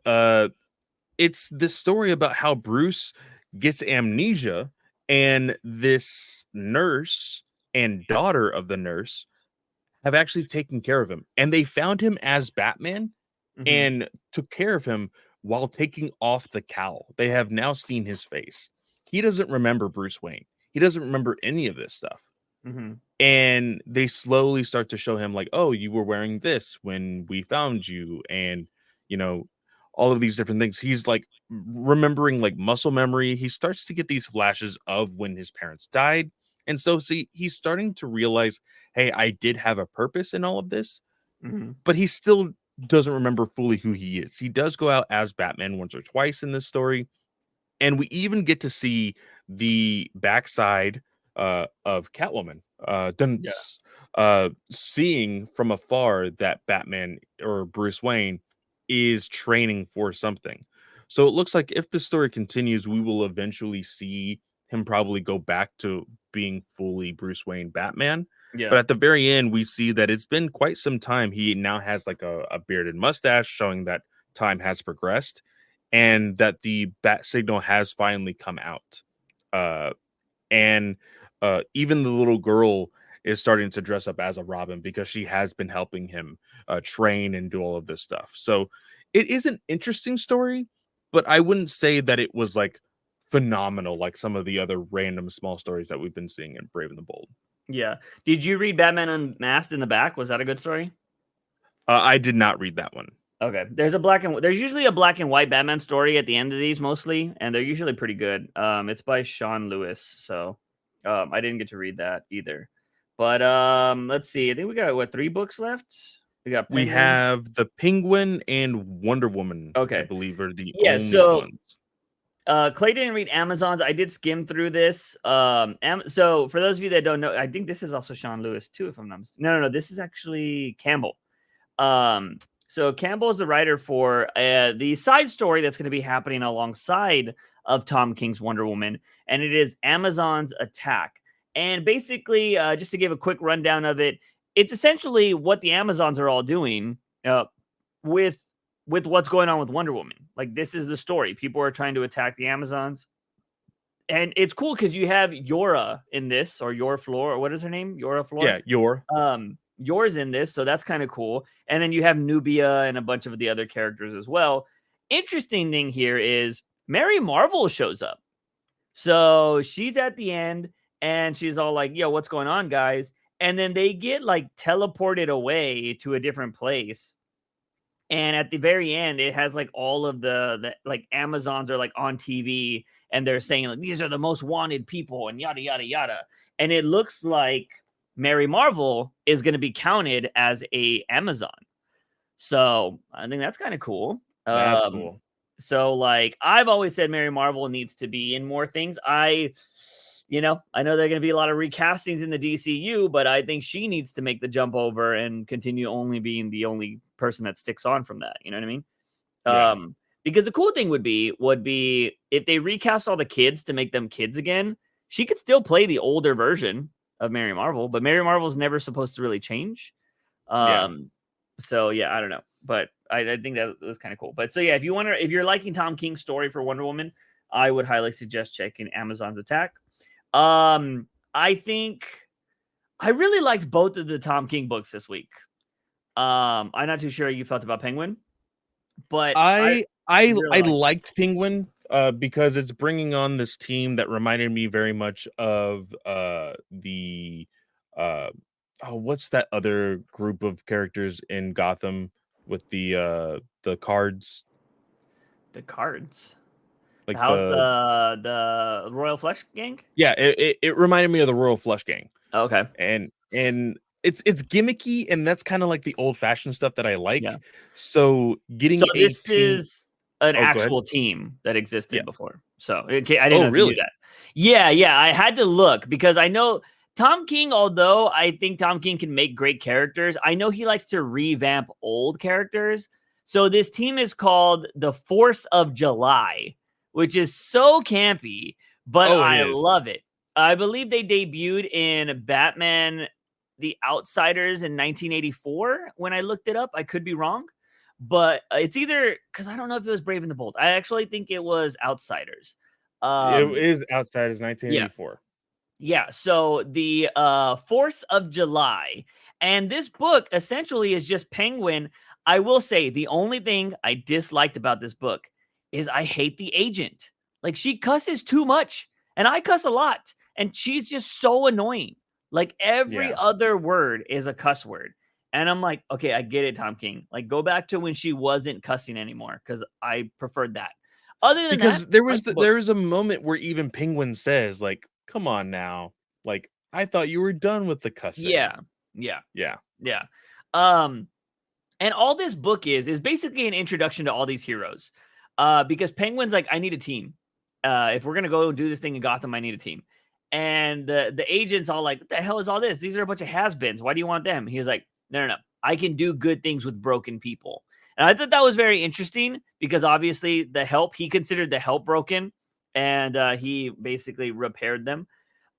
it's this story about how Bruce gets amnesia, and this nurse and daughter of the nurse have actually taken care of him, and they found him as Batman and took care of him while taking off the cowl. They have now seen his face. He doesn't remember Bruce Wayne. He doesn't remember any of this stuff. And they slowly start to show him like, oh, you were wearing this when we found you, and you know, all of these different things. He's like remembering like muscle memory. He starts to get these flashes of when his parents died. And so, see, he's starting to realize, hey, I did have a purpose in all of this, but he still doesn't remember fully who he is. He does go out as Batman once or twice in this story. And we even get to see the backside of Catwoman, seeing from afar that Batman or Bruce Wayne is training for something. So it looks like if the story continues, we will eventually see him probably go back to being fully Bruce Wayne Batman. Yeah. But at the very end, we see that it's been quite some time. He now has like a bearded mustache, showing that time has progressed and that the bat signal has finally come out. And even the little girl is starting to dress up as a Robin because she has been helping him train and do all of this stuff. So it is an interesting story, but I wouldn't say that it was like phenomenal like some of the other random small stories that we've been seeing in Brave and the Bold. Yeah. Did you read Batman Unmasked in the back? Was that a good story? I did not read that one. Okay. There's usually a black and white Batman story at the end of these mostly, and they're usually pretty good. It's by Sean Lewis, so I didn't get to read that either. But let's see. I think we got 3 books left. We have the Penguin and Wonder Woman. Okay. I believe are the only ones. Clay didn't read Amazon's. I did skim through this. So for those of you that don't know, I think this is also Sean Lewis too, if I'm not mistaken. No, this is actually Campbell. So Campbell is the writer for the side story that's going to be happening alongside of Tom King's Wonder Woman, and it is Amazon's Attack. And basically, just to give a quick rundown of it, it's essentially what the Amazons are all doing with what's going on with Wonder Woman. Like, this is the story. People are trying to attack the Amazons. And it's cool because you have Yora in this, or Yor Floor, or what is her name? Yora Floor? Yeah, Yor. Yor's in this, so that's kind of cool. And then you have Nubia and a bunch of the other characters as well. Interesting thing here is Mary Marvel shows up. So she's at the end, and she's all like, yo, what's going on, guys? And then they get, like, teleported away to a different place. And at the very end, it has, like, all of the like, Amazons are, like, on TV, and they're saying, like, these are the most wanted people, and yada, yada, yada. And it looks like Mary Marvel is going to be counted as a Amazon. So I think that's kind of cool. That's cool. So, like, I've always said Mary Marvel needs to be in more things. I know there are going to be a lot of recastings in the DCU, but I think she needs to make the jump over and continue only being the only person that sticks on from that. You know what I mean? Yeah. Because the cool thing would be if they recast all the kids to make them kids again, she could still play the older version of Mary Marvel, but Mary Marvel's never supposed to really change. Yeah. So yeah, I don't know, but I think that was kind of cool. But so yeah, if you're liking Tom King's story for Wonder Woman, I would highly suggest checking Amazon's Attack. I think I really liked both of the Tom King books this week. I'm not too sure how you felt about Penguin, but I really liked it. liked Penguin because it's bringing on this team that reminded me very much of the what's that other group of characters in Gotham with the cards, The cards. The like house, the Royal Flush Gang. yeah, it reminded me of the Royal Flush Gang. Okay. And it's gimmicky, and that's kind of like the old fashioned stuff that I like. Yeah. So getting So a this team. is an Oh, go ahead. actual team that existed Yeah. before. So okay, I didn't Oh, know if you knew really? that. Yeah. I had to look because I know Tom King, although I think Tom King can make great characters, I know he likes to revamp old characters. So this team is called the Force of July, which is so campy, but Oh, it I is. love it. I believe they debuted in Batman The Outsiders in 1984 when I looked it up. I could be wrong. But it's either because I don't know if it was Brave and the Bold. I actually think it was Outsiders. It is Outsiders Yeah, 1984. yeah. So the Force of July, and this book essentially is just Penguin. I will say the only thing I disliked about this book is I hate the agent. Like she cusses too much, and I cuss a lot, and she's just so annoying. Like every Yeah. other word is a cuss word. And I'm like, okay, I get it, Tom King. Like, go back to when she wasn't cussing anymore because I preferred that. Other than Because that, there like was the book. there was a moment where even Penguin says, like, "Come on now. Like, I thought you were done with the cussing." Yeah. Yeah. Um, and all this book is basically an introduction to all these heroes. Because Penguin's like, I need a team. If we're gonna go do this thing in Gotham, I need a team. And the agent's all like, what the hell is all this? These are a bunch of has-beens. Why do you want them? He's like, no. I can do good things with broken people. And I thought that was very interesting because obviously he considered the help broken, and he basically repaired them.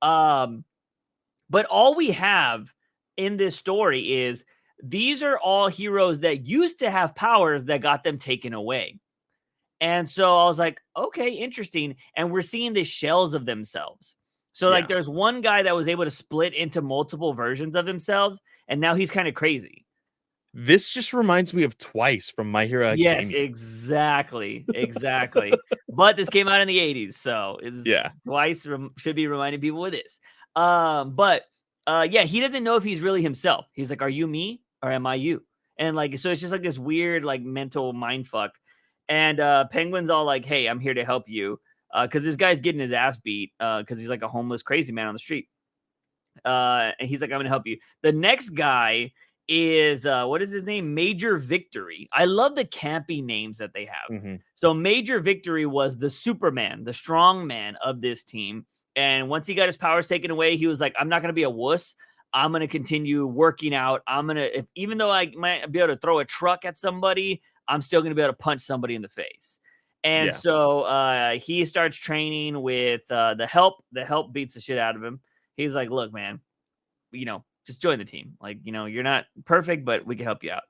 But all we have in this story is these are all heroes that used to have powers that got them taken away. And so I was like, okay, interesting. And we're seeing the shells of themselves. So like Yeah. there's one guy that was able to split into multiple versions of himself, and now he's kind of crazy. This just reminds me of Twice from My Hero Yes, Academia. exactly. But this came out in the 80s, so it's Yeah. Twice should be reminding people of this. But yeah, he doesn't know if he's really himself. He's like, are you me or am I you? And like, so it's just like this weird, like mental mind fuck. And Penguin's all like, hey, I'm here to help you. Because this guy's getting his ass beat because he's like a homeless, crazy man on the street. And he's like, I'm gonna help you. The next guy is what is his name? Major Victory. I love the campy names that they have. Mm-hmm. So Major Victory was the Superman, the strong man of this team. And once he got his powers taken away, he was like, I'm not gonna be a wuss. I'm gonna continue working out. Even though I might be able to throw a truck at somebody, I'm still gonna be able to punch somebody in the face. And so he starts training with the help. The help beats the shit out of him. He's like, look, man, just join the team. Like, you're not perfect, but we can help you out.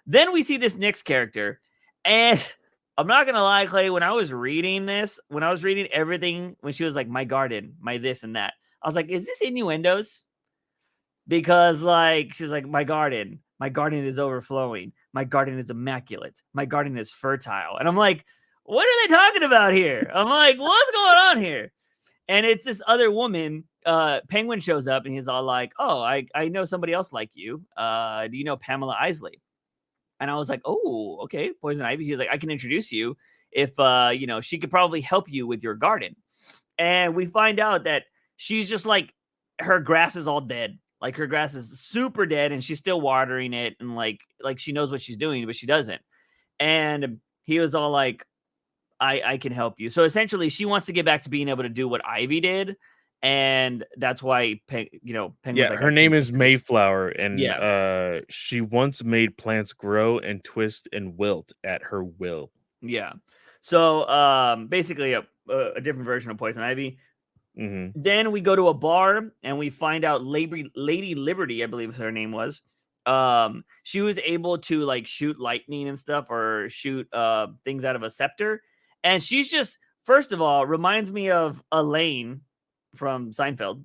Then we see this next character. And I'm not going to lie, Clay, when I was reading everything, when she was like, my garden, my this and that, I was like, is this innuendos? Because like, she's like, my garden is overflowing. My garden is immaculate. My garden is fertile. And I'm like, what are they talking about here? I'm like, what's going on here? And it's this other woman. Penguin shows up and he's all like, oh, I know somebody else like you. Do you know Pamela Isley? And I was like, oh, okay, Poison Ivy. He was like, I can introduce you if she could probably help you with your garden. And we find out that she's just like, her grass is all dead. Like her grass is super dead and she's still watering it. And like she knows what she's doing, but she doesn't. And he was all like, I can help you. So essentially she wants to get back to being able to do what Ivy did. And that's why, Penguin's like, her name is Mayflower, and yeah. She once made plants grow and twist and wilt at her will. Yeah. So basically a different version of Poison Ivy. Then we go to a bar and we find out Lady Liberty, I believe her name was. She was able to like shoot lightning and stuff, or shoot things out of a scepter. And she's just, first of all, reminds me of Elaine from Seinfeld.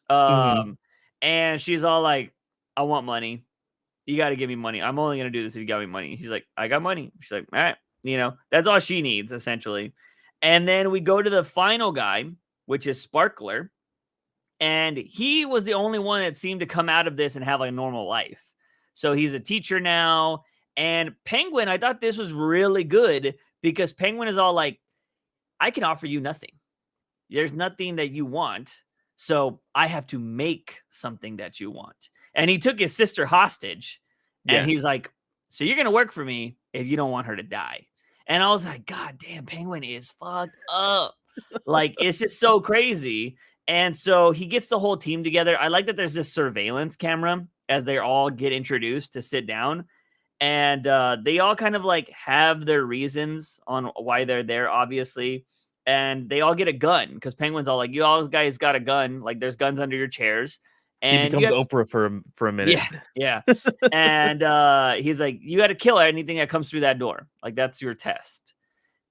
And she's all like, I want money. You got to give me money. I'm only going to do this if you got me money. He's like, I got money. She's like, all right. You know, that's all she needs, essentially. And then we go to the final guy, which is Sparkler. And he was the only one that seemed to come out of this and have like a normal life. So he's a teacher now. And Penguin, I thought this was really good because Penguin is all like, I can offer you nothing. There's nothing that you want. So I have to make something that you want. And he took his sister hostage. And he's like, so you're going to work for me if you don't want her to die. And I was like, God damn, Penguin is fucked up. Like, it's just so crazy. And so he gets the whole team together. I like that there's this surveillance camera as they all get introduced to sit down. And they all kind of like have their reasons on why they're there, obviously. And they all get a gun because Penguin's all like, you all guys got a gun. Like, there's guns under your chairs. And he becomes Oprah for a minute. Yeah. And he's like, you got to kill anything that comes through that door. Like, that's your test.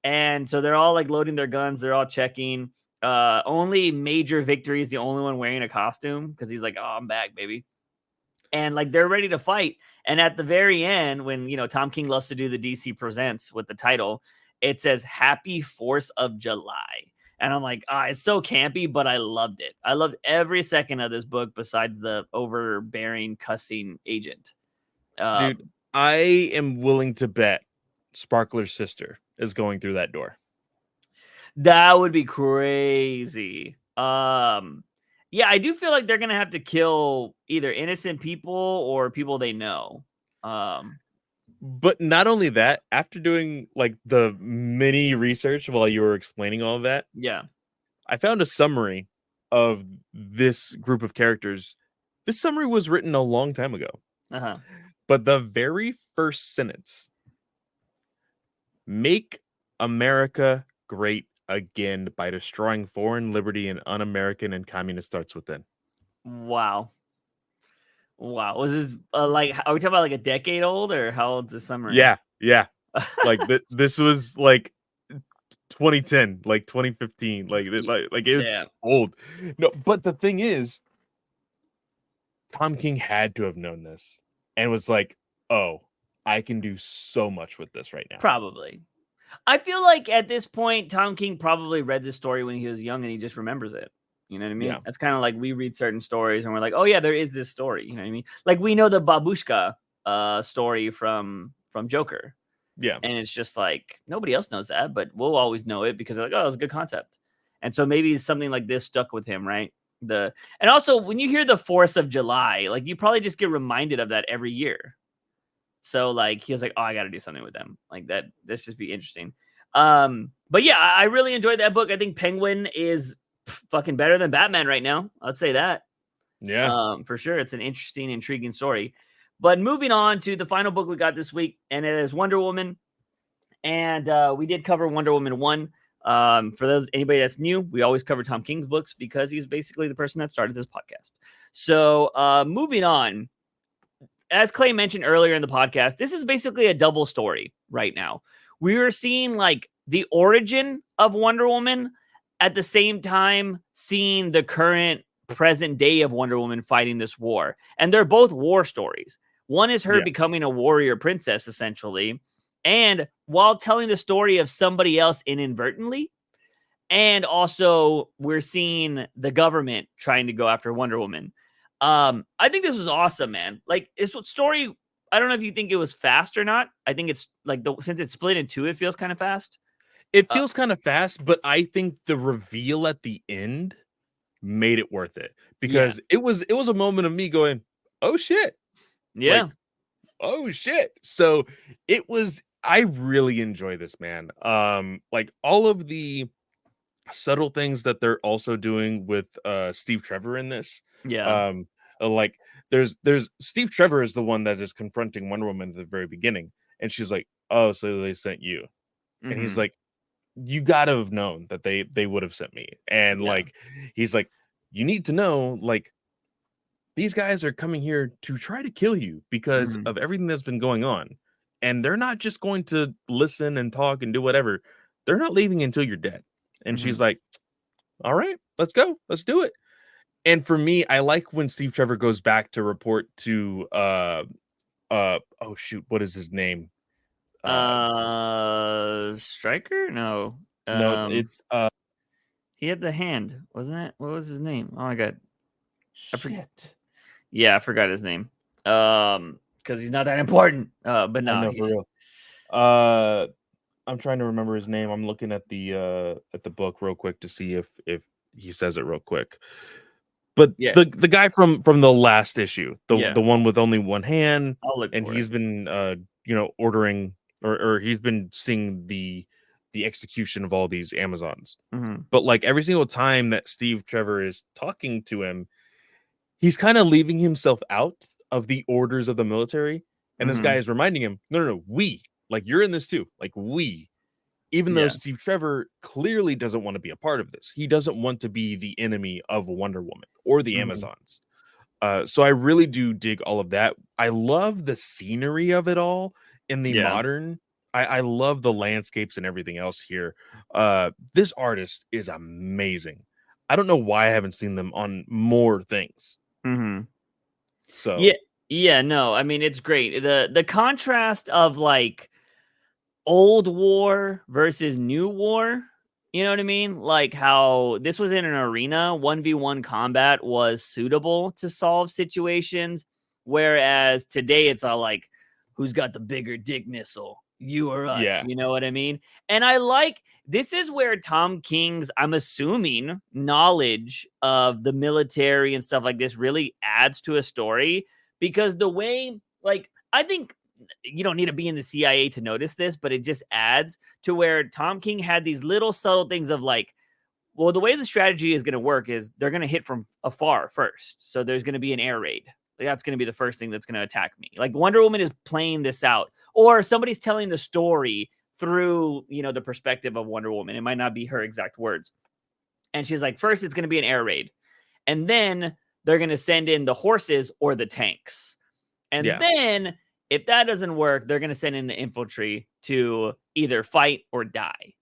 And so they're all like loading their guns. They're all checking. Only Major Victory is the only one wearing a costume because he's like, oh, I'm back, baby. And like, they're ready to fight. And at the very end, when, you know, Tom King loves to do the DC Presents with the title, it says Happy 4th of July. And I'm like, it's so campy, but I loved it. I loved every second of this book besides the overbearing cussing agent. Dude, I am willing to bet Sparkler's sister is going through that door. That would be crazy. Yeah, I do feel like they're going to have to kill either innocent people or people they know. But not only that, after doing like the mini research while you were explaining all of that, I found a summary of this group of characters. This summary was written a long time ago. But the very first sentence, make America great again by destroying foreign liberty and un-American and communist starts within. Wow. Was this like, are we talking about like a decade old, or how old's the summary? Yeah. Like this was like 2010, like 2015, like it's old. No, but the thing is, Tom King had to have known this and was like, oh, I can do so much with this right now. Probably. I feel like at this point, Tom King probably read this story when he was young and he just remembers it. You know what I mean? That's kind of like we read certain stories and we're like, oh yeah, there is this story. You know what I mean? Like, we know the Babushka story from Joker. Yeah. And it's just like, nobody else knows that, but we'll always know it because they're like, oh, it's a good concept. And so maybe something like this stuck with him, right? And also when you hear the 4th of July, like, you probably just get reminded of that every year. So like, he was like, oh, I got to do something with them. Like that. This just be interesting. But yeah, I really enjoyed that book. I think Penguin is fucking better than Batman right now. I'd say that. Yeah. For sure. It's an interesting, intriguing story. But moving on to the final book we got this week, and it is Wonder Woman. And we did cover Wonder Woman 1. For anybody that's new, we always cover Tom King's books because he's basically the person that started this podcast. So moving on, as Clay mentioned earlier in the podcast, this is basically a double story right now. We are seeing like the origin of Wonder Woman, at the same time seeing the current present day of Wonder Woman fighting this war. And they're both war stories. One is her becoming a warrior princess, essentially, and while telling the story of somebody else inadvertently. And also we're seeing the government trying to go after Wonder Woman. I think this was awesome, man. Like, this story, I don't know if you think it was fast or not. I think it's like, since it's split in two, it feels kind of fast. It feels kind of fast, but I think the reveal at the end made it worth it, because it was a moment of me going, oh shit. Yeah. Like, oh shit. So I really enjoy this, man. Like all of the subtle things that they're also doing with Steve Trevor in this. Yeah. Like there's Steve Trevor is the one that is confronting Wonder Woman at the very beginning, and she's like, oh, so they sent you. And he's like, you gotta have known that they would have sent me. And like, he's like, you need to know, like, these guys are coming here to try to kill you because of everything that's been going on. And they're not just going to listen and talk and do whatever. They're not leaving until you're dead. And she's like, all right, let's go. Let's do it. And for me, I like when Steve Trevor goes back to report to oh shoot, what is his name? Striker? No. No, it's he had the hand, wasn't it? What was his name? Oh my god. shit. Yeah, I forgot his name. Because he's not that important. But no, I know, for real. I'm trying to remember his name. I'm looking at the book real quick to see if he says it real quick. But the guy from the last issue, the one with only one hand, and he's been ordering or he's been seeing the execution of all these Amazons. But like every single time that Steve Trevor is talking to him, he's kind of leaving himself out of the orders of the military. And this guy is reminding him, no, we, like, you're in this too. Like, we, even though Steve Trevor clearly doesn't want to be a part of this. He doesn't want to be the enemy of Wonder Woman or the Amazons. So I really do dig all of that. I love the scenery of it all in the modern. I love the landscapes and everything else here. This artist is amazing. I don't know why I haven't seen them on more things. So no, I mean, it's great. The contrast of like old war versus new war, you know what I mean? Like how this was in an arena, 1v1 combat was suitable to solve situations, whereas today it's all like, who's got the bigger dick missile, you or us? You know what I mean? And I like, this is where Tom King's, I'm assuming, knowledge of the military and stuff like this really adds to a story, because the way, like, I think you don't need to be in the CIA to notice this, but it just adds to where Tom King had these little subtle things of like, well, the way the strategy is going to work is they're going to hit from afar first. So there's going to be an air raid. Like, that's going to be the first thing that's going to attack me. Like Wonder Woman is playing this out, or somebody's telling the story through, the perspective of Wonder Woman. It might not be her exact words. And she's like, first it's going to be an air raid. And then they're going to send in the horses or the tanks. And then if that doesn't work, they're going to send in the infantry to either fight or die.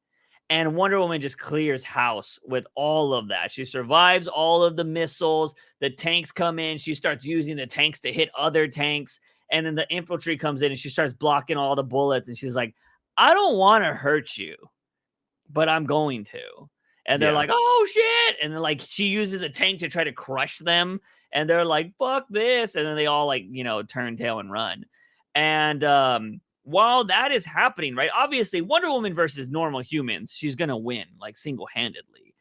And Wonder Woman just clears house with all of that. She survives all of the missiles. The tanks come in. She starts using the tanks to hit other tanks. And then the infantry comes in and she starts blocking all the bullets. And she's like, I don't want to hurt you, but I'm going to. And they're like, oh, shit. And then like she uses a tank to try to crush them. And they're like, fuck this. And then they all like, turn tail and run. And while that is happening, right, obviously Wonder Woman versus normal humans, she's going to win like single-handedly.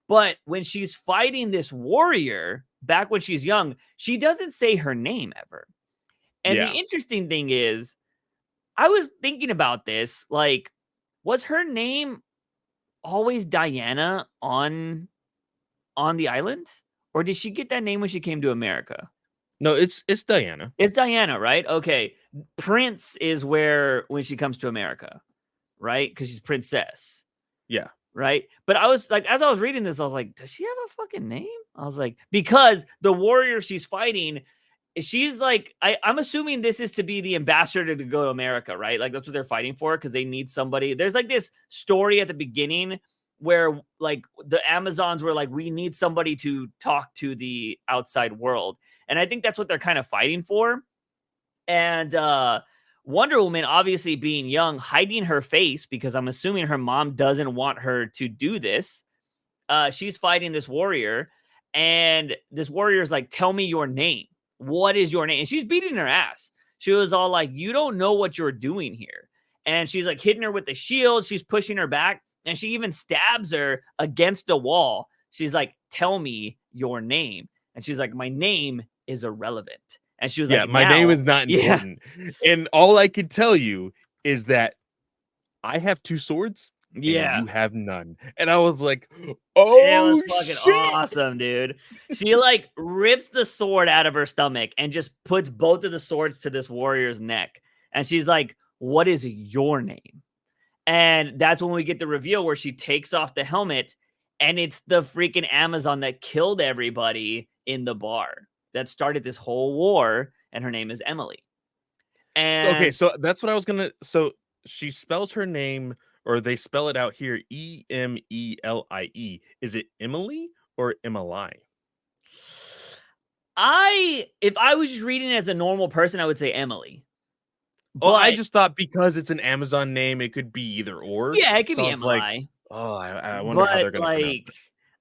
But when she's fighting this warrior back when she's young, she doesn't say her name ever. And the interesting thing is, I was thinking about this, like, was her name always Diana on the island? Or did she get that name when she came to America? No, it's Diana. It's Diana, right? Okay. Prince is when she comes to America, right? Because she's princess. Yeah. Right? But I was like, as I was reading this, I was like, does she have a fucking name? I was like, because the warrior she's fighting, she's like, I'm assuming this is to be the ambassador to go to America, right? Like that's what they're fighting for, because they need somebody. There's like this story at the beginning where like the Amazons were like, we need somebody to talk to the outside world. And I think that's what they're kind of fighting for. And Wonder Woman, obviously being young, hiding her face because I'm assuming her mom doesn't want her to do this. She's fighting this warrior, and this warrior is like, tell me your name. What is your name? And she's beating her ass. She was all like, you don't know what you're doing here. And she's like hitting her with the shield. She's pushing her back, and she even stabs her against a wall. She's like, tell me your name. And she's like, my name is irrelevant. And she was like, my name is not important. And all I can tell you is that I have 2 swords. And you have none. And I was like, oh, it was fucking awesome, dude. She like rips the sword out of her stomach and just puts both of the swords to this warrior's neck. And she's like, what is your name? And that's when we get the reveal where she takes off the helmet, and it's the freaking Amazon that killed everybody in the bar that started this whole war, and her name is Emily. And so that's what I was gonna. So she spells her name, or they spell it out here, Emelie. Is it Emily or Emily? if I was just reading it as a normal person, I would say Emily. Oh, I just thought because it's an Amazon name, it could be either or. Yeah, it could So be I was like, Emily. oh, I wonder how they're But gonna pronounce it.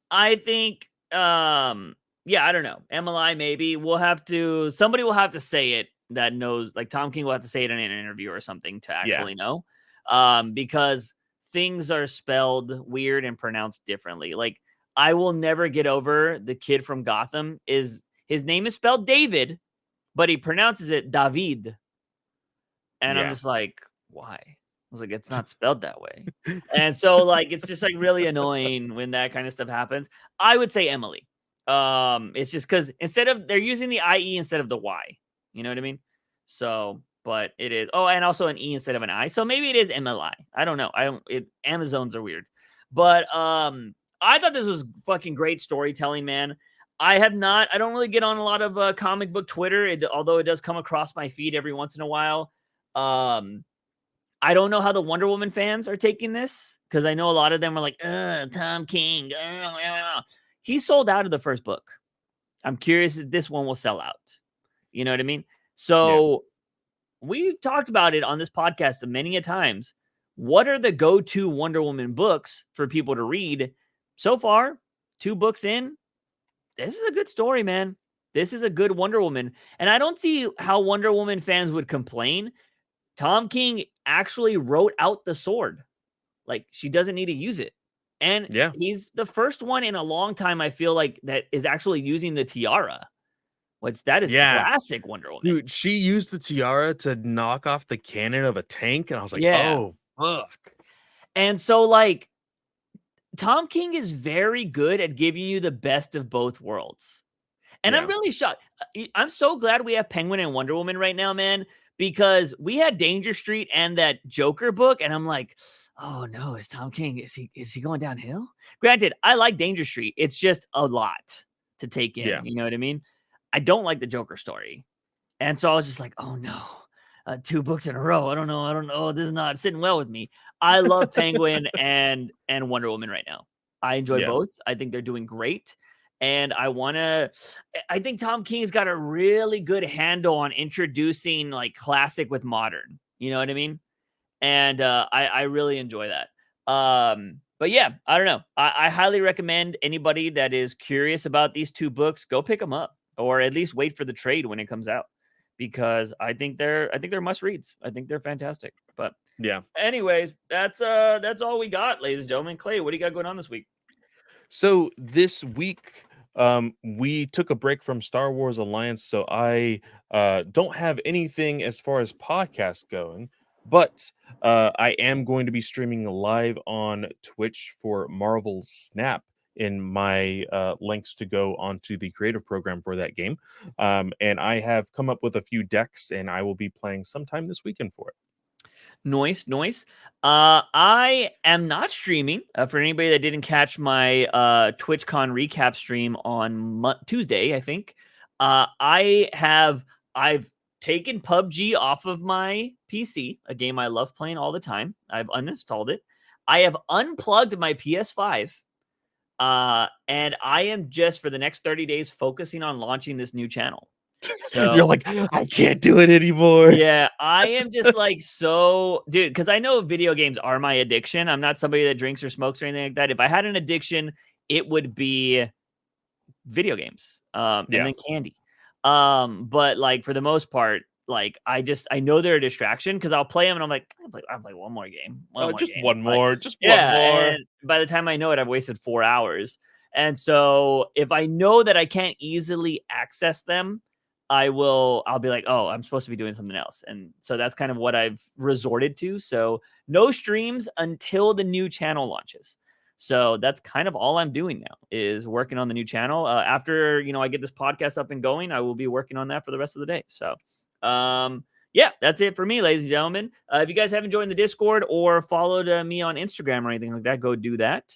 I think, yeah, I don't know. Emily, maybe somebody will have to say it that knows, like Tom King will have to say it in an interview or something to actually know. Because things are spelled weird and pronounced differently. Like, I will never get over the kid from Gotham. His name is spelled David, but he pronounces it David. And I'm just like, why? I was like, it's not spelled that way. And so, like, it's just like really annoying when that kind of stuff happens. I would say Emily. It's just because they're using the IE instead of the Y. You know what I mean? So, but it is. Oh, and also an E instead of an I. So maybe it is MLI. I don't know. Amazons are weird. But I thought this was fucking great storytelling, man. I don't really get on a lot of comic book Twitter, although it does come across my feed every once in a while. I don't know how the Wonder Woman fans are taking this, because I know a lot of them are like, Tom King. He sold out of the first book. I'm curious if this one will sell out. You know what I mean? So we've talked about it on this podcast many a times. What are the go-to Wonder Woman books for people to read? So far, 2 books in, this is a good story, man. This is a good Wonder Woman. And I don't see how Wonder Woman fans would complain. Tom King actually wrote out the sword. Like, she doesn't need to use it. And he's the first one in a long time, I feel like, that is actually using the tiara. That is classic Wonder Woman. Dude, she used the tiara to knock off the cannon of a tank, and I was like, oh, fuck. And so, like, Tom King is very good at giving you the best of both worlds. And I'm really shocked. I'm so glad we have Penguin and Wonder Woman right now, man, because we had Danger Street and that Joker book, and I'm like, oh no, is Tom King, is he going downhill? Granted, I like Danger Street. It's just a lot to take in. You know what I mean? I don't like the Joker story. And so I was just like, oh no, 2 books in a row. I don't know. This is not sitting well with me. I love Penguin and Wonder Woman right now. I enjoy both. I think they're doing great. And I think Tom King's got a really good handle on introducing like classic with modern. You know what I mean? And I really enjoy that. But yeah, I don't know. I highly recommend anybody that is curious about these 2 books, go pick them up, or at least wait for the trade when it comes out, because I think they're must reads. I think they're fantastic. But anyways, that's all we got, ladies and gentlemen. Clay, what do you got going on this week? So this week, we took a break from Star Wars Alliance, so I don't have anything as far as podcast going, but I am going to be streaming live on Twitch for Marvel Snap in my links to go onto the creative program for that game. And I have come up with a few decks, and I will be playing sometime this weekend for it. Nice. I am not streaming. For anybody that didn't catch my TwitchCon recap stream on Tuesday, I think I've taken PUBG off of my PC, a game I love playing all the time. I've uninstalled it. I have unplugged my PS5, and I am just for the next 30 days focusing on launching this new channel. So you're like, I can't do it anymore. Yeah, I am just like, so dude, because I know video games are my addiction. I'm not somebody that drinks or smokes or anything like that. If I had an addiction, it would be video games, and then candy. But like for the most part, like I know they're a distraction because I'll play them and I'm like, I'll play one more game. One more. And by the time I know it, I've wasted 4 hours. And so if I know that I can't easily access them, I'll be like, oh, I'm supposed to be doing something else. And so that's kind of what I've resorted to. So no streams until the new channel launches. So that's kind of all I'm doing now is working on the new channel. After, I get this podcast up and going, I will be working on that for the rest of the day. So, yeah, that's it for me, ladies and gentlemen. If you guys haven't joined the Discord or followed me on Instagram or anything like that, go do that.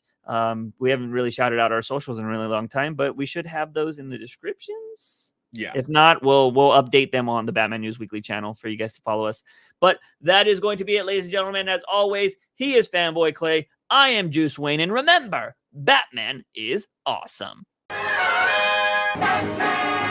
We haven't really shouted out our socials in a really long time, but we should have those in the descriptions. Yeah. If not, we'll update them on the Batman News Weekly channel for you guys to follow us. But that is going to be it, ladies and gentlemen. As always, he is Fanboy Clay. I am Juice Wayne. And remember, Batman is awesome. Batman!